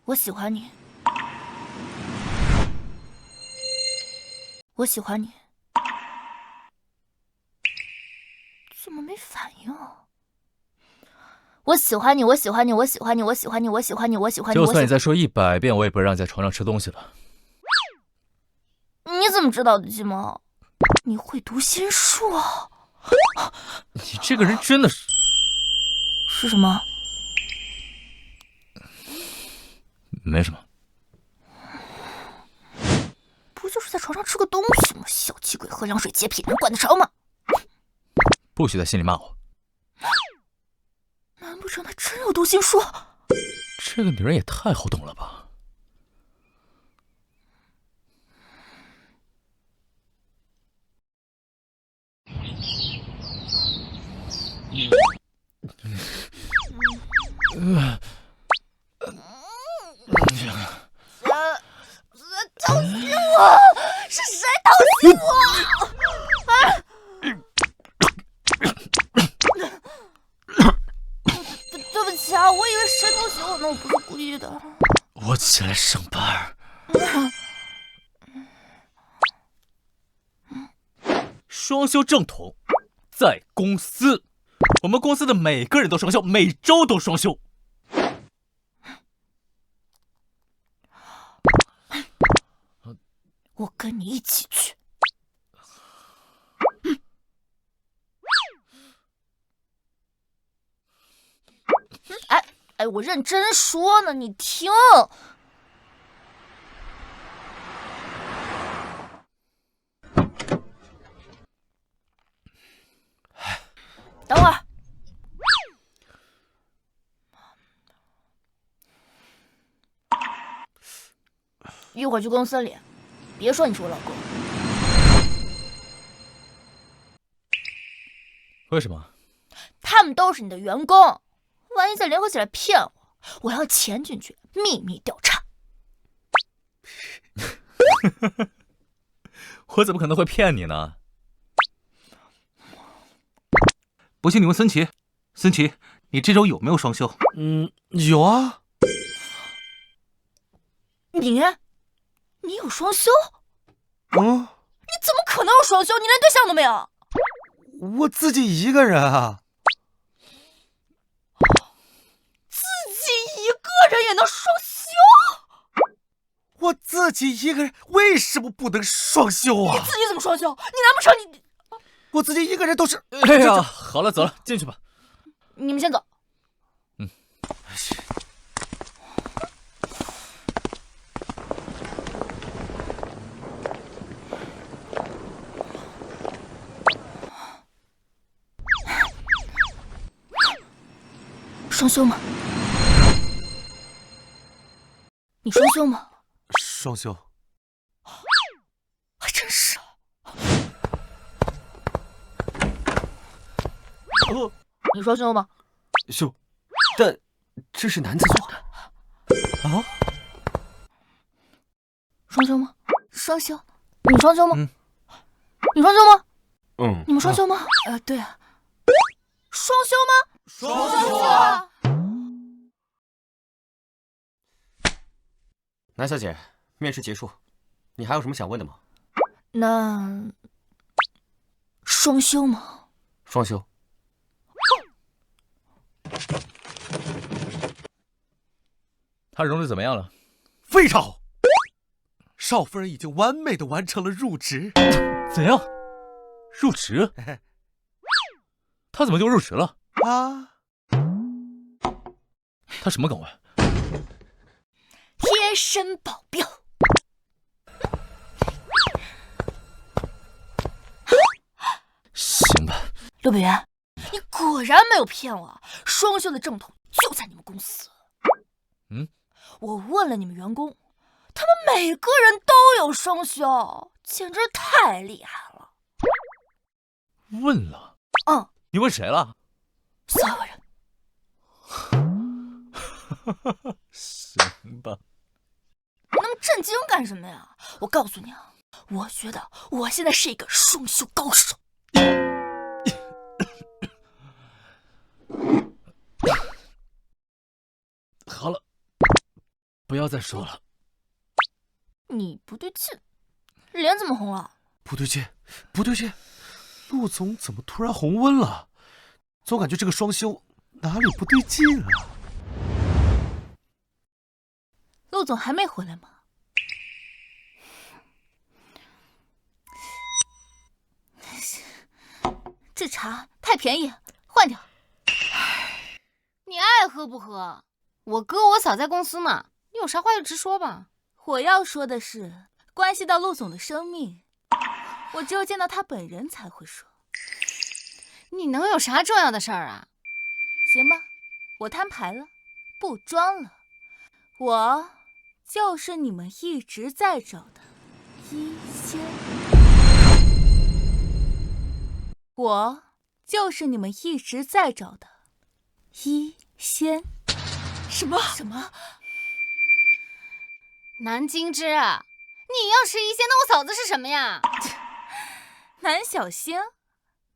我喜欢你，我喜欢你，怎么没反应？我喜欢你，我喜欢你，我喜欢你，我喜欢你，我喜欢你，我喜欢你。就算你再说100遍，我也不会让你在床上吃东西了。你怎么知道的，鸡毛？你会读心术啊？你这个人真的是……是什么？没什么。不就是在床上吃个东西吗？小气鬼，喝凉水洁癖，能管得着吗？不许在心里骂我。难不成他真有读心术？这个女人也太好懂了吧！偷袭我！是谁偷袭我？对不起啊，我以为谁偷袭我呢，我不是故意的。我起来上班。双休正统，在公司，我们公司的每个人都双休，每周都双休。我跟你一起去。哎，我认真说呢，你听。一会儿去公司里，别说你是我老公。为什么？他们都是你的员工，万一再联合起来骗我，我要潜进去秘密调查。我怎么可能会骗你呢？不信你问森奇，森奇，你这周有没有双休？有啊。你有双休？嗯，你怎么可能有双休？你连对象都没有？我自己一个人啊。自己一个人也能双休？我自己一个人为什么不能双休啊？你自己怎么双休？你难不成你？我自己一个人都是……哎呀，好了，走了，进去吧。你们先走。双休吗？你双休吗？双休。还真是。你双休吗？休，但这是男子做的。啊？双休吗？双休。你双休吗？你双休吗？你们双休吗？对啊。双休吗？双休啊！南小姐，面试结束，你还有什么想问的吗？那双休吗？双休。他融的怎么样了？非常好，少夫人已经完美的完成了入职。怎样？入职？他怎么就入职了？啊？他什么岗位？贴身保镖。行吧。陆北元，你果然没有骗我，双休的正统就在你们公司。我问了你们员工，他们每个人都有双休，简直太厉害了。问了？你问谁了？所有人。行吧。你那么震惊干什么呀？我告诉你啊，我觉得我现在是一个双休高手。好了，不要再说了。你不对劲，脸怎么红了？不对劲，不对劲，陆总怎么突然红温了？总感觉这个双休哪里不对劲啊？陆总还没回来吗？这茶太便宜，换掉。你爱喝不喝？我哥我嫂在公司呢，你有啥话就直说吧。我要说的是，关系到陆总的生命，我只有见到他本人才会说。你能有啥重要的事儿啊？行吧，我摊牌了，不装了，我就是你们一直在找的一仙。我就是你们一直在找的一仙。什么？南京之，你要是一仙，那我嫂子是什么呀？南小星，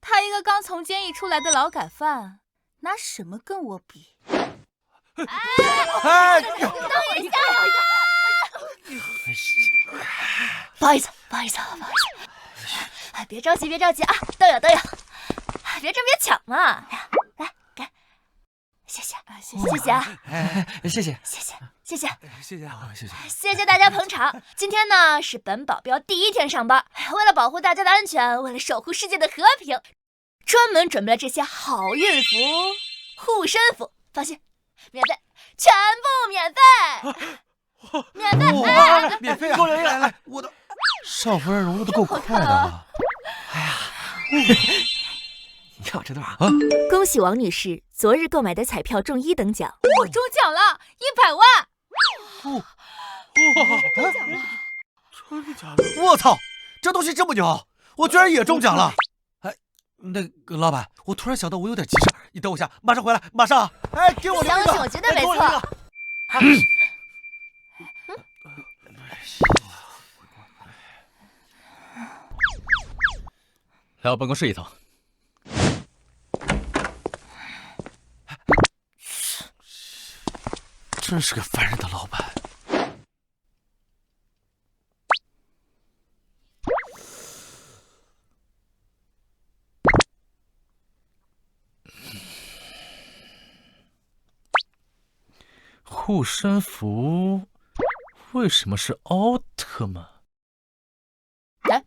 他一个刚从监狱出来的劳改犯，拿什么跟我比？等一下！不好意思，哎，别着急啊，都有，别争别抢嘛！哎呀，来给，谢谢啊！谢谢大家捧场。今天呢是本保镖第1天上班，为了保护大家的安全，为了守护世界的和平，专门准备了这些好运符、护身符。放心，免费，全部免费，免费啊！来，我的少夫人融入的够快的了。哎呀，你看我这段啊！恭喜王女士，昨日购买的彩票中1等奖，我中奖了100万！中奖了！真的假的？我操，这东西这么牛，我居然也中奖了！哎，那个老板，我突然想到我有点急事，你等我一下，马上回来，马上！哎，给我留一个，相信我绝对没错。来我办公室一趟。真是个烦人的老板。护身符为什么是奥特曼？来，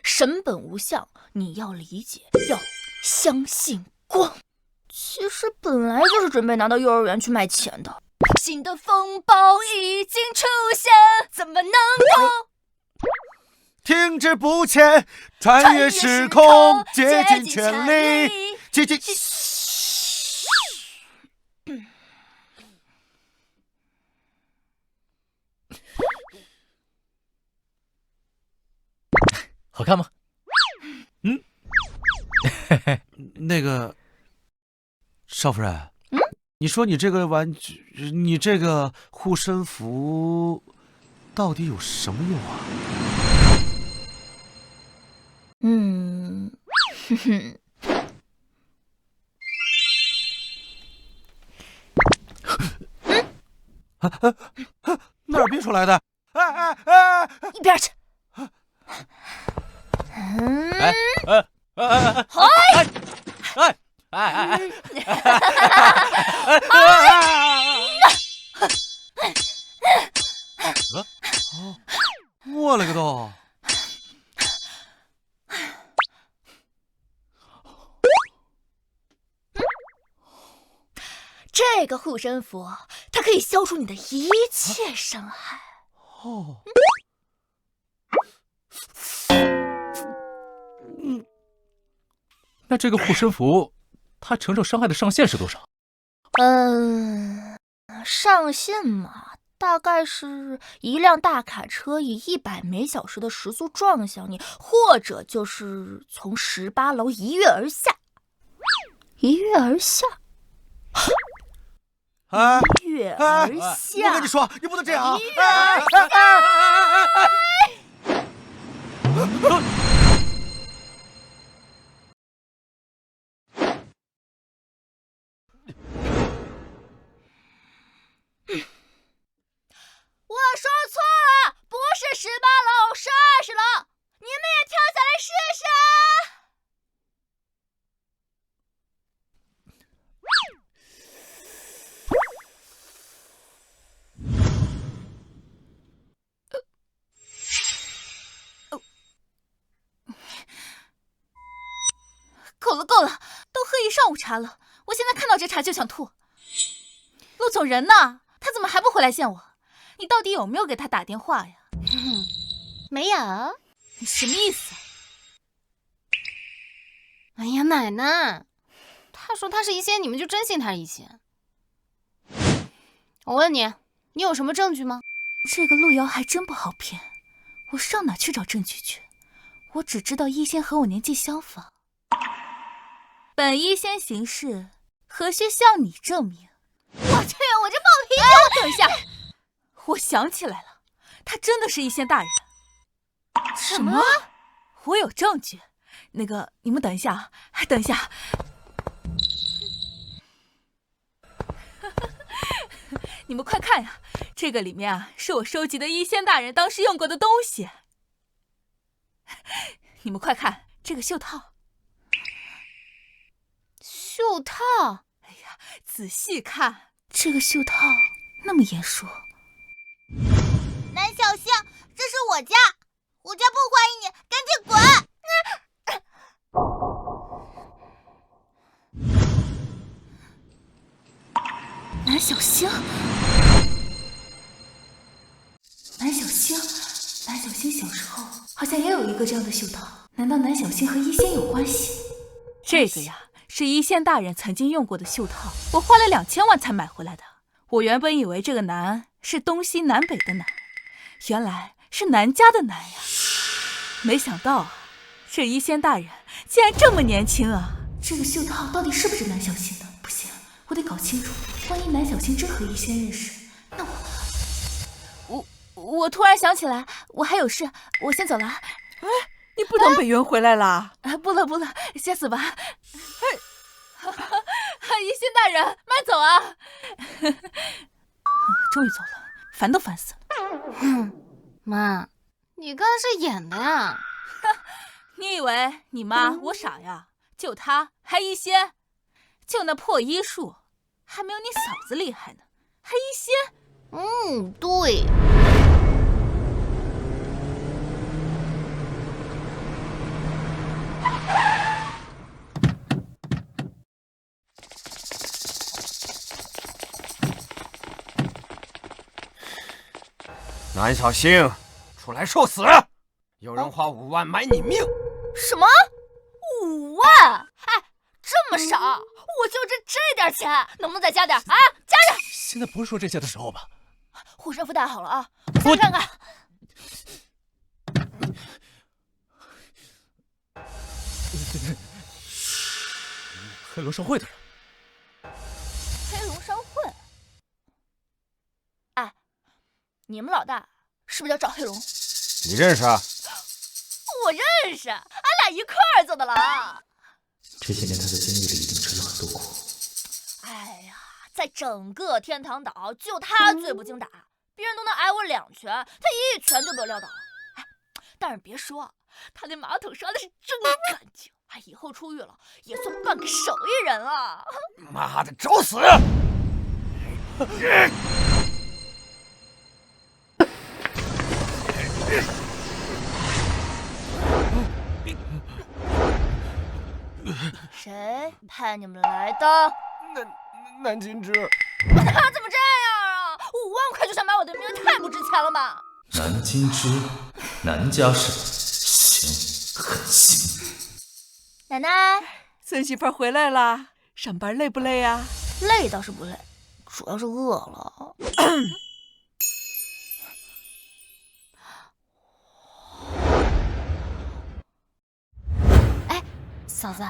神本无相，你要理解，要相信光。其实本来就是准备拿到幼儿园去卖钱的。新的风暴已经出现，怎么能够停滞不前，穿越时空，竭尽全力，竭尽。好看吗？嗯，那个少夫人，你说你这个玩具，你这个护身符到底有什么用啊？哼哼。哪儿憋出来的？一边去！我勒个洞！这个护身符，它可以消除你的一切伤害。哦。那这个护身符，它承受伤害的上限是多少？上限嘛，大概是一辆大卡车以100每小时的时速撞向你，或者就是从18楼一跃而下。一跃而下？一跃而下！我跟你说，你不能这样啊！一跃而下！我说错了，不是18楼，是20楼，你们也跳下来试试。够了够了，都喝一上午茶了，我现在看到这茶就想吐。陆总人呢？他怎么还不回来见我？你到底有没有给他打电话呀？没有。你什么意思？哎呀，奶奶，他说他是一仙，你们就真信他是一仙？我问你，你有什么证据吗？这个路遥还真不好骗，我上哪去找证据去？我只知道一仙和我年纪相仿。本一仙行事，何须向你证明？我去，我这暴脾气！等一下，我想起来了，他真的是一仙大人。什么？我有证据。那个，你们等一下，等一下。你们快看呀，这个里面啊，是我收集的一仙大人当时用过的东西。你们快看，这个袖套。袖套？哎呀，仔细看，这个袖套那么眼熟。南小星，这是我家，我家不欢迎你，赶紧滚！南小星，南小星，南小星小时候好像也有一个这样的袖套，难道南小星和一仙有关系？这个呀，是一仙大人曾经用过的袖套，我花了2000万才买回来的。我原本以为这个男是东西南北的南，原来是南家的南呀！没想到啊，这一仙大人竟然这么年轻啊！这个袖套到底是不是南小星的？不行，我得搞清楚。万一南小星真和一仙认识，那我突然想起来，我还有事，我先走了。哎，你不等北元回来啦？不了，先死吧！一仙大人，慢走啊！终于走了，烦都烦死了。妈，你刚才是演的呀？你以为你妈我傻呀？就她还一仙，就那破医术，还没有你嫂子厉害呢，还一仙。对。南小星，出来受死！有人花5万买你命。什么？5万？哎，这么少？我就挣这点钱，能不能再加点啊？加点！现在不是说这些的时候吧？护身符带好了啊，我先看看。黑龙商会的人。黑龙商会？哎，你们老大是不是叫赵黑龙？你认识啊？我认识，俺俩一块儿坐的牢。这些年他在监狱里一定吃了很多苦。哎呀，在整个天堂岛就他最不经打，别人都能挨我2拳，他1拳就被我撂倒了。哎，但是别说，他那马桶刷的是真干净，哎，以后出狱了也算半个手艺人了。妈的，找死！谁派你们来的？南金枝。他怎么这样啊？5万块就想买我的命，太不值钱了吧？南金枝，南家是行，很行。奶奶，孙媳妇回来啦，上班累不累啊？累倒是不累，主要是饿了。哎，嫂子，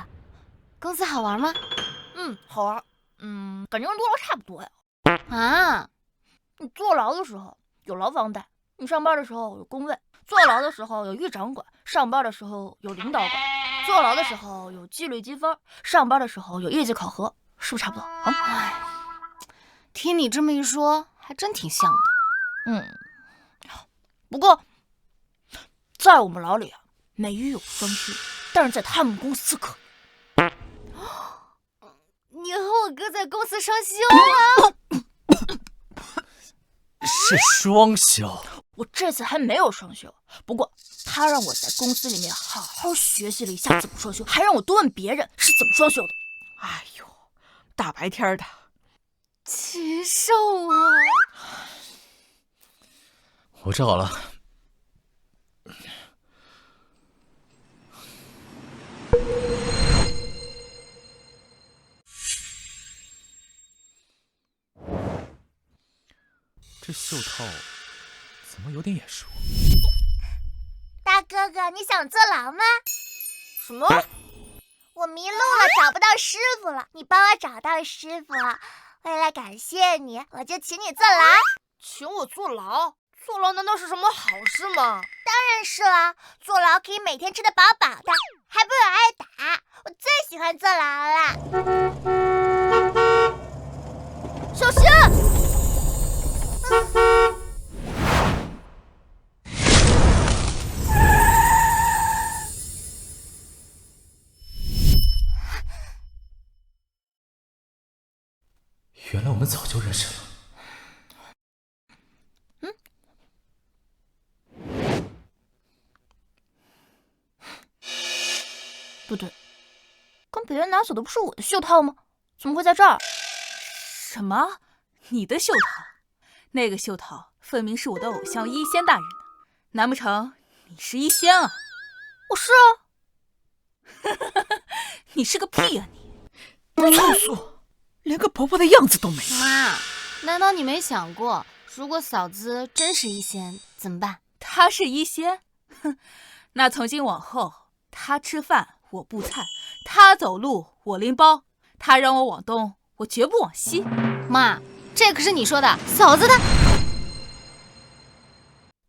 公司好玩吗？好玩。感觉跟坐牢差不多呀。啊，你坐牢的时候有牢房贷，你上班的时候有工位，坐牢的时候有狱长管，上班的时候有领导管，坐牢的时候有纪律积分，上班的时候有业绩考核，是不是差不多啊？哎，听你这么一说，还真挺像的。不过在我们牢里啊，美玉有双休，但是在他们公司可以。你和我哥在公司双休啊？是双休。我这次还没有双休，不过他让我在公司里面好好学习了一下怎么双休，还让我多问别人是怎么双休的。哎呦，大白天的，禽兽啊！我治好了。这袖套怎么有点眼熟？大哥哥，你想坐牢吗？什么？我迷路了，找不到师傅了，你帮我找到师傅了。为了感谢你，我就请你坐牢。请我坐牢？坐牢难道是什么好事吗？当然是了，坐牢可以每天吃得饱饱的，还不用挨打。我最喜欢坐牢了。小心！原来我们早就认识了。不对，刚北元拿走的不是我的袖套吗？怎么会在这儿？什么？你的袖套？那个袖套分明是我的偶像一仙大人的，难不成你是一仙啊？我是啊。你是个屁啊你！粗俗，连个婆婆的样子都没有。妈，难道你没想过，如果嫂子真是一仙，怎么办？她是一仙？哼，那从今往后，她吃饭我布菜，她走路我拎包，她让我往东，我绝不往西。妈，这可是你说的，嫂子她……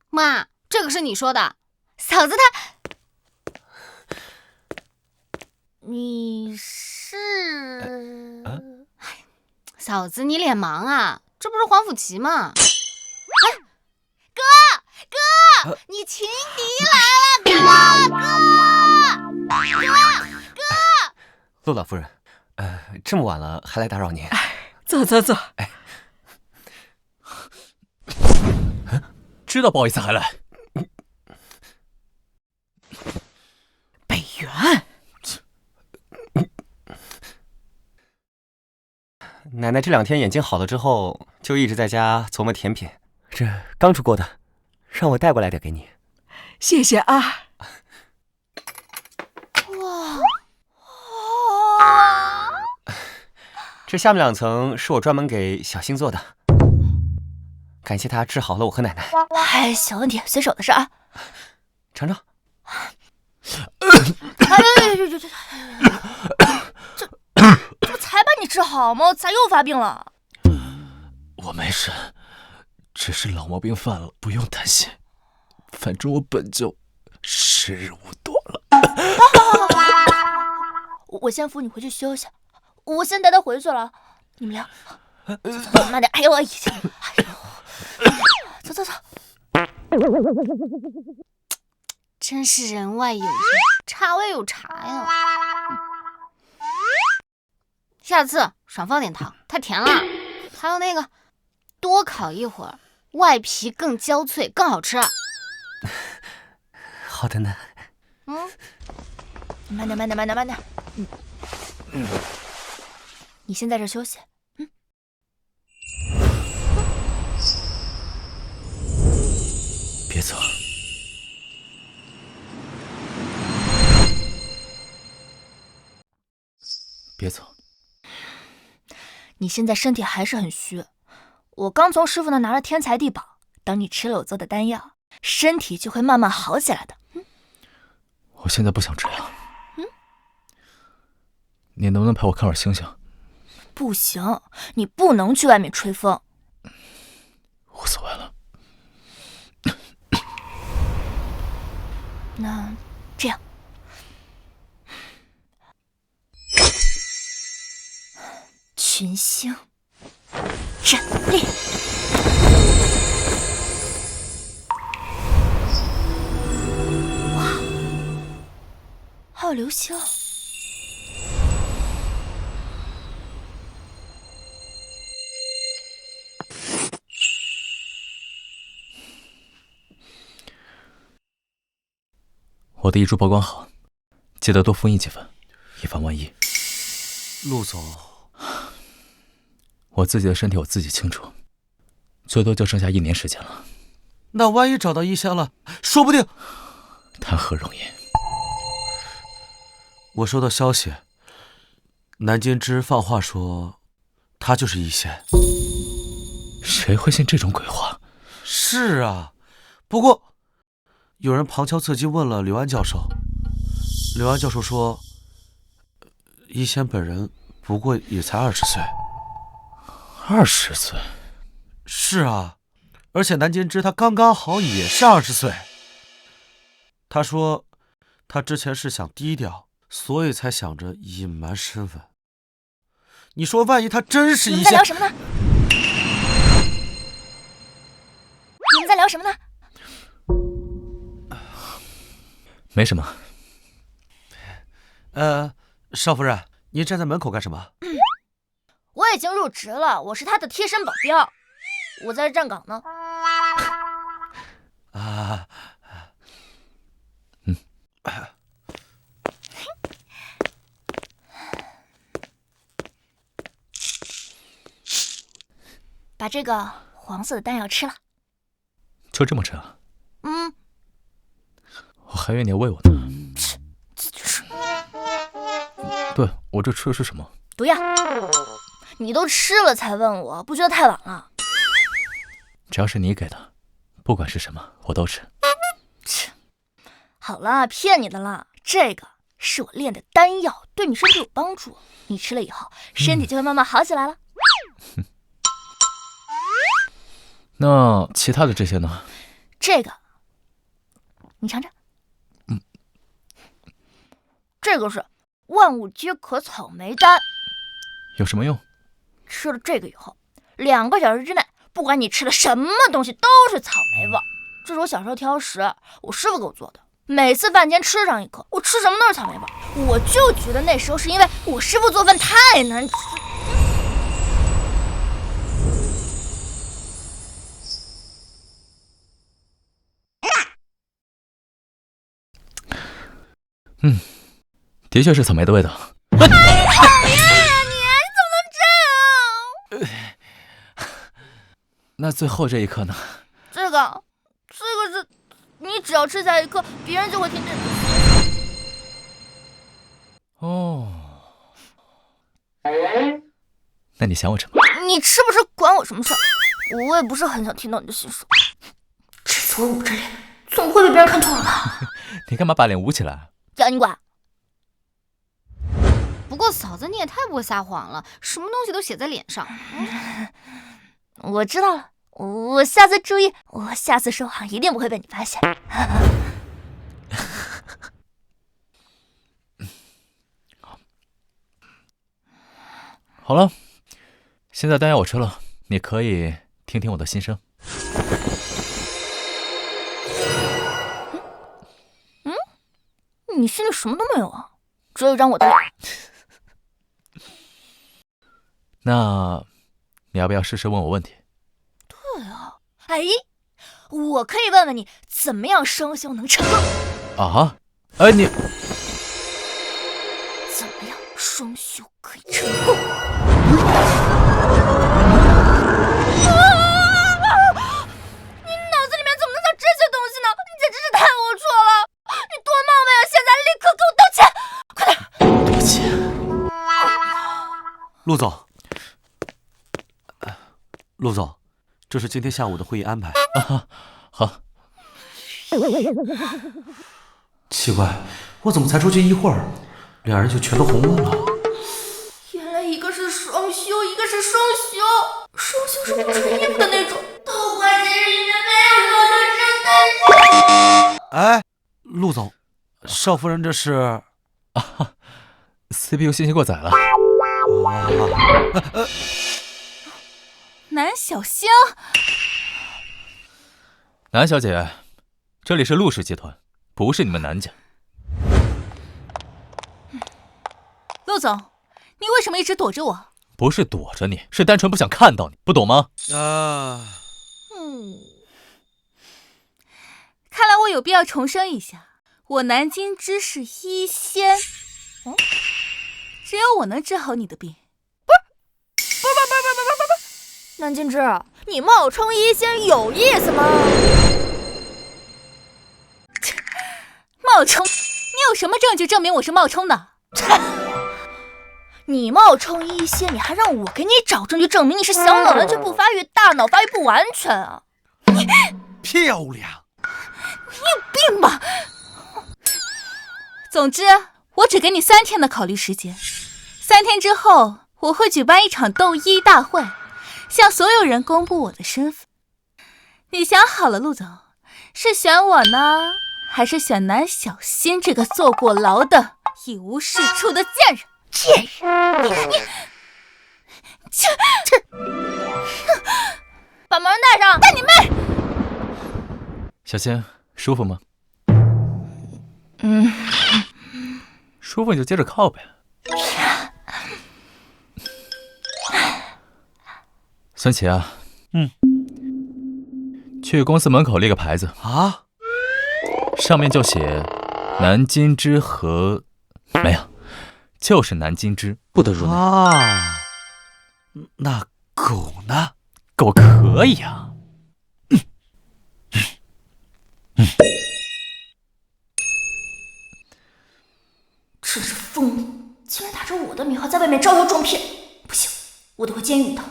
妈，这可是你说的，嫂子她……你是……嫂子，你脸盲啊？这不是黄甫琪吗？哥，你情敌来了，哥！陆老夫人，这么晚了还来打扰您？走走走。知道不好意思还来。北元，奶奶这2天眼睛好了之后，就一直在家琢磨甜品，这刚出锅的，让我带过来点给你。谢谢啊。哇！这下面2层是我专门给小新做的，感谢他治好了我和奶奶。哎，小问题，随手的事啊。尝尝。这才把你治好吗？咋又发病了？我没事，只是老毛病犯了，不用担心。反正我本就时日无多了。我先扶你回去休息，我先带他回去了。你们俩走慢点。哎呦我已经，哎呦，走走走。真是人外有人，茶外有茶呀。下次少放点糖，太甜了。还有那个，多烤一会儿，外皮更焦脆，更好吃。好的呢。慢点，慢点，慢点，慢点。你先在这休息。别走。别走。你现在身体还是很虚，我刚从师傅那拿了天才地宝，等你吃了我做的丹药，身体就会慢慢好起来的。我现在不想这样。你能不能陪我看会儿星星？不行，你不能去外面吹风。无所谓了。那这样，群星战力。哇，还有流星。我的遗嘱保管好，记得多复印几份，以防万一。陆总，我自己的身体我自己清楚，最多就剩下1年时间了。那万一找到医仙了，说不定……谈何容易！我收到消息，南京之放话说，他就是医仙。谁会信这种鬼话？是啊，不过有人旁敲侧击问了刘安教授，刘安教授说，医仙本人不过也才20岁。20岁？是啊，而且南京之他刚刚好也是20岁。他说，他之前是想低调，所以才想着隐瞒身份。你说，万一他真是医仙？你们在聊什么呢？你们在聊什么呢？没什么。邵夫人，您站在门口干什么？我已经入职了，我是他的贴身保镖，我在这站岗呢。把这个黄色的丹药吃了。就这么吃啊？嗯。我还以为你要喂我呢。自己吃。对，我这吃的是什么？毒药。你都吃了才问我，不觉得太晚了？只要是你给的，不管是什么我都吃。切，好了，骗你的了，这个是我炼的丹药，对你身体有帮助，你吃了以后身体就会慢慢好起来了。那其他的这些呢？这个你尝尝。这个是万物皆可草莓丹，有什么用？吃了这个以后，2个小时之内，不管你吃了什么东西都是草莓味。这是我小时候挑食，我师傅给我做的，每次饭前吃上1颗，我吃什么都是草莓味。我就觉得那时候是因为我师傅做饭太难吃。的确是草莓的味道。哎呀，你怎么能这样？那最后这一颗呢？这个是，你只要吃下1颗，别人就会听见。哦，那你想我什么？你吃不吃管我什么事儿？我也不是很想听到你的心声。这次我捂着脸，总不会被别人看透了吧？你干嘛把脸捂起来？要你管。不过嫂子你也太不会撒谎了，什么东西都写在脸上。我知道了，我下次注意，我下次说谎一定不会被你发现。好了，现在丹药我吃了，你可以听听我的心声。你心里什么都没有啊，只有一张我的脸。那你要不要试试问我问题？对啊，哎，我可以问问你，怎么样双修能成功？啊？哎，你怎么样双修可以成功？你脑子里面怎么能想这些东西呢？你简直是太龌龊了！你多冒昧啊！现在立刻给我道歉，快点！对不起，陆总。陆总，这是今天下午的会议安排。好。奇怪，我怎么才出去一会儿，两人就全都红了呢？原来一个是双修，一个是双修。双修是不穿衣服的那种，都怪这里面没有我的圣诞树。哎，陆总，少夫人这是CPU 信息过载了。南小星，南小姐，这里是陆氏集团，不是你们南家。陆总，你为什么一直躲着我？不是躲着你，是单纯不想看到你，不懂吗？看来我有必要重申一下，我南京知是医仙，只有我能治好你的病。不，南京之，你冒充医仙有意思吗？冒充？你有什么证据证明我是冒充的？你冒充医仙，你还让我给你找证据证明你是小脑完全不发育，大脑发育不完全啊！漂亮！你有病吧？总之，我只给你3天的考虑时间。3天之后，我会举办一场斗医大会，向所有人公布我的身份。你想好了，陆总，是选我呢，还是选南小新这个坐过牢的一无是处的贱人？贱人！你把盲人带上！带你妹！小新，舒服吗？舒服你就接着靠呗。孙琦啊，去公司门口立个牌子啊，上面就写南京之和，没有，就是南京之，不得入内啊。那狗呢？狗可以啊。真是疯了，竟然打着我的名号在外面招摇撞骗！不行，我得回监狱一趟。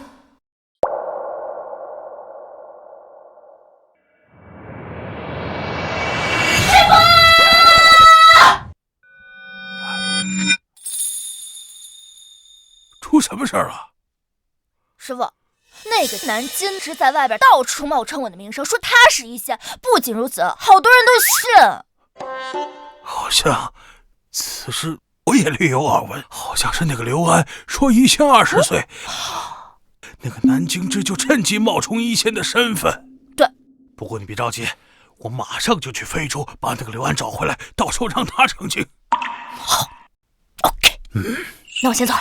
什么事儿了？师傅，那个南京之在外边到处冒称我的名声，说他是一仙。不仅如此，好多人都信。好像此事我也略有耳闻，好像是那个刘安说一仙20岁，那个南京之就趁机冒充一仙的身份。对，不过你别着急，我马上就去飞猪把那个刘安找回来，到时候让他澄清。好 ，OK，那我先走了。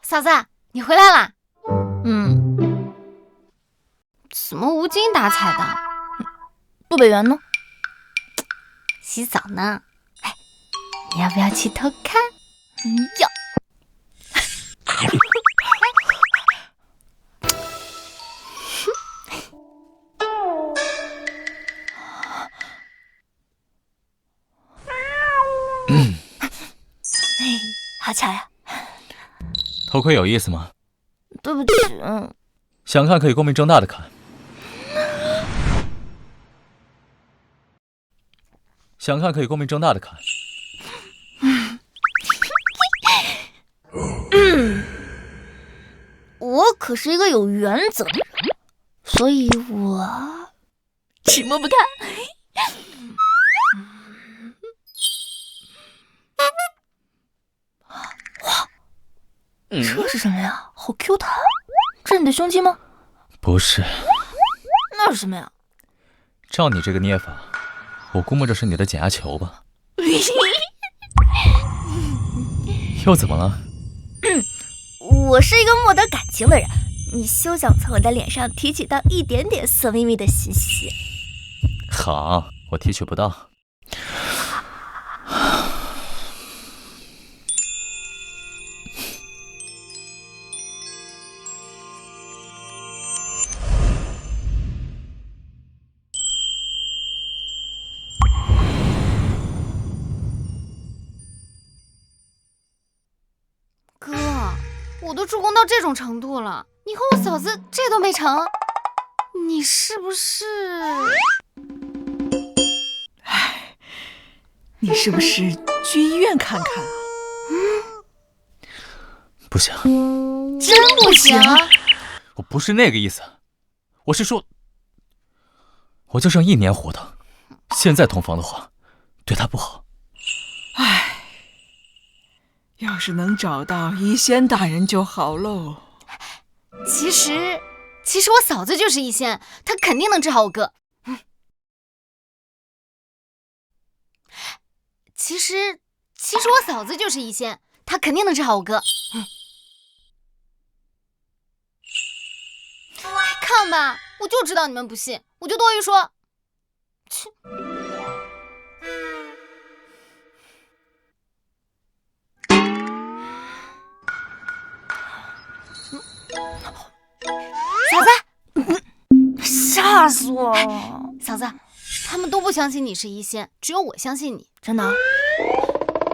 嫂子，你回来啦？怎么无精打采的？陆北元呢？洗澡呢。哎，你要不要去偷看？要。好巧呀！头盔有意思吗？对不起。想看可以光明正大的看。想看可以光明正大的看。我可是一个有原则的人，所以我只摸不看。哇，这是什么呀？好 Q 弹！这是你的胸肌吗？不是。那是什么呀？照你这个捏法，我估摸着是你的减压球吧？又怎么了？我是一个莫得感情的人，你休想从我的脸上提取到一点点色眯眯的信息。好，我提取不到。我都助攻到这种程度了，你和我嫂子这都没成，你是不是？哎，你是不是去医院看看啊？不行，真不行！我不是那个意思，我是说，我就剩1年活的，现在同房的话，对他不好。唉。要是能找到一仙大人就好喽。其实我嫂子就是一仙，她肯定能治好我哥。其实我嫂子就是一仙，她肯定能治好我哥。看吧，我就知道你们不信，我就多余说。切。嫂子，吓死我了！嫂子，他们都不相信你是一仙，只有我相信你。真的？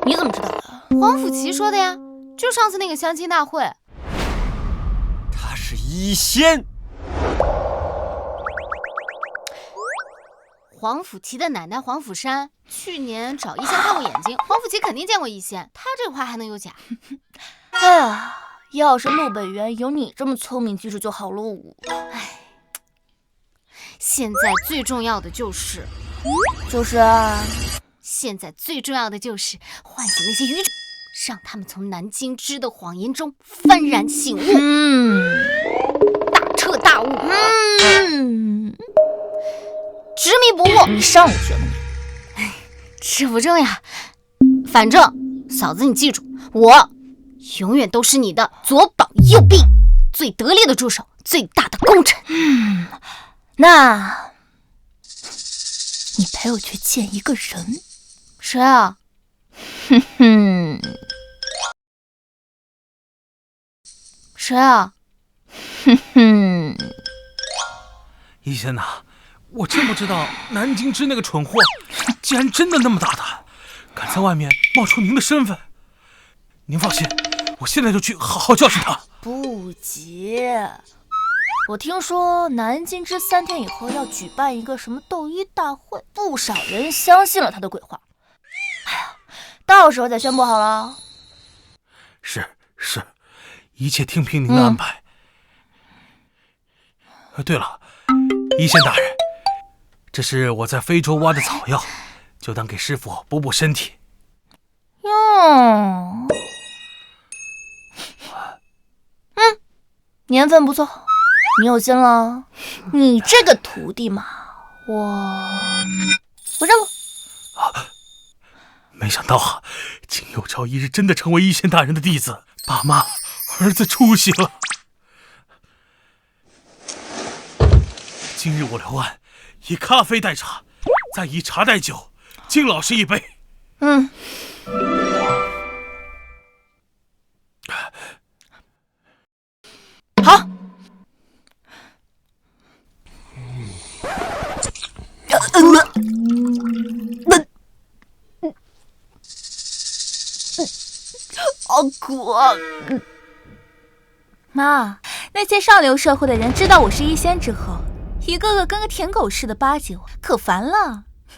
你怎么知道的？黄甫琪说的呀，就上次那个相亲大会。他是一仙。黄甫琪的奶奶黄甫珊去年找一仙看过眼睛，黄甫琪肯定见过一仙，他这话还能有假？哎呀！要是陆北元有你这么聪明机智就好喽。哎，现在最重要的就是现在最重要的就是唤醒那些愚蠢，让他们从南京之的谎言中幡然醒悟，大彻大悟，执迷不悟。你上午学的你，这不重要，反正嫂子你记住，我永远都是你的左膀右臂，最得力的助手，最大的功臣。那你陪我去见一个人。谁啊？谁啊？一仙呐，我真不知道南京之那个蠢货竟然真的那么大胆，敢在外面冒充您的身份。您放心，我现在就去好好教训他。不急，我听说南京之3天以后要举办一个什么斗医大会，不少人相信了他的鬼话。哎呀，到时候再宣布好了。是，一切听凭您的安排。对了，医仙大人，这是我在非洲挖的草药，就当给师傅补补身体。哟，年份不错，你有心了。你这个徒弟嘛，我认了。没想到啊，竟有朝一日真的成为医仙大人的弟子。爸妈，儿子出息了。今日我刘安以咖啡代茶，再以茶代酒，敬老师一杯。好。好苦啊！妈，那些上流社会的人知道我是医仙之后，一个个跟个舔狗似的巴结我，可烦了。哼！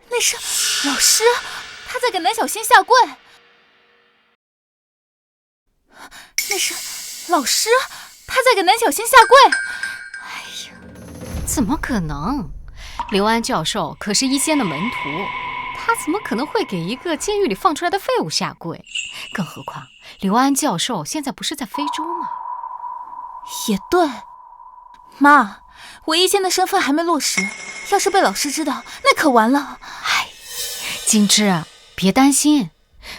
那是老师，他在给南小仙下跪。那是老师，他在给南小仙下跪。哎呀，怎么可能？刘安教授可是医仙的门徒，他怎么可能会给一个监狱里放出来的废物下跪？更何况刘安教授现在不是在非洲吗？也对，妈，我医仙的身份还没落实，要是被老师知道，那可完了。哎，金枝，别担心，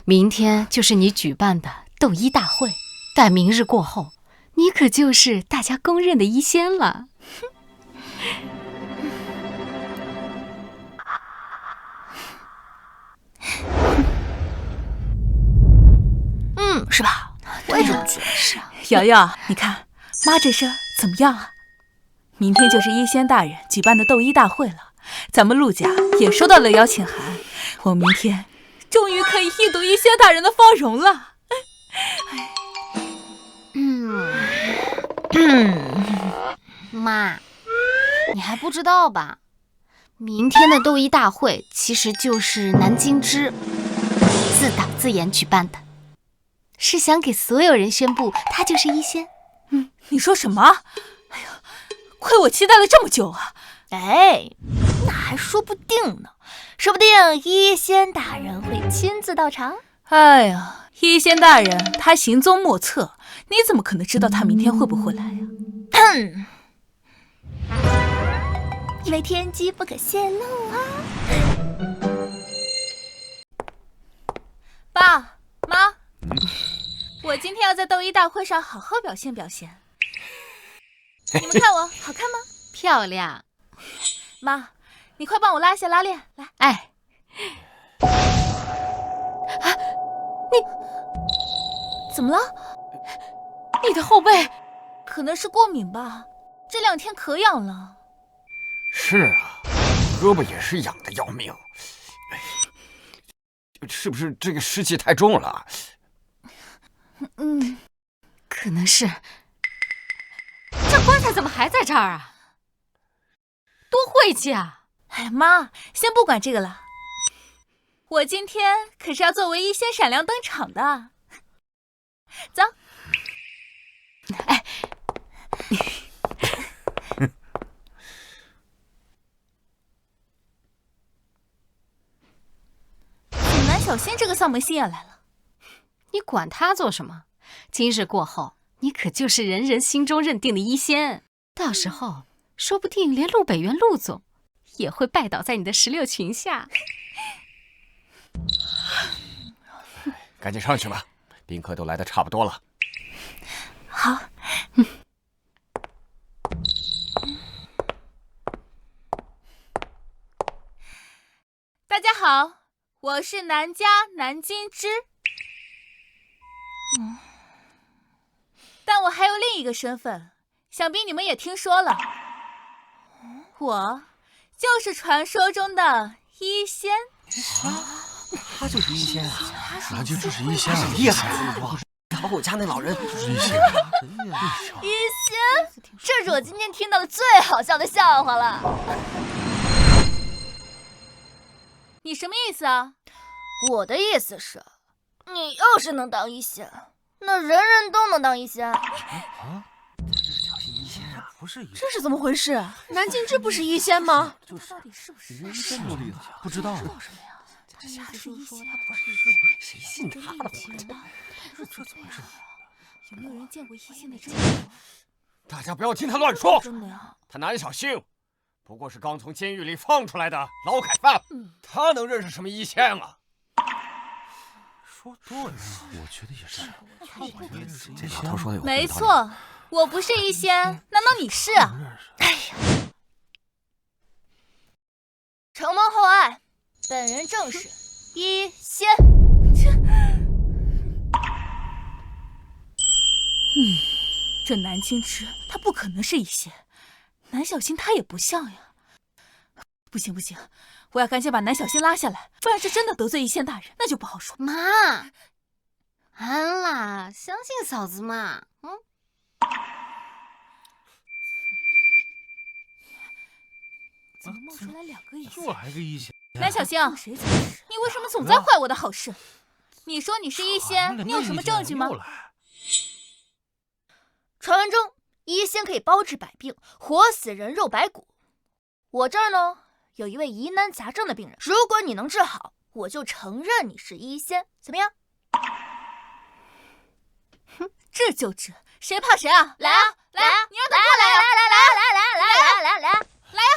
明天就是你举办的斗医大会，待明日过后，你可就是大家公认的医仙了。是吧？我也这么觉得。是啊。瑶瑶，你看妈这身怎么样啊？明天就是医仙大人举办的斗医大会了，咱们陆家也收到了邀请函，我明天终于可以一睹医仙大人的芳容了。妈，你还不知道吧？明天的斗医大会其实就是南京之自导自演举办的，是想给所有人宣布他就是医仙。你说什么？哎呀，亏我期待了这么久啊！哎，那还说不定呢，说不定医仙大人会亲自到场。哎呀，医仙大人他行踪莫测，你怎么可能知道他明天会不会来呀？因为天机不可泄露啊。爸妈，我今天要在斗医大会上好好表现表现。你们看我好看吗？漂亮。妈，你快帮我拉一下拉链来。哎，你怎么了？你的后背可能是过敏吧，这2天可痒了。是啊，胳膊也是痒的要命。是不是这个湿气太重了？可能是。这棺材怎么还在这儿啊？多晦气啊！哎，妈，先不管这个了。我今天可是要作为医仙闪亮登场的。走。哎，南小仙这个丧门星也来了。你管他做什么？今日过后，你可就是人人心中认定的医仙。到时候，说不定连陆北元陆总也会拜倒在你的16裙下。赶紧上去吧，宾客都来的差不多了。好。大家好，我是南家南京之。但我还有另一个身份，想必你们也听说了，我就是传说中的医仙。他就是医仙啊！南京之是医仙啊，厉害啊！他把我家那老人一仙，这是我今天听到的最好笑的笑话了。你什么意思啊？我的意思是，你要是能当一仙，那人人都能当一仙。不是这是怎么回事？南京之不是一仙吗？他到底是不是？这么厉害，不知道。什么呀？他瞎说一仙，他不是谁信他的话？这怎么回事？有没有人见过一仙的真人？大家不要听他乱说。真的呀？他南小杏不过是刚从监狱里放出来的劳改犯，他能认识什么一仙啊？说对了，我觉得也是。这老头说的有道理。没错，我不是一仙，难道你是啊？哎呀！承蒙厚爱，本人正是一仙。这南京之他不可能是一仙，南小星他也不像呀。不行不行，我要赶紧把南小星拉下来，不然是真的得罪一仙大人，那就不好说。妈，安啦，相信嫂子嘛。怎么冒出来两个一仙？又来个一仙。南小星，你为什么总在坏我的好事？你说你是一仙，你有什么证据吗？传闻中，一仙可以包治百病，活死人肉白骨。我这儿呢，有一位疑难杂症的病人，如果你能治好，我就承认你是一仙，怎么样？哼，治就治，谁怕谁啊！来啊，来啊，你让他过来啊！来啊！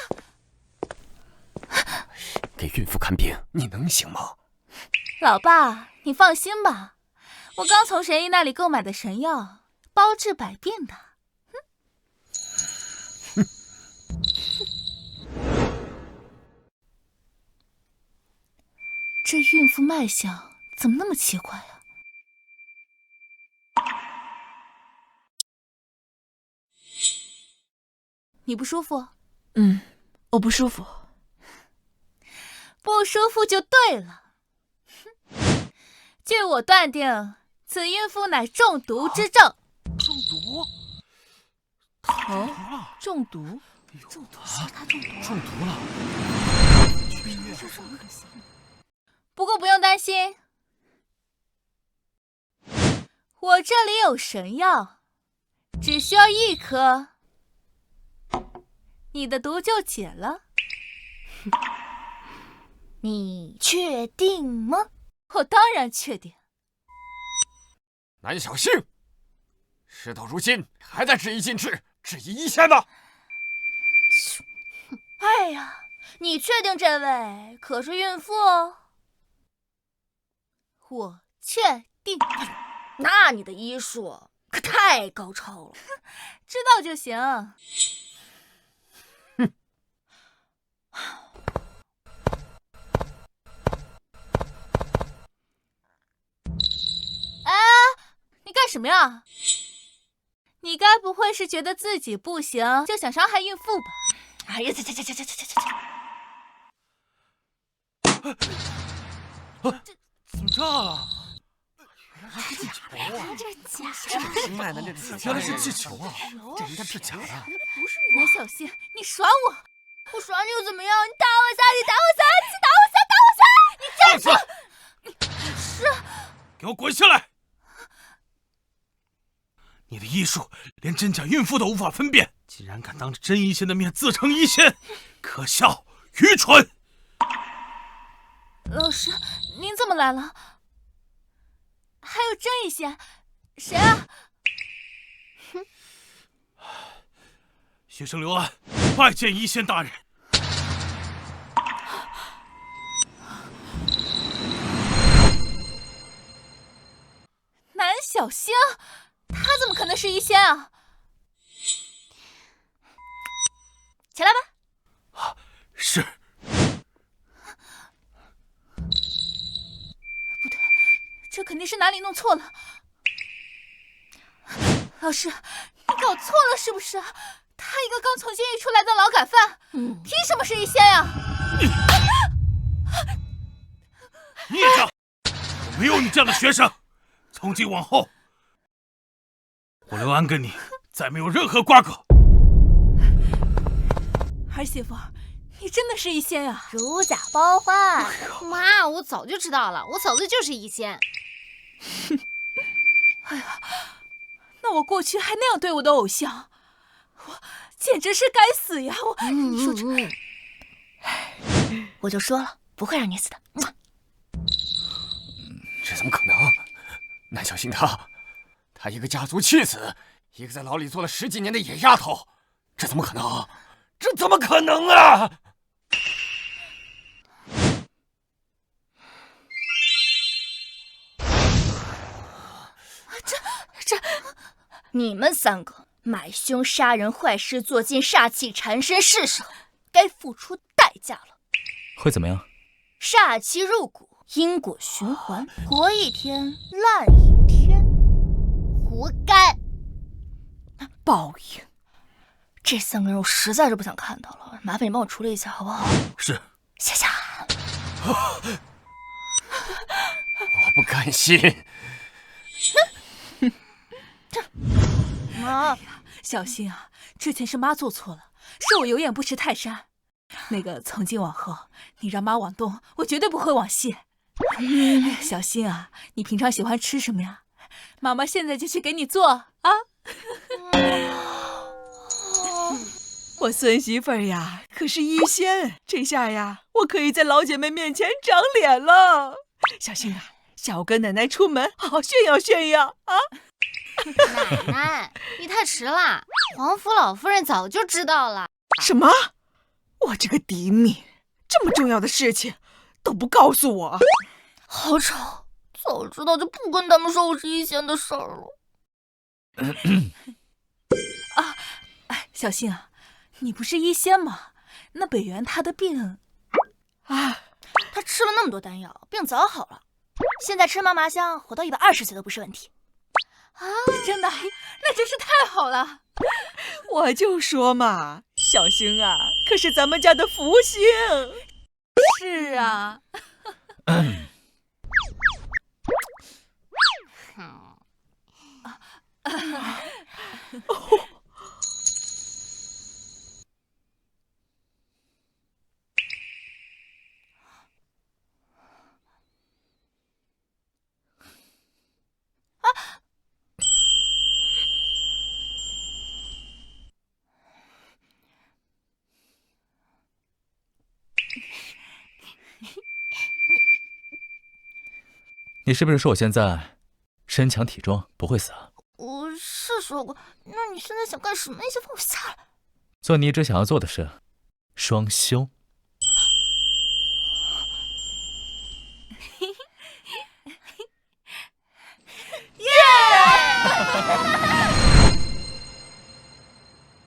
给孕妇看病，你能行吗？老爸，你放心吧，我刚从神医那里购买的神药，包治百病的。这孕妇脉象怎么那么奇怪啊？你不舒服？我不舒服。不舒服就对了。据我断定，此孕妇乃中毒之症。中毒？中毒？中毒？他中毒？中毒了？去医院。不过不用担心，我这里有神药，只需要1颗，你的毒就解了。你确定吗？我当然确定。南小杏，事到如今还在质疑进制，质疑一仙呢？哎呀，你确定这位可是孕妇哦？我确定。那你的医术可太高超了。知道就行。哎，你干什么呀？你该不会是觉得自己不行，就想伤害孕妇吧？哎呀，怎么炸了？原来是气球啊！这假的，原来是气球啊！这应该是假的。不是南小杏，你耍我！我耍你又怎么样？你打我3，你打我3，你打我3，你站住！是，给我滚下来！你的医术连真假孕妇都无法分辨，竟然敢当着真一仙的面自称一仙，可笑，愚蠢！老师，您怎么来了？还有真一仙，谁啊？学生刘安拜见一仙大人。南小星，他怎么可能是一仙啊？起来吧。是。不对，这肯定是哪里弄错了。老师，你搞错了是不是？他一个刚从监狱出来的劳改犯，凭什么是一仙呀？孽障！我没有你这样的学生。从今往后，我刘安跟你再没有任何瓜葛。儿媳妇，你真的是一仙啊！如假包换。妈，我早就知道了，我嫂子就是一仙。哎呀，那我过去还那样对我的偶像，我简直是该死呀！你说这，我就说了，不会让你死的。这怎么可能？南小新她一个家族弃子，一个在牢里坐了10几年的野丫头，这怎么可能？这怎么可能啊！你们3个买凶杀人坏事做尽煞气缠身是时候，该付出代价了。会怎么样？煞气入骨，因果循环，活一天烂一天，活该。报应。这3个人我实在是不想看到了，麻烦你帮我处理一下好不好？是。谢谢。我不甘心。妈，小心啊！之前是妈做错了，是我有眼不识泰山。那个从今往后，你让妈往东，我绝对不会往西。哎呀，小心啊！你平常喜欢吃什么呀？妈妈现在就去给你做啊！我孙媳妇儿呀，可是一仙，这下呀，我可以在老姐妹面前长脸了。小心啊，下午跟奶奶出门，好好炫耀炫耀啊！奶奶，你太迟了，皇甫老夫人早就知道了。什么？我这个嫡女，这么重要的事情都不告诉我？好丑！早知道就不跟他们说我是一仙的事儿了。啊，哎，小新啊，你不是一仙吗？那北元他的病啊，他吃了那么多丹药，病早好了，现在吃麻麻香，活到120岁都不是问题。啊，真的，那真是太好了！我就说嘛，小星啊，可是咱们家的福星。是啊。你是不是说我现在身强体壮，不会死啊？我是说过，那你现在想干什么？你先放我下来。做你一直想要做的事，双修。